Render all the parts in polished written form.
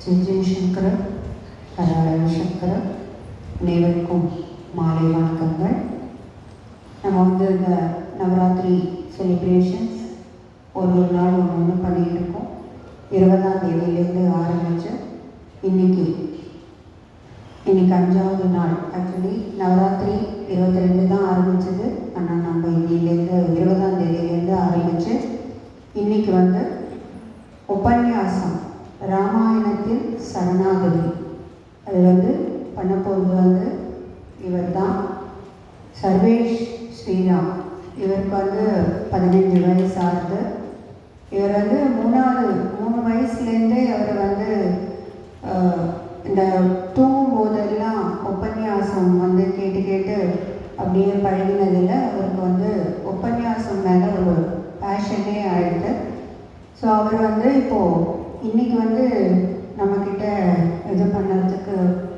ஜெய் ஜெய்சங்கர ஹர சங்கர அனைவருக்கும் மாலை வணக்கங்கள். நம்ம வந்து இந்த நவராத்திரி செலிப்ரேஷன்ஸ் ஒரு நாள் ஒன்று பண்ணிகிட்டு இருக்கோம். 20ஆம் தேதியிலேருந்து ஆரம்பித்து இன்னைக்கு 5வது நாள். ஆக்சுவலி நவராத்திரி 22 தான் ஆரம்பித்தது. ஆனால் நம்ம இன்னிலேருந்து 20ஆம் தேதியிலேருந்து ஆரம்பித்து இன்றைக்கி வந்து உபன்யாசம் ராமாயணத்தில் சரணாகதி அது வந்து பண்ண போகிறது வந்து இவர் தான் சர்வேஷ் ஸ்ரீராம். இவருக்கு வந்து 15 வயசு ஆகுது. இவர் வந்து 3 வயசுலேருந்தே அவர் வந்து இந்த தூங்கும் போதெல்லாம் உபன்யாசம் வந்து கேட்டு அப்படியே பழகினதில் அவருக்கு வந்து உபன்யாசம் மேலே ஒரு பேஷனே ஆகிடுது. ஸோ அவர் வந்து இப்போது இன்றைக்கி வந்து நம்மக்கிட்ட இது பண்ணுறதுக்கு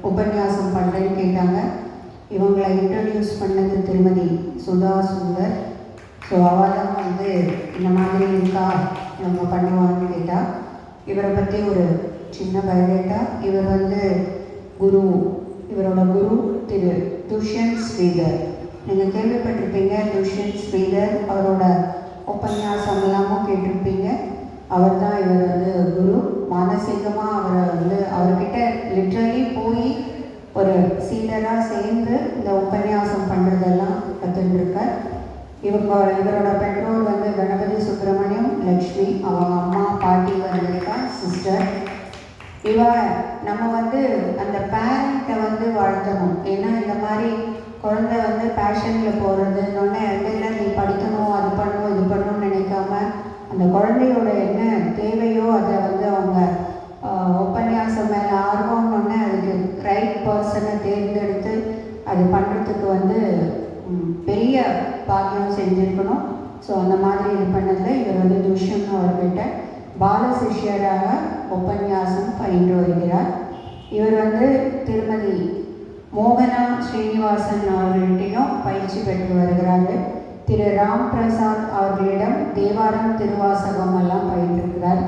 உபன்யாசம் பண்ணுறேன்னு கேட்டாங்க. இவங்களை இன்ட்ரடியூஸ் பண்ணது திருமதி சுதா சுந்தர். ஸோ அவள் தான் வந்து இந்த மாதிரி இருக்கா இவங்க பண்ணுவான்னு கேட்டால் இவரை பற்றி ஒரு சின்ன பயோடேட்டா. இவர் வந்து இவரோட குரு திரு துஷ்யந்த் ஸ்ரீதர். நீங்கள் கேள்விப்பட்டிருப்பீங்க துஷ்யந்த் ஸ்ரீதர். அவரோட உபன்யாசம் எல்லாமும் கேட்டிருப்பீங்க. அவர் தான் இவர் வந்து குரு. மானசீகமாக அவரை வந்து அவர்கிட்ட லிட்ரலி போய் ஒரு சீடராக சேர்ந்து இந்த உபன்யாசம் பண்ணுறதெல்லாம் கற்றுட்டுருக்கார். இவரோட பெற்றோர் வந்து கணபதி சுப்பிரமணியம், லக்ஷ்மி. அவங்க அம்மா பாட்டி வந்திருக்கா சிஸ்டர். நம்ம வந்து அந்த பேரண்ட்டை வந்து வாழ்த்தணும். ஏன்னா இந்த மாதிரி குழந்தை வந்து பேஷனில் போகிறதுன்னொன்னே இல்லை நீ படிக்கணும் அது பண்ணணும் இது பண்ணணும்னு நினைக்காம அந்த குழந்தையோட என்ன தேவையோ அதை வந்து அவங்க உபன்யாசம் மேலே ஆர்வம்னொன்னே அதுக்கு ரைட் பர்சனை தேர்ந்தெடுத்து அது பண்ணுறதுக்கு வந்து பெரிய பாக்கியம் செஞ்சுருக்கணும். ஸோ அந்த மாதிரி இது பண்ணதில் இவர் வந்து துஷ்யந்த் அவர்கிட்ட பால சிஷ்யராக உபன்யாசம் பயின்று வருகிறார். இவர் வந்து திருமதி மோகனா ஸ்ரீனிவாசன் அவர்கள்ட்டையும் பயிற்சி பெற்று வருகிறார். திரு ராம் பிரசாத் அவர்களிடம் தேவாரம் திருவாசகம் எல்லாம் பயின்றிருக்கிறார்.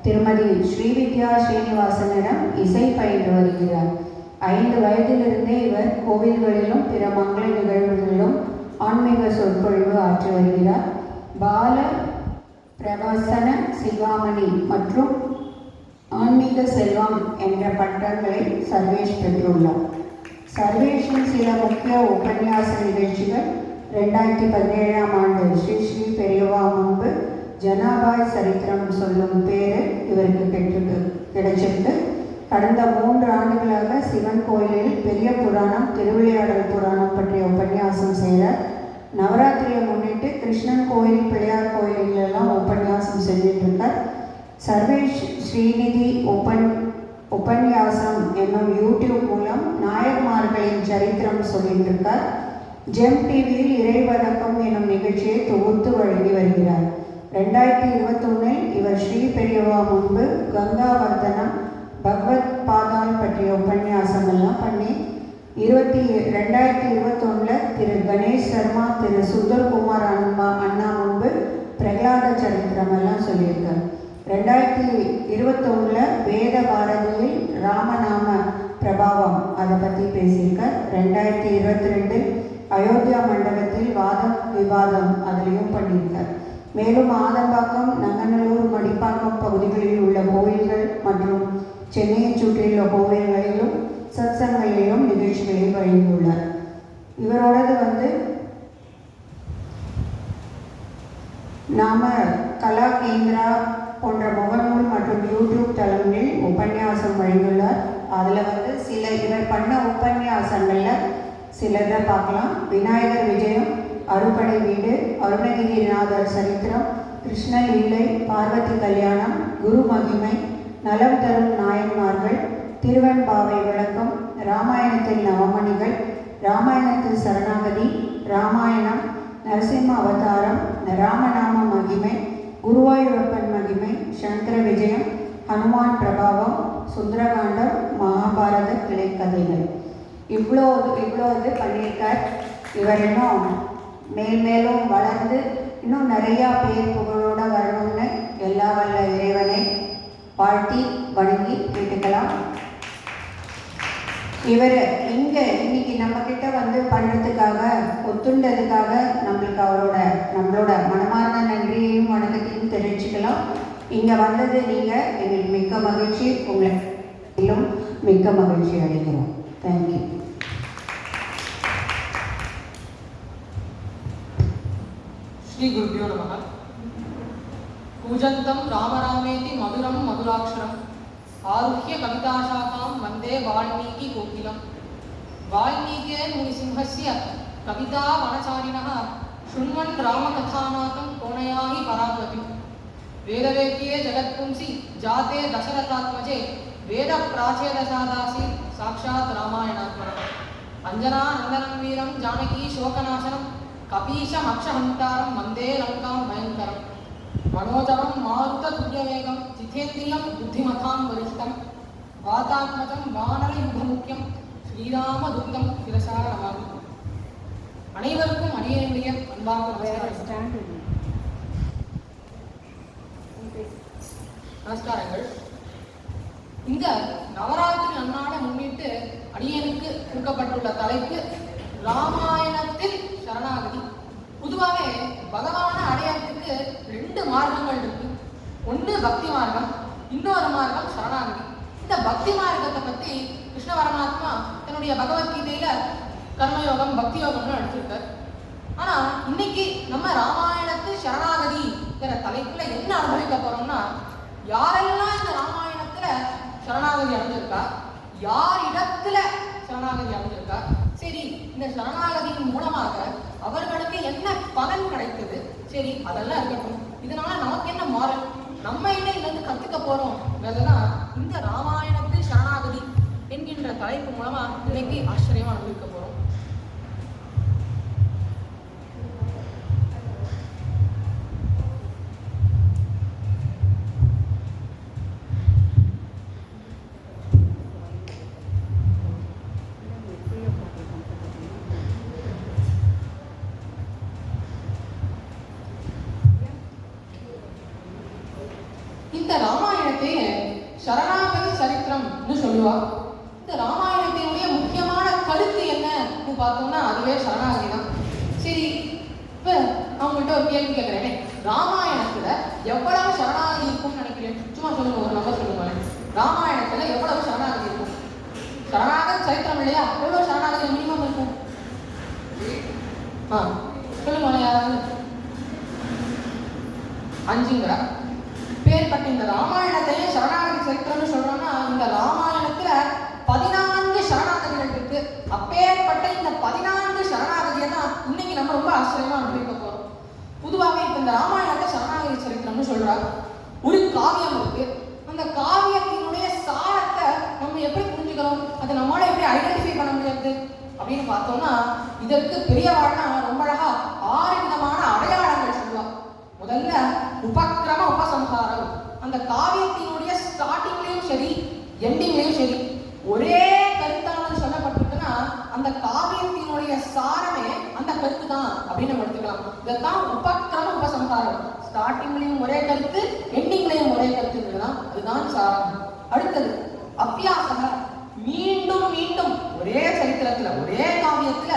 திருமதி ஸ்ரீவித்யா ஸ்ரீனிவாசனிடம் இசை பயின்று வருகிறார். 5 வயதிலிருந்தே இவர் கோவில்களிலும் பிற மங்கள நிகழ்வுகளிலும் ஆன்மீக சொற்பொழிவு ஆற்றி வருகிறார். பால பிரவசன சிகாமணி மற்றும் ஆன்மீக செல்வம் என்ற பட்டங்களை சர்வேஷ் பெற்றுள்ளார். சர்வேஷின் சில முக்கிய உபன்யாச நிகழ்ச்சிகள் 2017ஆம் ஆண்டு ஸ்ரீ ஸ்ரீ பெரியவா முன்பு ஜனாபாய் சரித்திரம் சொல்லும் பேரு இவருக்கு கிடைச்சிருக்கு. கடந்த 3 ஆண்டுகளாக சிவன் கோயிலில் பெரிய புராணம் திருவிளையாடல் புராணம் பற்றிய உபன்யாசம் செய்கிறார். நவராத்திரியை முன்னிட்டு கிருஷ்ணன் கோயில் பிள்ளையார் கோயிலெல்லாம் உபன்யாசம் செஞ்சிட்ருக்கார். சர்வேஷ் ஸ்ரீநிதி உபன்யாசம் என்னும் யூடியூப் மூலம் நாயன்மார்களின் சரித்திரம் சொல்லியிருக்கார். ஜெம் டிவியில் இறைவணக்கம் எனும் நிகழ்ச்சியை தொகுத்து வழங்கி வருகிறார். 2021 இவர் ஸ்ரீ பெரியவா முன்பு கங்காவர்தனம் பகவத் பாதால் பற்றிய உபன்யாசம் எல்லாம் பண்ணி 2021 திரு கணேஷ் சர்மா திரு சுந்தர்குமார் அண்ணா முன்பு பிரகலாத சரித்திரம் எல்லாம் சொல்லியிருக்கார். 2021 வேத பாரதியில் ராமநாம பிரபாவம் அதை பற்றி பேசியிருக்கார். 2022 அயோத்தியா மண்டபத்தில் வாதம் விவாதம் அதிலையும் பண்ணியிருக்கார். மேலும் ஆதம்பாக்கம், நங்கநல்லூர், மடிப்பாக்கம் பகுதிகளில் உள்ள கோயில்கள் மற்றும் சென்னையை சுற்றியுள்ள கோவில்களிலும் சத்சங்களிலும் நிகழ்ச்சிகளை வழங்கியுள்ளார். இவரோடது வந்து நாம கலா கேந்திரா போன்ற முகநூல் மற்றும் யூடியூப் தளங்களில் உபன்யாசம் வழங்கியுள்ளார். அதில் வந்து இவர் பண்ண உபன்யாசங்களில் சிலதை பார்க்கலாம். விநாயகர் விஜயம், அறுபடை வீடு, அருணகிரிநாதர் சரித்திரம், கிருஷ்ண லீலை, பார்வதி கல்யாணம், குரு மகிமை, நலம் தரும் நாயன்மார்கள், திருவெண்பாவை விளக்கம், ராமாயணத்தில் நவமணிகள், ராமாயணத்தில் சரணாகதி, ராமாயணம், நரசிம்ம அவதாரம், ராமநாம மகிமை, குருவாயூரப்பன் மகிமை, சங்கர விஜயம், ஹனுமான் பிரபாவம், சுந்தரகாண்டம், மகாபாரத கிளைக்கதைகள். இவ்வளோ இது பண்ணியிருக்கார். இவர் இன்னும் மேலும் வளர்ந்து இன்னும் நிறையா பேர் புகழோடு வரணும்னு எல்லா வல்ல இறைவனை வாழ்த்தி வணங்கி கேட்டுக்கலாம். இவர் இங்கே இன்னைக்கு நம்மக்கிட்ட வந்து பண்ணுறதுக்காக ஒத்துண்டதுக்காக நம்மளோட மனமார்ந்த நன்றியையும் வணக்கத்தையும் தெரிவிச்சுக்கலாம். இங்கே வந்தது நீங்கள் எங்களுக்கு மிக்க மகிழ்ச்சி, உங்களும் மிக்க மகிழ்ச்சி அடைகிறோம். தேங்க்யூ. श्री गुरुभ्यो नमः। कूजन्तं रामरामेति मधुरं मधुराक्षरम् आरुह्य कविताशाखां वन्दे वाल्मीकि कोकिलं। वाल्मीके मुनिसिंहस्य कविता वनचारिणः शृण्वन् रामकथानाथं कोणयाहि परागतिम्। वेदवेद्ये जगत्पुंसि जाते दशरथात्मजे वेदप्राचेदशादासि साक्षात् रामायणात्मनः। अञ्जनानन्दनं वीरं जानकी शोकनाशनं कपीशमक्षहन्तारं वन्दे लङ्कां भयङ्करम्। मनोजवं मारुततुल्यवेगं जितेन्द्रियं बुद्धिमतां वरिष्ठं वातात्मजं वानरयुधमुख्यं श्रीरामदूतं शिरसा नमामि। அனைவருக்கும் அடியேனுடைய அன்பார்ந்த நமஸ்காரங்கள். இந்த நவராத்திரி நன்னாளை முன்னிட்டு அடியேனுக்கு கொடுக்கப்பட்டுள்ள தலைப்பு ராமாயணத்தில் சரணாகதி. பொதுவாகவே பகவானை அடையறதுக்கு 2 மார்க்கங்கள் இருக்கு. ஒன்று பக்தி மார்க்கம், இன்னொரு மார்க்கம் சரணாகதி. இந்த பக்தி மார்க்கத்தை பற்றி கிருஷ்ண பரமாத்மா தன்னுடைய பகவத்கீதையில கர்மயோகம் பக்தி யோகம்னு எடுத்திருக்கார். ஆனா இன்னைக்கு நம்ம ராமாயணத்து சரணாகதிங்கிற தலைப்புல என்ன அனுபவிக்க போறோம்னா, யாரெல்லாம் இந்த ராமாயணத்துல சரணாகதி அடைஞ்சிருக்கா, யார் இடத்துல சரணாகதி அடைஞ்சிருக்கா, சரி இந்த சரணாகதியின் மூலமாக அவர்களுக்கு என்ன பலன் கிடைத்தது, சரி அதெல்லாம் இருக்கட்டும், இதனால நமக்கு என்ன மாறல், நம்ம என்ன இதுலேருந்து கத்துக்க போறோம், அதெல்லாம் இந்த ராமாயணத்தில் சரணாகதி என்கின்ற தலைப்பு மூலமா இன்னைக்கு ஆச்சரியமா அனுபவிக்க போறோம். இந்த ராமாயணத்தை சரணாகதி சரித்திரம்னு சொல்லுவா. இந்த ராமாயணத்தினுடைய முக்கியமான கருத்து என்னன்னு பார்த்தோம்னா அதுவே சரணாகதி தான். சரி, இப்ப அவங்கள்ட்ட ஒரு கேள்வி கேட்கிறேன், ராமாயணத்துல எவ்வளவு சரணாகதி இருக்கும்னு நினைக்கிறேன்? சும்மா சொல்லுங்க, ஒரு நம்பர் சொல்லுங்களேன். ராமாயணத்துல எவ்வளவு சரணாகதி இருக்கும்? சரணாகதி சரித்திரம் இல்லையா, எவ்வளவு சரணாகதி மினிமம் இருக்கும்? சொல்லுங்க யாராவது. 5ங்கிற பேர்பட்ட இந்த ராமாயணத்தையே சரணாகதி சரித்திரம்னு சொல்றோம்னா, இந்த ராமாயணத்துல 14 சரணாகதிகள் இருக்கு. அப்பேற்பட்ட இந்த 14 சரணாகதியை தான் இன்னைக்கு நம்ம ரொம்ப ஆச்சரியமா அனுபவிக்க போறோம். பொதுவாகவே இப்ப இந்த ராமாயணத்தை சரணாகதி சரித்திரம்னு சொல்றாங்க. ஒரு காவியம் இருக்கு, அந்த காவியத்தினுடைய சாரத்தை நம்ம எப்படி புரிஞ்சுக்கிறோம், அதை நம்மளால எப்படி ஐடென்டிஃபை பண்ண முடியாது அப்படின்னு பார்த்தோம்னா, இதற்கு பெரியவாழ்னா ரொம்ப அழகா 6 விதமான அடையாளங்கள் சொல்லுவா. முதல்ல உபக்கிரம உபசம்ஹாரம். அந்த காவியத்தினுடைய ஸ்டார்டிங்லயும் சரி எண்டிங்லயும் சரி ஒரே கருத்தானது சொல்லப்பட்டிருக்குன்னா அந்த காவியத்தினுடைய சாரமே அந்த கருத்து தான் அப்படின்னு நம்ம எடுத்துக்கலாம். இதைத்தான் உபக்கிரம உபசம்ஹாரம். ஸ்டார்டிங்லயும் ஒரே கருத்து, எண்டிங்லயும் ஒரே கருத்து, அதுதான் சாரம். அடுத்தது அபியாசக. மீண்டும் மீண்டும் ஒரே சரித்திரத்துல ஒரே காவியத்துல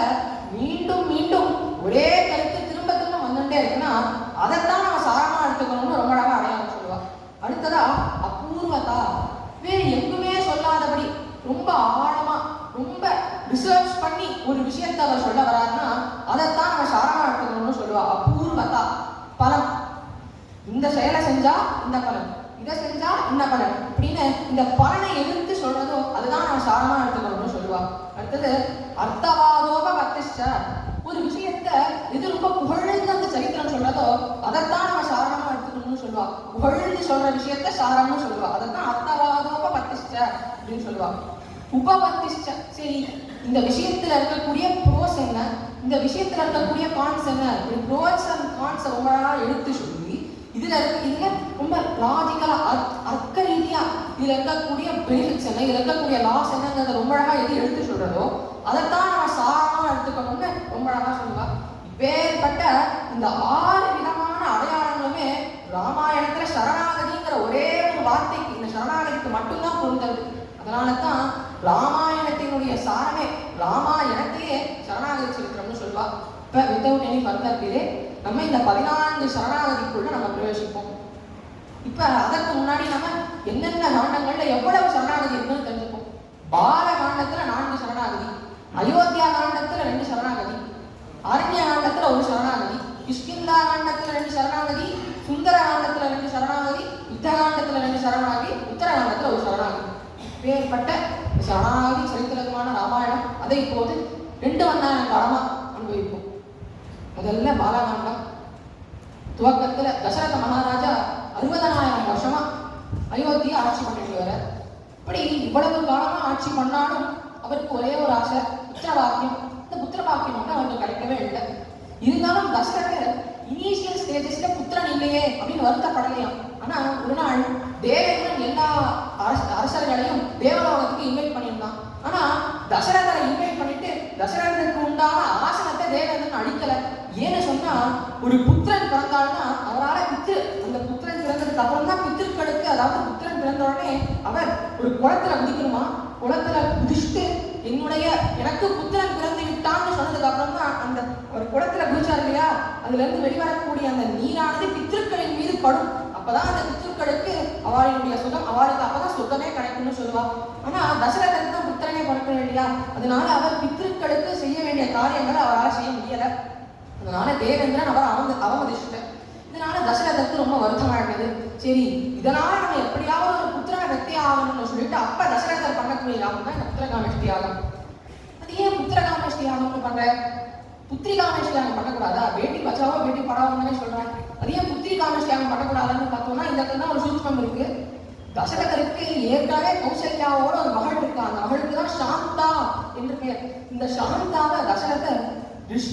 மீண்டும் மீண்டும் ஒரே கருத்து திரும்ப திரும்ப வந்துட்டே இருக்குன்னா அதைத்தான் நம்ம சாரமா எடுத்துக்கணும்னு ரொம்ப அழகா அடையாளம் சொல்லுவா. அடுத்ததா அபூர்வதா. வேறு எங்குமே சொல்லாதபடி ரொம்ப ஆழமா ரொம்ப ரிசர்ச் பண்ணி ஒரு விஷயத்தை அவர் சொல்ல வராருன்னா அதைத்தான் நம்ம சாரமா எடுத்துக்கணும்னு சொல்லுவா. அபூர்வதா. பலம். இந்த செயலை செஞ்சா இந்த பலன், இதை செஞ்சா இந்த பலன் அப்படின்னு இந்த பலனை எதிர்த்து சொல்றதோ அதுதான் நம்ம சாரமா எடுத்துக்கணும்னு சொல்லுவா. அடுத்தது அர்த்தவாதோப பத்திஷ்ட. ஒரு விஷயத்த இது ரொம்ப புகழ்ந்து அந்த சரித்திரம் சொல்றதோ அதைத்தான் நம்ம சாரணமா எடுத்துக்கணும்னு சொல்லுவா. புகழ்ந்து சொல்ற விஷயத்த சாரம்னு சொல்லுவா. அதைத்தான் அர்த்தவாதோப பத்திஷ்ட அப்படின்னு சொல்லுவா. உபபத்திஷ்ட. சரி, இந்த விஷயத்துல இருக்கக்கூடிய ப்ரோஸ் என்ன, இந்த விஷயத்துல இருக்கக்கூடிய கான்ஸ் என்ன, ப்ரோஸ் அண்ட் கான்ஸ் ரொம்ப எடுத்து சொல்லி இதுல ரொம்ப லாஜிக்கலா அர்க்க ரீதியா இதுல இருக்கக்கூடிய பெனிஃபிட்ஸ் என்ன, இதுல இருக்கக்கூடிய லாஸ் என்னங்கிறத ரொம்ப அழகா எது எடுத்து சொல்றதோ அதைத்தான் நம்ம சாரமா எடுத்துக்கணும்னு ரொம்ப அழகா சொல்லுவா. இப்பேற்பட்ட இந்த 6 விதமான அடையாளங்களுமே ராமாயணத்துல சரணாகதிங்கிற ஒரே ஒரு வார்த்தைக்கு, இந்த சரணாகதிக்கு மட்டும்தான் பொருந்தது. அதனாலதான் ராமாயணத்தினுடைய சாரமே ராமாயணத்தையே சரணாகதி சரித்திரம்னு சொல்வா. இப்போ வித்தவுட் எனி ஃபர்தர் டிலே நம்ம இந்த 14 சரணாகதிக்குள்ள நம்ம பிரவேசிப்போம். இப்போ அதற்கு முன்னாடி நம்ம என்னென்ன காண்டங்கள்ல எவ்வளவு சரணாகதி இருக்குன்னு தெரிஞ்சுப்போம். பால காண்டத்துல 4 சரணாகதி, அயோத்தியா காண்டத்துல 2 சரணாகதி, அரண்ய காண்டத்துல 1 சரணாகதி, கிஷ்கிந்தா காண்டத்துல 2 சரணாகதி, சுந்தர காண்டத்துல 2 சரணாகதி, யுத்த காண்டத்துல 2 சரணாகதி, உத்தர காண்டத்துல 1 சரணாகதி. பேர்பட்ட சரணாகதி சரித்திரமான ராமாயணம் அதை இப்போது 2 வண்ணான காலமா அனுபவிப்போம். முதல்ல பாலகாண்டம். துவக்கத்துல தசரத மகாராஜா 60,000 வருஷமா அயோத்தியை ஆட்சி பண்ணிட்டு வர. இப்படி இவ்வளவு காலமா ஆட்சி பண்ணாலும் அவருக்கு ஒரே ஒரு ஆசை, புத்திரபாக்கியம். இந்த புத்திரபாக்கியம் வந்து அவருக்கு கிடைக்கவே இல்லை. இருந்தாலும் தசரதர் இனிஷியல் ஸ்டேஜஸ்ல புத்திரன் இல்லையே அப்படின்னு வருத்தப்படலையாம். ஆனா ஒரு நாள் தேவேந்திரன் எல்லா அரசர்களையும் தேவலோகத்துக்கு இன்வைட் பண்ணியிருந்தான். ஆனா தசரதரை இன்வைட் பண்ணிட்டு தசரதருக்கு உண்டான ஆசனத்தை தேவேந்திரன் அழிக்கல. ஏன்னு சொன்னா ஒரு புத்திரன் பிறந்தால்னா அவரால் அந்த புத்திரன் பிறந்ததுக்கு அப்புறம் தான் பித்திருக்களுக்கு, அதாவது புத்திரன் பிறந்த உடனே அவர் ஒரு குளத்துல குதிக்கணுமா. குளத்துல குதிச்சுட்டு எனக்கு புத்திரன் பிறந்து விட்டான்னு சொன்னதுக்கு அப்புறம் தான் அந்த ஒரு குளத்துல குதிச்சார் இல்லையா, அதுல இருந்து வெளிவரக்கூடிய அந்த நீரானது பித்திருக்களின் மீது படும். அப்பதான் அந்த பித்திருக்களுக்கு அவளுடைய சுகம், அவளுக்கு அப்பதான் சுகமே கிடைக்கும்னு சொல்லுவா. ஆனா தசரதற்கு தான் புத்திரனே பிறக்கணும் இல்லையா, அதனால அவர் பித்திருக்களுக்கு செய்ய வேண்டிய காரியங்களை அவரால் செய்ய முடியல. அதனால தேவேந்திரன் அவர் அவமதிச்சுட்டார். இதனால தசரதற்கு ரொம்ப வருத்தமாயிட்டது. சரி, இதனால நம்ம எப்படியாவது ஒரு புத்திரனை வெற்றி ஆகணும்னு சொல்லிட்டு அப்ப தசரதர் பண்ணக்கூடிய யாகம் தான் இந்த புத்திரகாமேஷ்டி யாகம். அது ஏன் புத்திரகாமேஷ்டி யாகம்னு பண்ற? புத்திரிகாமேஷ்டி யாகம் பண்ணக்கூடாதா? பேட்டி பச்சாவோ பேட்டி படாவோன்னு சொல்றாங்க. அது ஏன் புத்திரிகாமேஷ்டி யாகம் பண்ணக்கூடாதுன்னு பார்த்தோம்னா இந்த இடத்துல ஒரு சூட்சம் இருக்கு. தசரதருக்கு ஏற்கனவே கௌசல்யாவோட ஒரு மகள் இருக்கா. அந்த மகளுக்கு தான் சாந்தா என்று பெயர். இந்த சாந்தாவை தசரதர்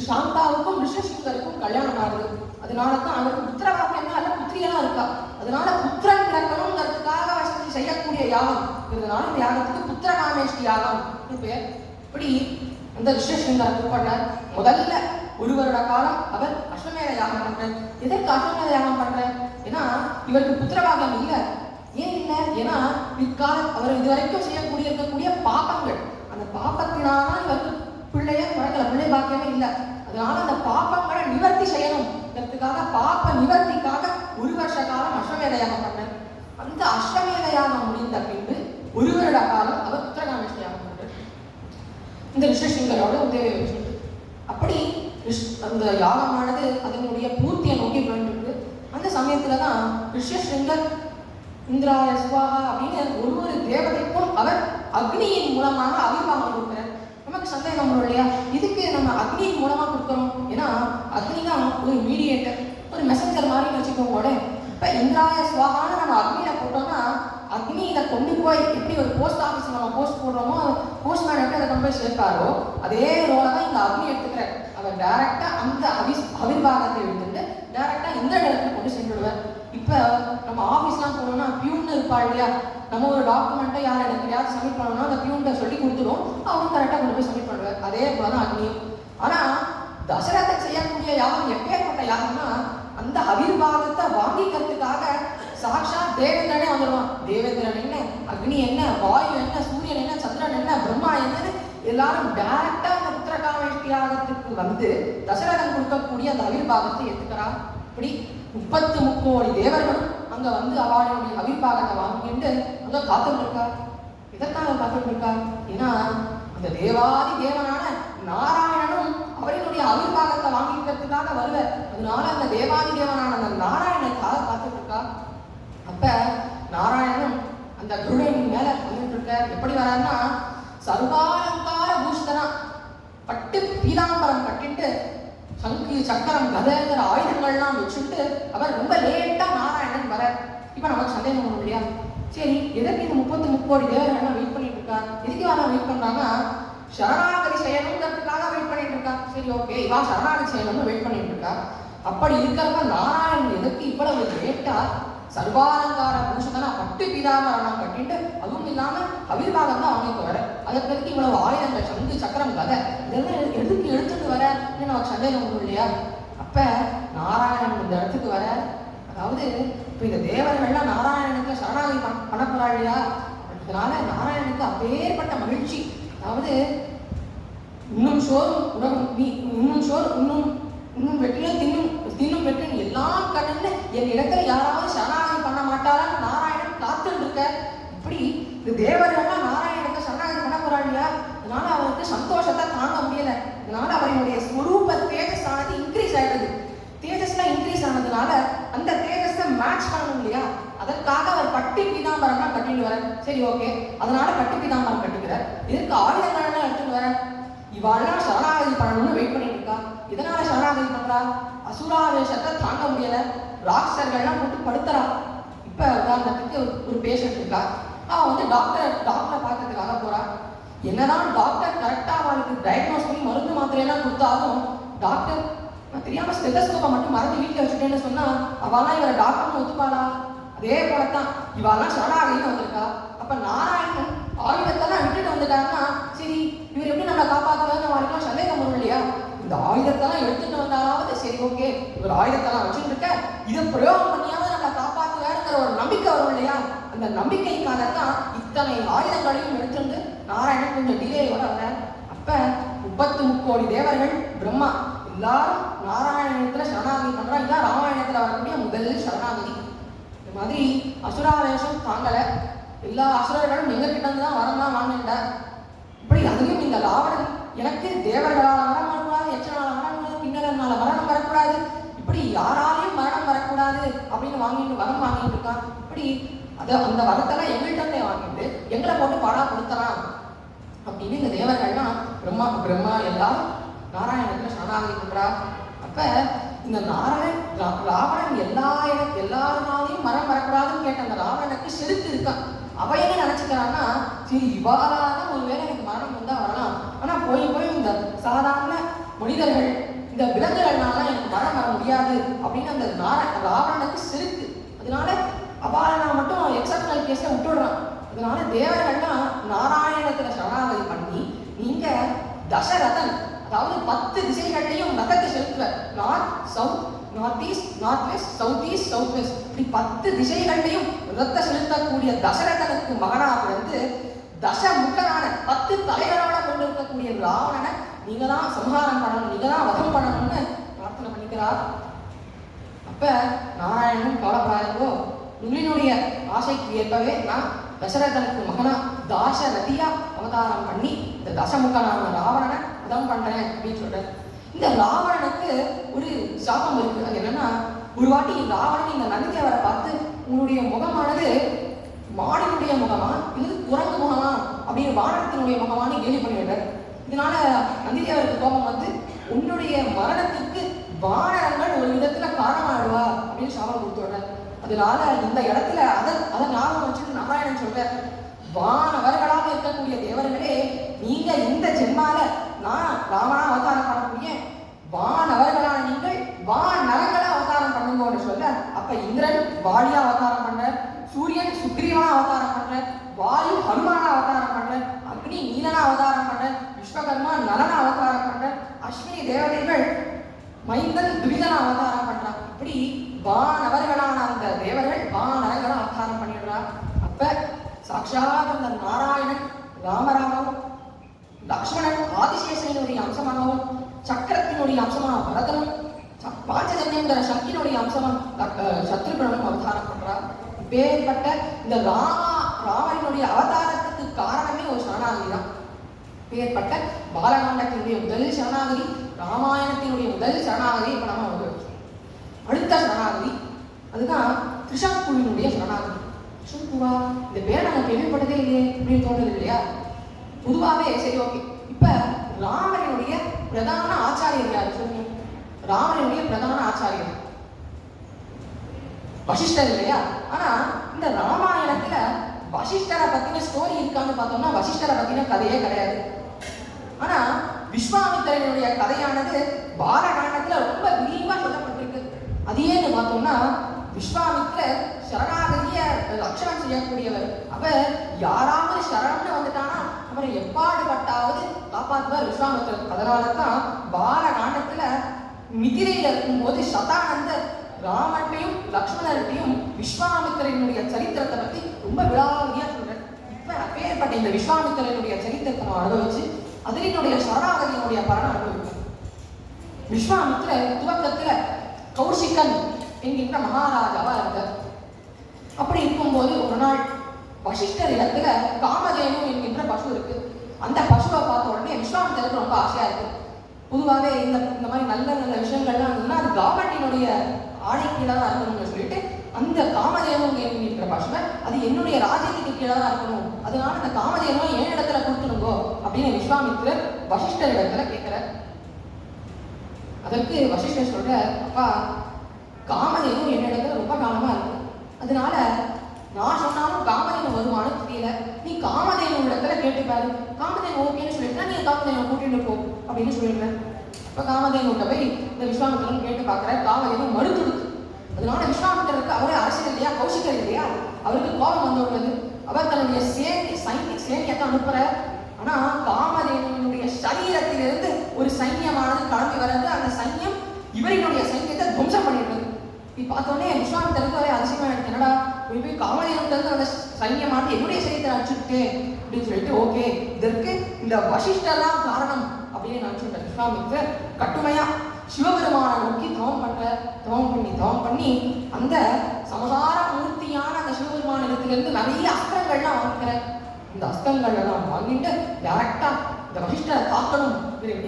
சாந்தாவுக்கும் ரிஷசிங்கருக்கும் கல்யாணம் ஆகுது. அதனாலதான் அவருக்கு புத்திரவாக்கியம் அல்ல, புத்திரியெல்லாம் இருக்கா. அதனால புத்திரன் பிறக்கணுங்கிறதுக்காக செய்யக்கூடிய யாகம். இதனால இந்த யாகத்துக்கு புத்திரகாமேஷ்டி யாகம் பேர். இப்படி அந்த ரிஷசிங்கர் கூப்பிட்டார். முதல்ல ஒரு வருட காலம் அவர் அஸ்வமேத யாகம் பண்றார். எதற்கு அஸ்வமேத யாகம் பண்றார்? ஏன்னா இவருக்கு புத்திரவாகம் இல்லை. ஏன் இல்லை? ஏன்னா இக்காலம் அவர் இதுவரைக்கும் இருக்கக்கூடிய பாப்பங்கள், அந்த பாப்பத்தினால இவருக்கு பிள்ளைய பிறக்கல, பிள்ளை பாக்கியமே இல்லை. அதனால அந்த பாப்பங்களை நிவர்த்தி செய்யணும்ங்கிறதுக்காக பாப்ப நிவர்த்திக்காக 1 வருஷ காலம் அஸ்வமேத யாகம் பண்ணார். அந்த அஸ்வமேத யாகம் முடிந்த பின்பு 1 வருட காலம் அவர் புத்திரகாமேஷ்டி யாகம் பண்றார். இந்த ரிஷசிங்கரோட உதவி வச்சு அப்படி அந்த யாகமானது அதனுடைய பூர்த்தியை நோக்கி போயிட்டு அந்த சமயத்துலதான் ரிஷசிங்கர் இந்திராய சுவாகா அப்படின்னு ஒரு தேவதைக்கும் அவர் அக்னியின் மூலமாக அபிர்வாகம் கொடுக்கிறார். நமக்கு சந்தேகம் வரும் இல்லையா, இதுக்கு நம்ம அக்னியின் மூலமா கொடுக்குறோம்? ஏன்னா அக்னி தான் ஒரு மீடியேட்டர், ஒரு மெசஞ்சர் மாதிரி வச்சுக்கோங்க. இப்ப இந்திராய சுவாகான்னு நம்ம அக்னியில போட்டோம்னா அக்னி இதை கொண்டு போய் எப்படி ஒரு போஸ்ட் ஆஃபீஸ் நம்ம போஸ்ட் போடுறோமோ, போஸ்ட்மேன் எப்படி அதை கொண்டு போய் சேர்ப்பாரோ அதே ரோல தான் இந்த அக்னி எடுத்துக்கிறார். அவர் டைரக்டா அந்த அபிர்வாகத்தை எடுத்துட்டு டைரக்டா இந்த இடத்துக்கு கொண்டு சென்றுடுவார். இப்ப நம்ம ஆஃபீஸ்லாம் போனோம்னா பியூன்னு இருப்பா இல்லையா, நம்ம ஒரு டாக்குமெண்ட்டை யாரையாவது சப்மிட் பண்ணணும்னா அந்த பியூன்ட்ட சொல்லி கொடுத்துரும், அவங்க கரெக்டாக கொண்டு போய் சப்மிட் பண்ணுவார். அதே போலதான் அக்னியும். ஆனா தசரதன் செய்யக்கூடிய யாகம் எப்பேற்பட்ட யாகம்னா அந்த அபிர்வாகத்தை வாங்கிக்கிறதுக்காக சாட்சா தேவேந்திரனே வந்துடுவான். தேவேந்திரன் என்ன, அக்னி என்ன, வாயு என்ன, சூரியன் என்ன, சந்திரன் என்ன, பிரம்மா என்னன்னு எல்லாரும் டைரக்டா அந்த புத்திரகாமேஷ்டி யாகத்துக்கு வந்து தசரதன் கொடுக்கக்கூடிய அந்த அபிர்வாகத்தை எடுத்துக்கிறார். இப்படி 33 கோடி தேவர்களும் அங்க வந்து அவளுடைய அபிர்வாகத்தை வாங்கிட்டு அங்க காத்துட்டு இருக்கார். இதற்காக காத்துட்டு இருக்கார். ஏன்னா அந்த தேவாதி தேவனான நாராயணனும் அவரினுடைய அபிர்வாகத்தை வாங்கிக்கிறதுக்காக வருவார். அதனால அந்த தேவாதி தேவனான அந்த நாராயணனுக்காக காத்துட்டு இருக்கார். அப்ப நாராயணனும் அந்த கருடன் மேல வந்துட்டு இருக்கார். எப்படி வராருன்னா சர்வாலங்கார பூஷிதனா பட்டு பீதாம்பரம் கட்டிட்டு சங்கு சக்கரம் கதைங்கிற ஆயுதங்கள்லாம் வச்சுட்டு அவர் ரொம்ப லேட்டா நாராயணன் வர. இப்ப நமக்கு சந்தேகம் வரும் இல்லையா, சரி எதற்கு இந்த 33 கோடி தேவர்கள் வெயிட் பண்ணிட்டு இருக்கா, எதுக்கு வர வெயிட் பண்றாங்கன்னா சரணாகதி செய்யணுங்கிறதுக்காக வெயிட் பண்ணிட்டு இருக்கா. சரி ஓகே, இவா சரணாகதி செய்யணும்னு வெயிட் பண்ணிட்டு இருக்கா. அப்படி இருக்கிறப்ப நாராயணன் எதற்கு இவ்வளவு லேட்டா சர்வாலங்கார பூஷிதனா பட்டு பீதாம்பரம் கட்டிட்டு, அதுவும் இல்லாம அபிர்வாகம் தான் அவங்களுக்கு வர, அதற்கு இவ்வளவு ஆயுதங்கள் சங்கு சக்கரம் கதை இதெல்லாம் எதுக்கு எடுத்துட்டு வர நமக்கு சந்தேகம் வரும் இல்லையா. அப்ப நாராயணன் இந்த இடத்துக்கு வர, அதாவது இப்ப இந்த தேவர்கள்லாம் நாராயணனுக்கு சரணாகதி பண்ண போறா இல்லையா, அதனால நாராயணனுக்கு அப்பேற்பட்ட மகிழ்ச்சி. அதாவது உண்ணும் சோறும் உணவும் நீ உண்ணும் சோறு உண்ணும் வெற்றியும் தின்னும் வெற்றியும் எல்லாம் கண்ணுன்னு என் இடத்துல யாராவது சரணாகதி பண்ண மாட்டாரான்னு நாராயணன் காத்துட்டு இருக்க. இப்படி இந்த தேவர்கள்லாம் நாராயணனுக்கு சரணாகதி பண்ண போறாள் இல்லையா, அதனால அவருக்கு சந்தோஷத்தை தாங்க முடியல. அதனால அவருடைய ஸ்வரூப தேஜஸ் ஆனது இன்க்ரீஸ் ஆயிடுது. தேஜஸ்லாம் இன்க்ரீஸ் ஆனதுனால அந்த தேஜஸை மேட்ச் பண்ணணும் இல்லையா, அதற்காக அவர் பட்டி பீதாம்பரம்லாம் கட்டிட்டு வர. சரி ஓகே, அதனால பட்டி பீதாம்பரம் கட்டிக்கிறார். இதற்கு ஆயுதங்கள்லாம் எடுத்துட்டு வர. இவாள்லாம் சரணாகதி பண்ணணும்னு வெயிட் பண்ணிட்டு இருக்கா. இதனால சரணாகதி பண்றா, அசுராவேஷத்தை தாங்க முடியல, ராட்சர்கள்லாம் போட்டு படுத்துறா. இப்ப உதாரணத்துக்கு ஒரு பேஷண்ட் இருக்கா, அவன் வந்து டாக்டரை பார்க்கறதுக்காக போறா. என்னதான் டாக்டர் கரெக்டா அவளுக்கு டயக்னோஸ் பண்ணி மருந்து மாத்திரையெல்லாம் கொடுத்தாலும் டாக்டர் தெரியாம ஸ்டெதஸ்கோப்பை மட்டும் மறந்து வீட்டில் வச்சுட்டேன்னு சொன்னா அவெல்லாம் இவரை டாக்டர்னு ஒத்துப்பாளா? அதே போலத்தான் இவாள்லாம் சரணாகதின்னு வந்திருக்கா. அப்ப நாராயணன் ஆயுதத்தெல்லாம் விட்டுட்டு வந்துட்டாருன்னா சரி இவர் எப்படி நம்மளை காப்பாற்றுவாருன்னு அவளுக்குலாம் சந்தேகம் வரும் இல்லையா. இந்த ஆயுதத்தெல்லாம் எடுத்துட்டு வந்தாலாவது சரி ஓகே, இவர் ஆயுதத்தெல்லாம் வச்சுட்டு இருக்க, இதை பிரயோகம் பண்ணியாவது நம்மளை காப்பாற்றுவாருங்கிற ஒரு நம்பிக்கை வரும் இல்லையா. அந்த நம்பிக்கைக்காகத்தான் இத்தனை ஆயுதங்களையும் எடுத்துட்டு நாராயணன் கொஞ்சம் டிலேயோட வர. அப்ப 33 கோடி தேவர்கள் பிரம்மா எல்லாரும் நாராயணத்துல சரணாகதி பண்றா. இதான் ராமாயணத்துல வரக்கூடிய முதல் சரணாகதி. இந்த மாதிரி அசுராவேஷம் தாங்கல, எல்லா அசுரர்களும் எங்க கிட்ட இருந்து தான் வரலாம் வாங்கிட்டார். இப்படி அதுவும் இந்த ராவணன் எனக்கு தேவர்களால மரணம் வரக்கூடாது, எச்சனால மரணம் வரக்கூடாது, கிண்ணறனால மரணம் வரக்கூடாது, இப்படி யாராலையும் மரணம் வரக்கூடாது அப்படின்னு வரம் வாங்கிட்டு இருக்கான். இப்படி அந்த வரத்தெல்லாம் எங்கள்கிட்ட வாங்கிட்டு எங்களை போட்டு பாடா கொடுத்தலாம் அப்படின்னு இந்த தேவர்கள்லாம் பிரம்மா எல்லாரும் நாராயணத்துல சரணாகதி பண்றா. அப்ப இந்த ராவணன் எல்லாருனாலையும் மரம் வரக்கூடாதுன்னு கேட்ட அந்த ராவணனுக்கு செலுத்து இருக்கான். அவ என்ன நினைச்சுக்கிறான்னா சரி இவாராதான் ஒருவேளை எனக்கு மரணம் வந்தா வரலாம், ஆனா போய் இந்த சாதாரண மனிதர்கள் இந்த விலங்குகள்னால எனக்கு மரணம் வர முடியாது அப்படின்னு அந்த ராவணனுக்கு செலுத்து. அதனால அபாலனா மட்டும் எக்ஸப்ஷனல் கேஸ்ல விட்டுடுறான். அதனால தேவர்கள்லாம் நாராயணத்துல சரணாகதி பண்ணி நீங்க தசரதன் அதாவது 10 திசைகளையும் ரதத்தை செலுத்துவார். North south, north east, north west, south east, south west, இப்படி 10 திசைகளையும் ரத்த செலுத்தக்கூடிய தசரதனுக்கு மகனாக பிறந்து தசமுகனான 10 தலைகளோட கொண்டு இருக்கக்கூடிய ராவணனை நீங்க தான் சம்ஹாரம் பண்ணணும், நீங்க தான் வதம் பண்ணணும்னு பிரார்த்தனை பண்ணிக்கிறார். அப்ப நாராயணனும் கவலைப்படாதோ, உங்களினுடைய ஆசைக்கு ஏற்பவே நான் தசரதனுக்கு மகனா தாசரதியா அவதாரம் பண்ணி இந்த தசமுகனான ராவணனை வதம் பண்றேன் அப்படின்னு சொல்றாரு. இந்த ராவணனுக்கு ஒரு சாபம் இருக்கு. அது என்னன்னா, ஒரு வாட்டி ராவணன் இந்த நந்திதேவரை பார்த்து உன்னுடைய முகமானது மாடினுடைய முகமா இல்லது குரங்கு முகமா அப்படின்னு வானத்தினுடைய முகமானு கேள்வி பண்ணிடுறாரு. இதனால நந்திதேவருக்கு கோபம் வந்து உன்னுடைய மரணத்துக்கு வானரங்கள் ஒரு விதத்துல காரணமாடுவா அப்படின்னு சாபம் கொடுத்துடுறாரு. அதனால இந்த இடத்துல அதை ஞாபகம் வச்சுட்டு நாராயணன் சொல்றார், வானவர்களாக இருக்கக்கூடிய தேவர்களே, நீங்க இந்த ஜென்மால நான் ராவணா அவதாரம் பண்ணக்கூடிய வானவர்களான நீங்கள் வானரங்களா அவதாரம் பண்ணுங்கன்னு சொல்ல, அப்ப இந்திரன் வாலியா அவதாரம் பண்ற, சூரியன் சுக்ரீவனா அவதாரம் பண்ற, வாயு ஹனுமானா அவதாரம் பண்ற, அக்னி நீலனா அவதாரம் பண்ற, விஸ்வகர்மா நலனா அவதாரம் பண்ற, அஸ்வினி தேவதைகள் மைந்தன் துரிதனா அவதாரம் பண்றான். இப்படி வானவர்களான அந்த தேவர்கள் வானரங்களா அவதாரம் பண்ணிடுறா. அப்ப சாட்சாத் அந்த நாராயணன் ராமராகவும் லக்ஷ்மணன் ஆதிசேஷனுடைய அம்சமாகவும் சக்கரத்தினுடைய அம்சமான பரதனும் பாஞ்சஜன்யங்கிற சக்தியினுடைய அம்சமான சத்ருகனும் அவதாரம் பண்றார். பேர்பட்ட இந்த ராமனுடைய அவதாரத்துக்கு காரணமே ஒரு சரணாகதி தான். பேர்பட்ட பாலகாண்டத்தினுடைய முதல் சரணாகதி, ராமாயணத்தினுடைய முதல் சரணாகதி இப்ப நம்ம வந்து அடுத்த சரணாகதி அதுதான் திரிசங்குவினுடைய சரணாகதி. திரிசங்குவா இந்த பேரை நம்ம கேள்விப்பட்டதே இல்லையே அப்படின்னு தோணுது இல்லையா. பொதுவாகவே சரி ஓகே, இப்ப ராமனுடைய பிரதான ஆச்சாரியர் யாரு சொல்லுங்க? ராமனுடைய பிரதான ஆச்சாரியர் வசிஷ்டர் இல்லையா. ஆனா இந்த ராமாயணத்துல வசிஷ்டரை பத்தின ஸ்டோரி இருக்கான்னு பார்த்தோம்னா வசிஷ்டரை பத்தின கதையே கிடையாது. ஆனா விஸ்வாமித்திரனுடைய கதையானது பாலகாண்டத்துல ரொம்ப விரிவா சொல்லப்பட்டிருக்கு. அது ஏன்னு பார்த்தோம்னா விஸ்வாமித்திரர் சரணாகதிய லட்சணம் செய்யக்கூடியவர். அவர் யாராவது சரணம்னு வந்துட்டானா அவரை எப்பாடுபட்டாவது காப்பாற்றுவார் விஸ்வாமித்திரர். அதனாலதான் பாலகாண்டத்துல மிதிரையில இருக்கும்போது சதானந்தர் ராமன்ட்டையும் லக்ஷ்மணர்கிட்டையும் விஸ்வாமித்திரனுடைய சரித்திரத்தை பத்தி ரொம்ப விழாவதியா சொல்றார். இப்ப அப்பேற்பட்ட இந்த விஸ்வாமித்திரனுடைய சரித்திரத்தை நம்ம அனுபவிச்சு அதனுடைய சரணாகதியினுடைய பலனை அனுபவிக்கும். விஸ்வாமித்திரர் துவக்கத்துல கௌஷிகன் என்கின்ற மகாராஜாவா இருந்தார். அப்படி இருக்கும்போது ஒரு நாள் வசிஷ்டர் இடத்துல காமதேனு என்கின்ற பசு இருக்கு. அந்த பசுவை பார்த்த உடனே விஸ்வாமித்திரருக்கு ரொம்ப ஆசையா இருக்கு. பொதுவாகவே இந்த மாதிரி நல்ல நல்ல விஷயங்கள்லாம் இருந்ததுன்னா அது கவர்மெண்டினுடைய ஆணைக்கீழே தான் இருக்கணும்னு சொல்லிட்டு அந்த காமதேனு என்கின்ற பசுவை அது என்னுடைய ராஜ்யத்துக்கு கீழே தான் இருக்கணும், அதனால அந்த காமதேனுவை என் இடத்துல கொடுத்துருங்கோ அப்படின்னு விஸ்வாமித்திரர் வசிஷ்டர் இடத்துல கேட்கிறார். அதற்கு வசிஷ்டர் சொல்ற, அப்பா காமதேனு என் இடத்துல ரொம்ப காலமா இருக்கு, அதனால நான் சொன்னாலும் காமதேனு வருமானு தெரியல, நீ காமதேனு இடத்துல கேட்டுப்பாரு, காமதேனு ஓகேன்னு சொல்லிட்டா நீ காமதேனு கூட்டிட்டு போ அப்படின்னு சொல்லிடுறேன். இப்ப காமதேனுட்ட போய் இந்த விஸ்வாமித்திரன் கேட்டு பார்க்கிற, காமதேனு மறுத்துடுது. அதனால விஸ்வாமித்திரருக்கு அவரே அரசியல் இல்லையா, கௌஷிகர் இல்லையா, அவருக்கு கோபம் வந்து உள்ளது. அவர் தன்னுடைய சேனியத்தை அனுப்புற. ஆனா காமதேனுடைய சரீரத்திலிருந்து ஒரு சைன்யமானது கிளம்பி வர்றது. அந்த சைன்யம் இவரினுடைய சைன்யத்தை துவம்சம் பண்ணிடுறது. இப்ப பார்த்தோன்னே விஸ்வாமித்திரருக்கு ஒரே அதிசயமா இருக்கு, என்னடா போய் காமதேனுக்கு அந்த சைன்யமானது என்னுடைய சரீரத்தை அடிச்சுட்டு அப்படின்னு சொல்லிட்டு, ஓகே இதற்கு இந்த வசிஷ்டர் தான் காரணம் அப்படின்னு நினைச்சுட்ட விஸ்வாமித்திரர் கட்டுமையா சிவபெருமான நோக்கி தவம் பண்ணி அந்த சமகார மூர்த்தியான அந்த சிவபெருமான இடத்திலிருந்து நிறைய அஸ்திரங்கள்லாம் வாங்கிக்கிற. இந்த அஸ்திரங்கள் எல்லாம் வாங்கிட்டு டைரக்டா இந்த வசிஷ்டரை தாக்கணும்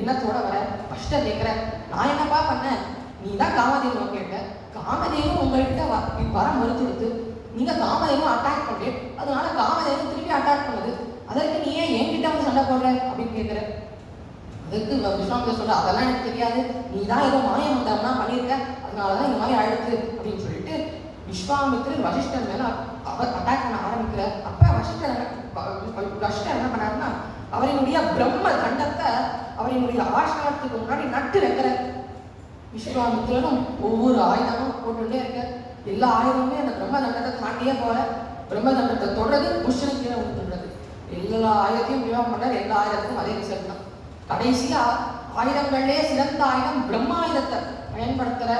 எண்ணத்தோட வர. வசிஷ்டர் கேட்கிற, நான் என்னப்பா பண்ணேன், நீ தான் காமதேனு கேட்ட, காமதேனு உங்கள்கிட்ட வர மறுத்துடுத்து, நீங்க காமதேனு அட்டாக் பண்ணு, அதனால காமதேனு திருப்பி அட்டாக் பண்ணுது, அதற்கு நீ ஏன் என்கிட்ட வந்து சண்டை போடுற அப்படின்னு கேட்கிற. அதுக்கு விஸ்வாமித்திரர் சொல்ற, அதெல்லாம் எனக்கு தெரியாது, நீ தான் ஏதோ மாயமந்திரம்லாம் பண்ணியிருக்க, அதனாலதான் இந்த மாதிரி ஆயிடுச்சு அப்படின்னு சொல்லிட்டு விஸ்வாமித்திரர் வசிஷ்டர் மேல அவர் அட்டாக் பண்ண ஆரம்பிக்கிற. அப்ப வசிஷ்டர் என்ன பண்ணாருன்னா, அவரினுடைய பிரம்ம தண்டத்தை அவரினுடைய ஆசிரமத்துக்கு முன்னாடி நட்டு வைக்கிற. விஸ்வாமித்திரரும் ஒவ்வொரு ஆயுதமும் போட்டுட்டே இருக்க. எல்லா ஆயுதமுமே அந்த பிரம்ம தண்டத்தை தாண்டியே போற. பிரம்ம தண்டத்தை தொடர்றது புஷ்ண கீழே விழுந்துடுறது. எல்லா ஆயுதத்தையும் விவாகம் பண்றாரு, எல்லா ஆயுதத்துக்கும் அதே ரிசல்ட் தான். கடைசியா ஆயுதங்கள்லயே சிறந்த ஆயுதம் பிரம்மாயுதத்தை பயன்படுத்துற.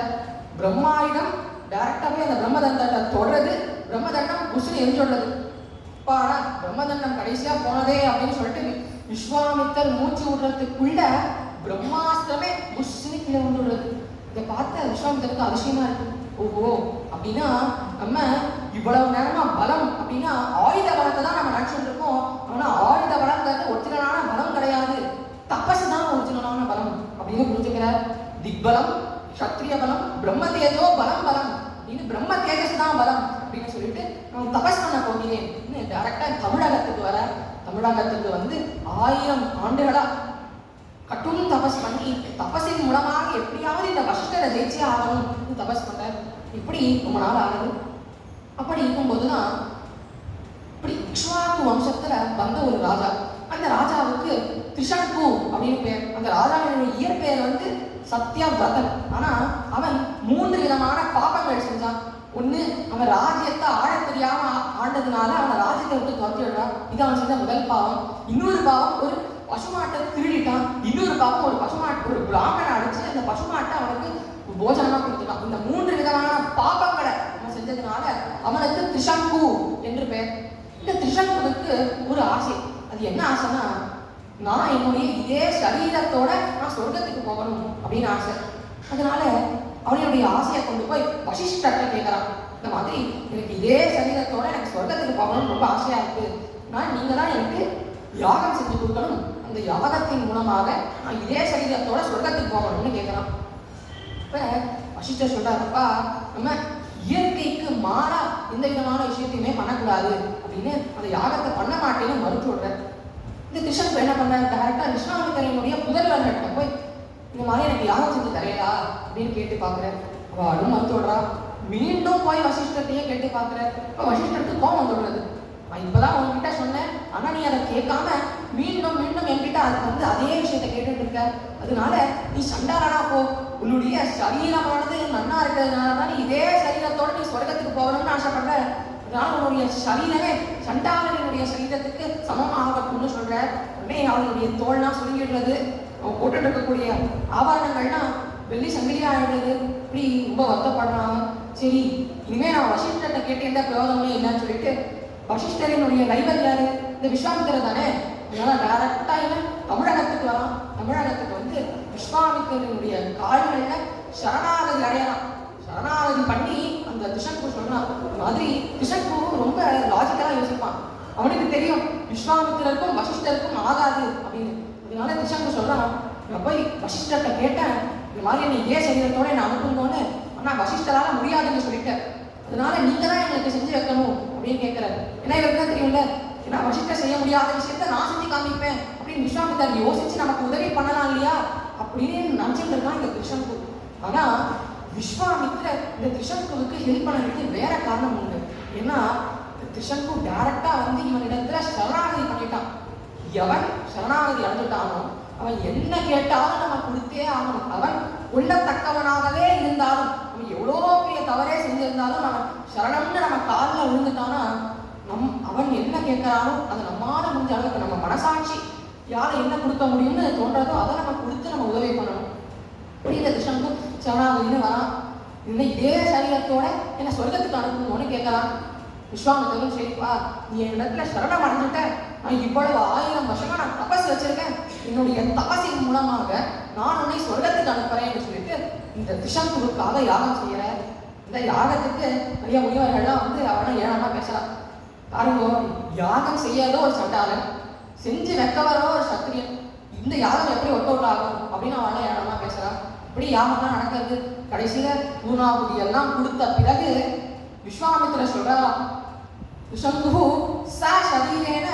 பிரம்மாயுதம் டைரக்டாவே அந்த பிரம்மதண்டத்தை தொடர்றது. பிரம்மதண்டம் புஷ்ணு எரிஞ்சுள்ளது. பாரா பிரம்மதண்டம் கடைசியா போனதே அப்படின்னு சொல்லிட்டு விஸ்வாமித்தர் மூச்சு விடுறதுக்குள்ள பிரம்மாஸ்திரமே புஷ்ணு கீழே விழுந்துள்ளது. இதை பார்த்த விஸ்வாமித்தருக்கு அதிசயமா இருக்கு. ஓஹோ, அப்படின்னா நம்ம இவ்வளவு நேரமா பலம் அப்படின்னா ஆயுத பலத்தை தான் நம்ம நினைச்சுட்டு இருக்கோம். ஆனா ஆயுத பலங்கிறது ஒரிஜினலான பலம் கிடையாது, தபசு தான் ஒரிஜினலான பலம் அப்படின்னு புரிஞ்சுக்கிறார். திக்பலம், சத்திரிய பலம், பிரம்ம தேஜோ பலம் அப்படின்னு பிரம்ம தேஜஸ் தான் பலம் அப்படின்னு சொல்லிட்டு நான் தபஸ் பண்ண போகிறேன் டைரக்டா தமிழகத்துக்கு வர. தமிழகத்துக்கு வந்து 1000 ஆண்டுகளா கட்டும் தபஸ் பண்ணி தபஸின் மூலமாக எப்படியாவது இந்த வசிஷ்டரை ஜெயிச்சே ஆகணும் தபஸ் பண்ற. இப்படி ரொம்ப நாள் ஆகுது. அப்படி இருக்கும்போதுதான் இப்படி இக்ஷ்வாக்கு வம்சத்துல வந்த ஒரு ராஜா. அந்த ராஜாவுக்கு திரிஷங்கு அப்படின்னு பேர். அந்த ராஜாவினுடைய இயற்பெயர் வந்து சத்யவிரதன். ஆனா அவன் 3 விதமான பாபங்கள் செஞ்சான். ஒண்ணு, அவன் ராஜ்யத்தை ஆழ தெரியாம ஆண்டதுனால அவன் ராஜ்யத்தை விட்டு துரத்தி விடுறான். இது அவன் செஞ்ச முதல் பாவம். இன்னொரு பாவம், ஒரு பசுமாட்டை திருடிட்டான். இன்னொரு பாவம், ஒரு பிராமணனை அடிச்சு அந்த பசுமாட்டை அவனுக்கு போஜனமா கொடுத்துட்டான். இந்த 3 விதமான பாபங்களை அவன் செஞ்சதுனால அவனுக்கு திரிஷங்கு என்று பெயர். இந்த திரிஷங்குவுக்கு ஒரு ஆசை. அது என்ன ஆசைன்னா, நான் என்னுடைய இதே சரீரத்தோட நான் சொர்க்கத்துக்கு போகணும் அப்படின்னு ஆசை. அதனால அவனுடைய ஆசையை கொண்டு போய் வசிஷ்டர்கிட்ட கேட்கறான். இந்த மாதிரி எனக்கு இதே சரீரத்தோட எனக்கு சொர்க்கத்துக்கு போகணும்னு ரொம்ப ஆசையா இருக்கு, நீங்க தான் எனக்கு யாகம் செஞ்சு கொடுக்கணும், அந்த யாகத்தின் மூலமாக நான் இதே சரீரத்தோட சொர்க்கத்துக்கு போகணும்னு கேட்கறான். இப்ப வசிஷ்டர் சொல்றாருப்பா, நம்ம இயற்கைக்கு மாறா எந்த விதமான விஷயத்தையுமே பண்ணக்கூடாது அப்படின்னு அந்த யாகத்தை பண்ண மாட்டேன்னு மறுத்து விடுற. இந்த திரிஷங்கு என்ன பண்றாரு, டைரக்டா விஸ்வாமித்திரனுடைய புதல்வர்கிட்ட போய் இந்த மாதிரி எனக்கு யாகம் செஞ்சு தரையலா அப்படின்னு கேட்டு பாக்குறேன். அவளும் மறுத்து விடுறா. மீண்டும் போய் வசிஷ்டத்தையே கேட்டு பாக்குறேன். இப்ப வசிஷ்டருக்கு கோபம் வந்துடுறது. நான் இப்பதான் உங்ககிட்ட சொன்னேன், ஆனா நீ அதை கேட்காம மீண்டும் மீண்டும் என்கிட்ட அது வந்து அதே விஷயத்த கேட்டுட்டு இருக்க. அதனால நீ சண்டாரனா போ, உன்னுடைய சரீரமானது நன்னா இருக்கிறதுனாலதான் நீ இதே சரீரத்தோட நீ சொர்க்கத்துக்கு போகணும்னு ஆசைப்படுற. அதனால உன்னுடைய சரீரமே சண்டாளனுடைய சரீரத்துக்கு சமமாகட்டும்னு சொல்ற. உடனே அவனுடைய தோல்னா சுருங்கிடுறது. அவன் போட்டுட்டு இருக்கக்கூடிய ஆபரணங்கள்லாம் வெள்ளி சங்கிலியா ஆயிடுறது. இப்படி ரொம்ப வருத்தப்படுறான். சரி, இனிமே நான் வசிஷ்டர்கிட்ட கேட்டு எந்த பிரயோஜனமே இல்லைன்னு சொல்லிட்டு வசிஷ்டரினுடைய ரைவல் யாரு, இந்த விஸ்வாமித்திரர் தானே, அதனால டைரக்டா இவன் தமிழகத்துக்கு வரான். தமிழகத்துக்கு வந்து விஸ்வாமித்திரனுடைய கால்கள்ல சரணாகதி அடையலாம். சரணாகதி பண்ணி அந்த திஷங்கு சொன்னான். இந்த மாதிரி திஷங்கு ரொம்ப லாஜிக்கலா யோசிப்பான். அவனுக்கு தெரியும் விஸ்வாமித்திரருக்கும் வசிஷ்டருக்கும் ஆகாது அப்படின்னு. அதனால திஷங்கு சொல்றான், நான் போய் வசிஷ்டர்கிட்ட கேட்டேன், இந்த மாதிரி என்னை இதே சரீரத்தோட நான் அனுப்புங்கன்னு. ஆனா வசிஷ்டரால முடியாதுன்னு சொல்லிட்டேன், அதனால நீங்க தான் எங்களுக்கு செஞ்சு வைக்கணும் அப்படின்னு கேட்கிறாரு. ஏன்னா இவருக்கு தான் தெரியும்ல, ஏன்னா வசிஷ்டர் செய்ய முடியாத விஷயத்த நான் செஞ்சு காமிப்பேன் அப்படின்னு விஸ்வாமித்திரர் யோசிச்சு நமக்கு உதவி பண்ணலாம் இல்லையா அப்படின்னு நினைச்சிட்டு இருக்கான் இந்த திஷங்கு. ஆனா விஸ்வாமித்திரர் இந்த திஷங்குவுக்கு ஹெல்ப் பண்ணதுக்கு வேற காரணம் உண்டு. ஏன்னா திஷங்கு டைரக்டா வந்து இவனிடத்துல சரணாகதி பண்ணிட்டான். எவன் சரணாகதி அடைஞ்சிட்டானோ அவன் என்ன கேட்டாலும் நம்ம கொடுத்தே ஆகணும். அவன் உள்ளத்தக்கவனாகவே இருந்தாலும், அவன் எவ்வளோ பெரிய தவறே செஞ்சிருந்தாலும் அவன் சரணம்னு நம்ம காலில் விழுந்துட்டானா அவன் என்ன கேட்கிறானோ அதை நம்மால முடிஞ்ச அளவுக்கு நம்ம மனசாட்சி யாரை என்ன கொடுக்க முடியும்னு தோன்றதோ அதை நம்ம கொடுத்து நம்ம உதவி பண்ணணும். இப்படி இந்த திஷங்கு சரணாகதினு வரான். இல்லை இதே சரீரத்தோட என்ன சொர்க்கத்துக்கு அனுப்பணும்னு கேட்கலாம். விஸ்வாமித்திரன், சரிப்பா நீ என் இடத்துல சரணம் அடைஞ்சிட்ட, நான் இவ்வளவு 1000 வருஷமா நான் தபஸ் வச்சிருக்கேன், என்னுடைய தபசின் மூலமாக நான் உன்னை சொர்க்கத்துக்கு அனுப்புறேன்னு சொல்லிட்டு இந்த திஷங்குவுக்காக யாகம் செய்யற. இந்த யாகத்துக்கு நிறைய முனிவர்கள்லாம் வந்து அவனை ஏழாமா பேசலாம். பாருங்க, யாகம் செய்யாதோ ஒரு சண்டாளன், செஞ்சு வைக்கவரோ ஒரு சத்திரியன், இந்த யாகம் எப்படி ஒர்க் அவுட் ஆகும் அப்படின்னு அவனை ஏழாமா பேசலாம். இப்படி யாகம்லாம் நடக்கிறது. கடைசியில பூர்ணாபுதி எல்லாம் கொடுத்த பிறகு விஸ்வாமித்திரர் சொல்றான், திஷங்கு சா ஷரீரேன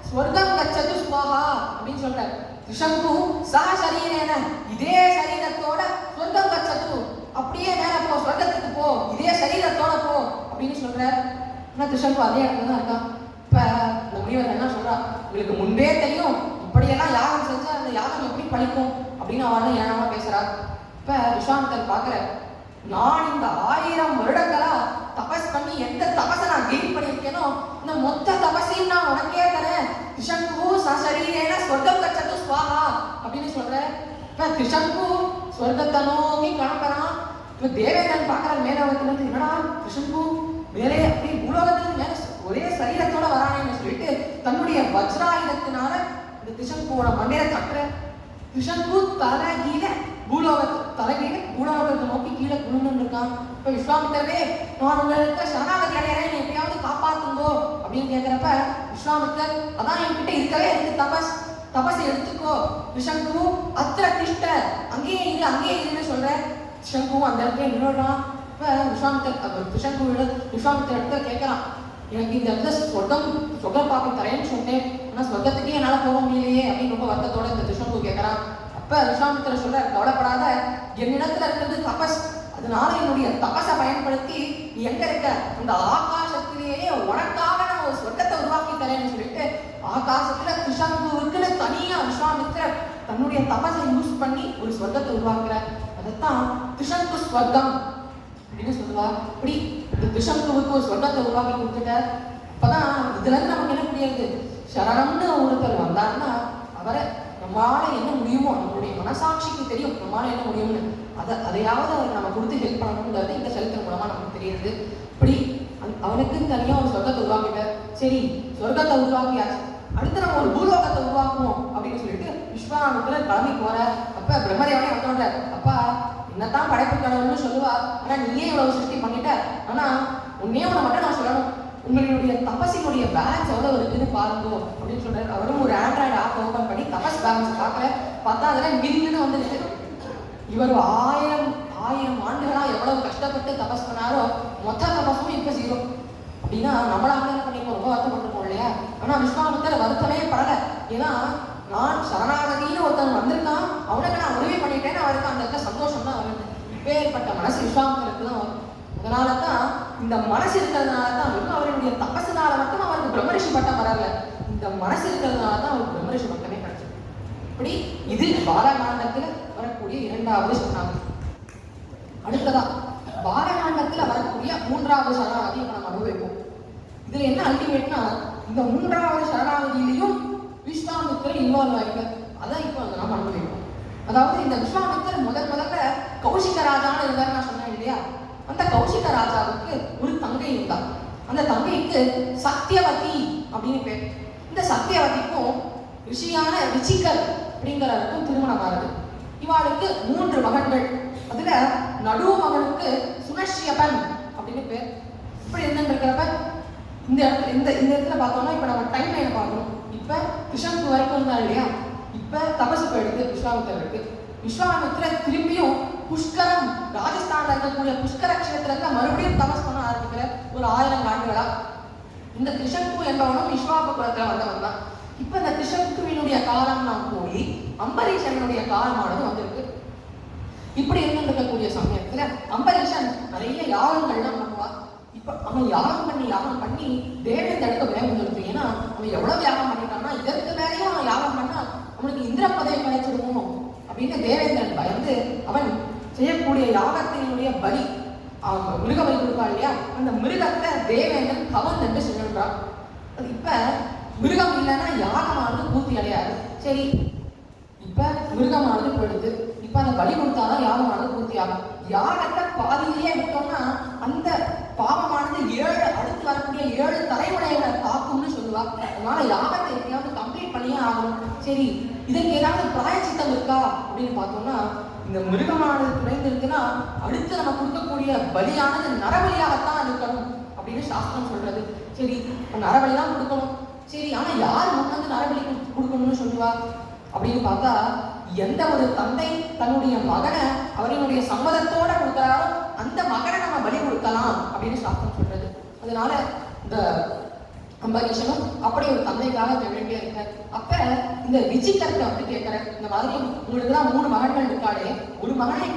ஸ்வர்கம் கச்சது ஸ்வாஹா அப்படின்னு சொல்றார். திஷங்கு சா ஷரீரேன இதே சரீரத்தோட ஸ்வர்கம் கச்சது, அப்படியே மேல போ, ஸ்வர்க்கத்துக்கு போ, இதே சரீரத்தோட போ அப்படின்னு சொல்றார். ஆனா திஷங்கு அதே இடத்துல தான் இருக்கான். இப்ப இந்த முனிவர் என்ன சொல்றா, உங்களுக்கு முன்பே தெரியும் இப்படியெல்லாம் யாகம் செஞ்சா அந்த யாகம் எப்படி பழிக்கும் அப்படின்னு அவன் ஏனாம பேசுறார். இப்ப விஸ்வாமித்திரர் பாக்குற, நான் இந்த 1000 வருடங்களா தபஸ் பண்ணி எந்த தபஸை நான் கெயின் பண்ணியிருக்கேனோ இந்த மொத்த தபஸையும் நான் உனக்கே தரேன். திஷங்கு சரீரேன ஸ்வர்கம் கச்சது ஸ்வாஹா அப்படின்னு சொல்றேன். இப்ப திஷங்கு ஸ்வர்க்கத்தை நோக்கி கிளம்புறான். இப்ப தேவேந்திரன் பாக்குற மேலோகத்துல இருந்து, என்னடா திஷங்கு மேலே அப்படி பூலோகத்துக்கு மேல ஒரே சரீரத்தோட வரானேன்னு சொல்லிட்டு தன்னுடைய வஜ்ராயுதத்தினால இந்த திஷங்குவோட மண்டையில தட்டுற. திஷங்கு தலைகீழ பூலோகத்தை நோக்கி கீழே குழுந்து இருக்கான். இப்ப விஸ்வாமித்திரரே, நான் உங்களுக்கு சரணாகதி அடையறேன், எப்படியாவது காப்பாத்துங்கோ அப்படின்னு கேட்கிறப்ப விஸ்வாமித்திரர், அதான் என்கிட்ட இருக்கவே இருக்கு தபஸ் எடுத்துக்கோ. திஷங்கு அத்திர திஷ்ட, அங்கேயே இருன்னு சொல்ற. திஷங்கு அந்த இடத்துல நின்றுடுறான். இப்ப விஸ்வாமித்திர இடத்துல கேட்கறான், எனக்கு இந்த இடத்துல சொர்க்கம் பார்க்க தரேன்னு சொன்னேன், ஆனா சொர்க்கத்துக்கே என்னால போக முடியலையே அப்படின்னு ரொம்ப வருத்தத்தோட இந்த திஷங்கு கேட்கறான். அப்ப விஸ்வாமித்திரர் சொல்ற, கவலைப்படாத, என்னிடத்துல இருக்கிறது தபஸ், அதனால என்னுடைய தபஸை பயன்படுத்தி நீ எங்க இருக்க அந்த ஆகாசத்திலேயே உனக்காக நான் ஒரு சொர்க்கத்தை உருவாக்கி தரேன்னு சொல்லிட்டு ஆகாசத்துல திஷங்குவுக்குன்னு தனியா விஸ்வாமித்திரர் தன்னுடைய தபஸை யூஸ் பண்ணி ஒரு சொர்க்கத்தை உருவாக்குற. அதைத்தான் திஷங்கு ஸ்வர்க்கம் அப்படின்னு சொல்லுவா. இப்படி இந்த திஷங்குவுக்கு ஒரு சொர்க்கத்தை உருவாக்கி கொடுத்துட்டார். அப்பதான் இதுல இருந்து நமக்கு என்ன புரியுது, சரணம்னு ஒருத்தர் வந்தாருன்னா அவரை நம்மளால என்ன முடியுமோ, நம்மளுடைய மனசாட்சிக்கு தெரியும் நம்மளால என்ன முடியும்னு, அதையாவது அவருக்கு நம்ம கொடுத்து ஹெல்ப் பண்ணணுங்கிறது இந்த சரித்திரம் மூலமா நமக்கு தெரியுது. இப்படி அவனுக்குன்னு தனியா ஒரு சொர்க்கத்தை உருவாக்கிட்டார். சரி, சொர்க்கத்தை உருவாக்கியாச்சு, அடுத்து நம்ம ஒரு பூலோகத்தை உருவாக்குவோம் அப்படின்னு சொல்லிட்டு விஸ்வாமித்திரர் கிளம்பி போற. அப்ப பிரம்மதேவனே வந்தோன்ற, அப்பா என்னத்தான் படைப்பு கடவுள்னு சொல்லுவா, ஆனா நீயே இவ்வளவு சிருஷ்டி பண்ணிட்ட, ஆனா உன்னே ஒண்ணு மட்டும் நான் சொல்லணும், உங்களுடைய தபஸினுடைய பேலன்ஸ் எவ்வளவு இருக்குன்னு பாருங்க அப்படின்னு சொல்றாரு. அவரும் ஒரு ஆண்ட்ராய்டு ஆப் ஓபன் பண்ணி தபஸ் பேலன்ஸ் பார்க்கல, பார்த்தா அதுல மில்லுன்னு வந்துருக்கு. இவர் 1000 ஆண்டுகளா எவ்வளவு கஷ்டப்பட்டு தபஸ் பண்ணாரோ மொத்த தபஸும் இப்ப 0 அப்படின்னா நம்மளால என்ன பண்ணிருக்கோம், ரொம்ப வருத்தப்பட்டிருக்கோம் இல்லையா? ஆனா விஸ்வாமித்திரர் வருத்தமே படல. ஏன்னா நான் சரணாகதின்னு ஒருத்தன் வந்திருக்கான், அவனுக்கு நான் உதவி பண்ணிட்டேன்னு அவருக்கு அந்த இடத்துல சந்தோஷம் தான் வருது. இப்பேற்பட்ட மனசு விஸ்வாமித்திரருக்கு தான் வரும். அதனாலதான் இந்த மனசு இருக்கிறதுனாலதான் வெறும் அவருடைய தபசுனால மட்டும் அவருக்கு பிரம்மரிஷி பட்டம் வரல, இந்த மனசு இருக்கிறதுனாலதான் அவருக்கு பிரம்மரிஷி பட்டமே கிடைச்சது. இப்படி இது பாலகாண்டத்துல வரக்கூடிய 2வது சரணாகதி. அடுத்ததா பாலகாண்டத்துல வரக்கூடிய 3வது சரணாகதி இப்ப நம்ம அனுபவிப்போம். இதுல என்ன அல்டிமேட்னா, இந்த 3வது சரணாகதியிலையும் விஸ்வாமித்திரர் இன்வால்வ் ஆயிருக்கு. அதான் இப்போ நம்ம அனுபவிப்போம். அதாவது இந்த விஸ்வாமித்திரர் முதல்ல கௌசிக ராஜான்னு இருந்தாரு நான் சொன்னேன் இல்லையா? அந்த கௌசிக ராஜாவுக்கு ஒரு தங்கை இருந்தா. அந்த தங்கைக்கு சத்தியவதி அப்படின்னு பேர். இந்த சத்தியவதிக்கும் ரிஷியான ரிச்சிகர் அப்படிங்கிறவருக்கும் திருமணம் ஆகுது. இவாளுக்கு 3 மகன்கள். அதுல நடு மகனுக்கு சுனஷ்யபன் அப்படின்னு பேர். இப்படி இருந்துருக்கிறப்ப இந்த இடத்துல பார்த்தோம்னா இப்ப நம்ம டைம் லைனை பார்க்கணும். இப்ப கிருஷ்ணனுக்கு வரைக்கும் இருந்தா இல்லையா, இப்ப தபசு போயிடுது விஸ்வாமித்திரருக்கு. விஸ்வாமித்திரர் திரும்பியும் புஷ்கரம், ராஜஸ்தான்ல இருக்கக்கூடிய புஷ்கர கஷேத்திரத்துல மறுபடியும் தபஸ் பண்ண ஆரம்பிக்கிற ஒரு 1000 ஆண்டுகளா. இந்த கிருஷ்ணக்கு என்பவனும் விஸ்வாப குலத்துல வந்தவன் தான். இப்ப இந்த கிருஷ்ணகுவினுடைய காலம் நான் போய் அம்பரீஷனுடைய காலமானது வந்திருக்கு. இப்படி இருந்திருக்கக்கூடிய சமயத்துல அம்பரீஷன் நிறைய யாகங்கள்லாம் பண்ணுவா. இப்ப அவன் யாகம் பண்ணி தேவேந்திரனுக்கு வேகம் இருக்கு. ஏன்னா அவன் எவ்வளவு யாகம் பண்ணிட்டான்னா இதற்கு மேலேயும் அவன் யாகம் பண்ணா அவனுக்கு இந்திர பதவி கிடைச்சிடுமோ அப்படின்னு தேவேந்திரன் பயந்து அவன் செய்யக்கூடிய யாகத்தினுடைய பலி, மிருக பலி கொடுப்பா இல்லையா, அந்த மிருகத்தை தேவேந்திரன் கவர்ந்து என்று சொல்றான். இப்ப மிருகம் இல்லைன்னா யாகமானது பூர்த்தி அடையாது. சரி, இப்ப மிருகமானது போயிடுது. இப்ப அந்த பலி கொடுத்தாதான் யாகமானது பூர்த்தி ஆகும். யாகத்தை பாதியிலேயே விட்டோம்னா அந்த பாவமானது 7 அடுத்து வரக்கூடிய 7 தலைமுறைகளை தாக்கும்னு சொல்லுவா. அதனால யாகத்தை எப்படியாவது கம்ப்ளீட் பண்ணியே ஆகணும். சரி, இதற்கு ஏதாவது பிராயச்சித்தம் இருக்கா அப்படின்னு பார்த்தோம்னா, இந்த மிருகமானது குறைந்திருக்குன்னா அடுத்து நம்ம கொடுக்கக்கூடிய பலியானது நரபலியாகத்தான் இருக்கணும் அப்படின்னு சாஸ்திரம் சொல்றது. சரி, நரபலி தான் கொடுக்கணும். சரி, ஆனா யார் முன்னாடி நரபலி கொடுக்கணும்னு சொல்லுவா அப்படின்னு பார்த்தா, எந்த ஒரு தந்தை தன்னுடைய மகனை அவரினுடைய சம்மதத்தோட கொடுக்கிறாரோ அந்த மகனை நம்ம பலி கொடுக்கலாம் அப்படின்னு சாஸ்திரம் சொல்றது. அதனால இந்த அம்பரீஷனும் அப்படி ஒரு தந்தைக்காக வேண்டிய இருக்க. அப்ப இந்த ரிச்சிகர்ட்ட வந்து கேட்கிற, இந்த மாதிரி உங்களுக்கு தான் 3 மகன்கள் இருக்காளே, ஒரு மகனை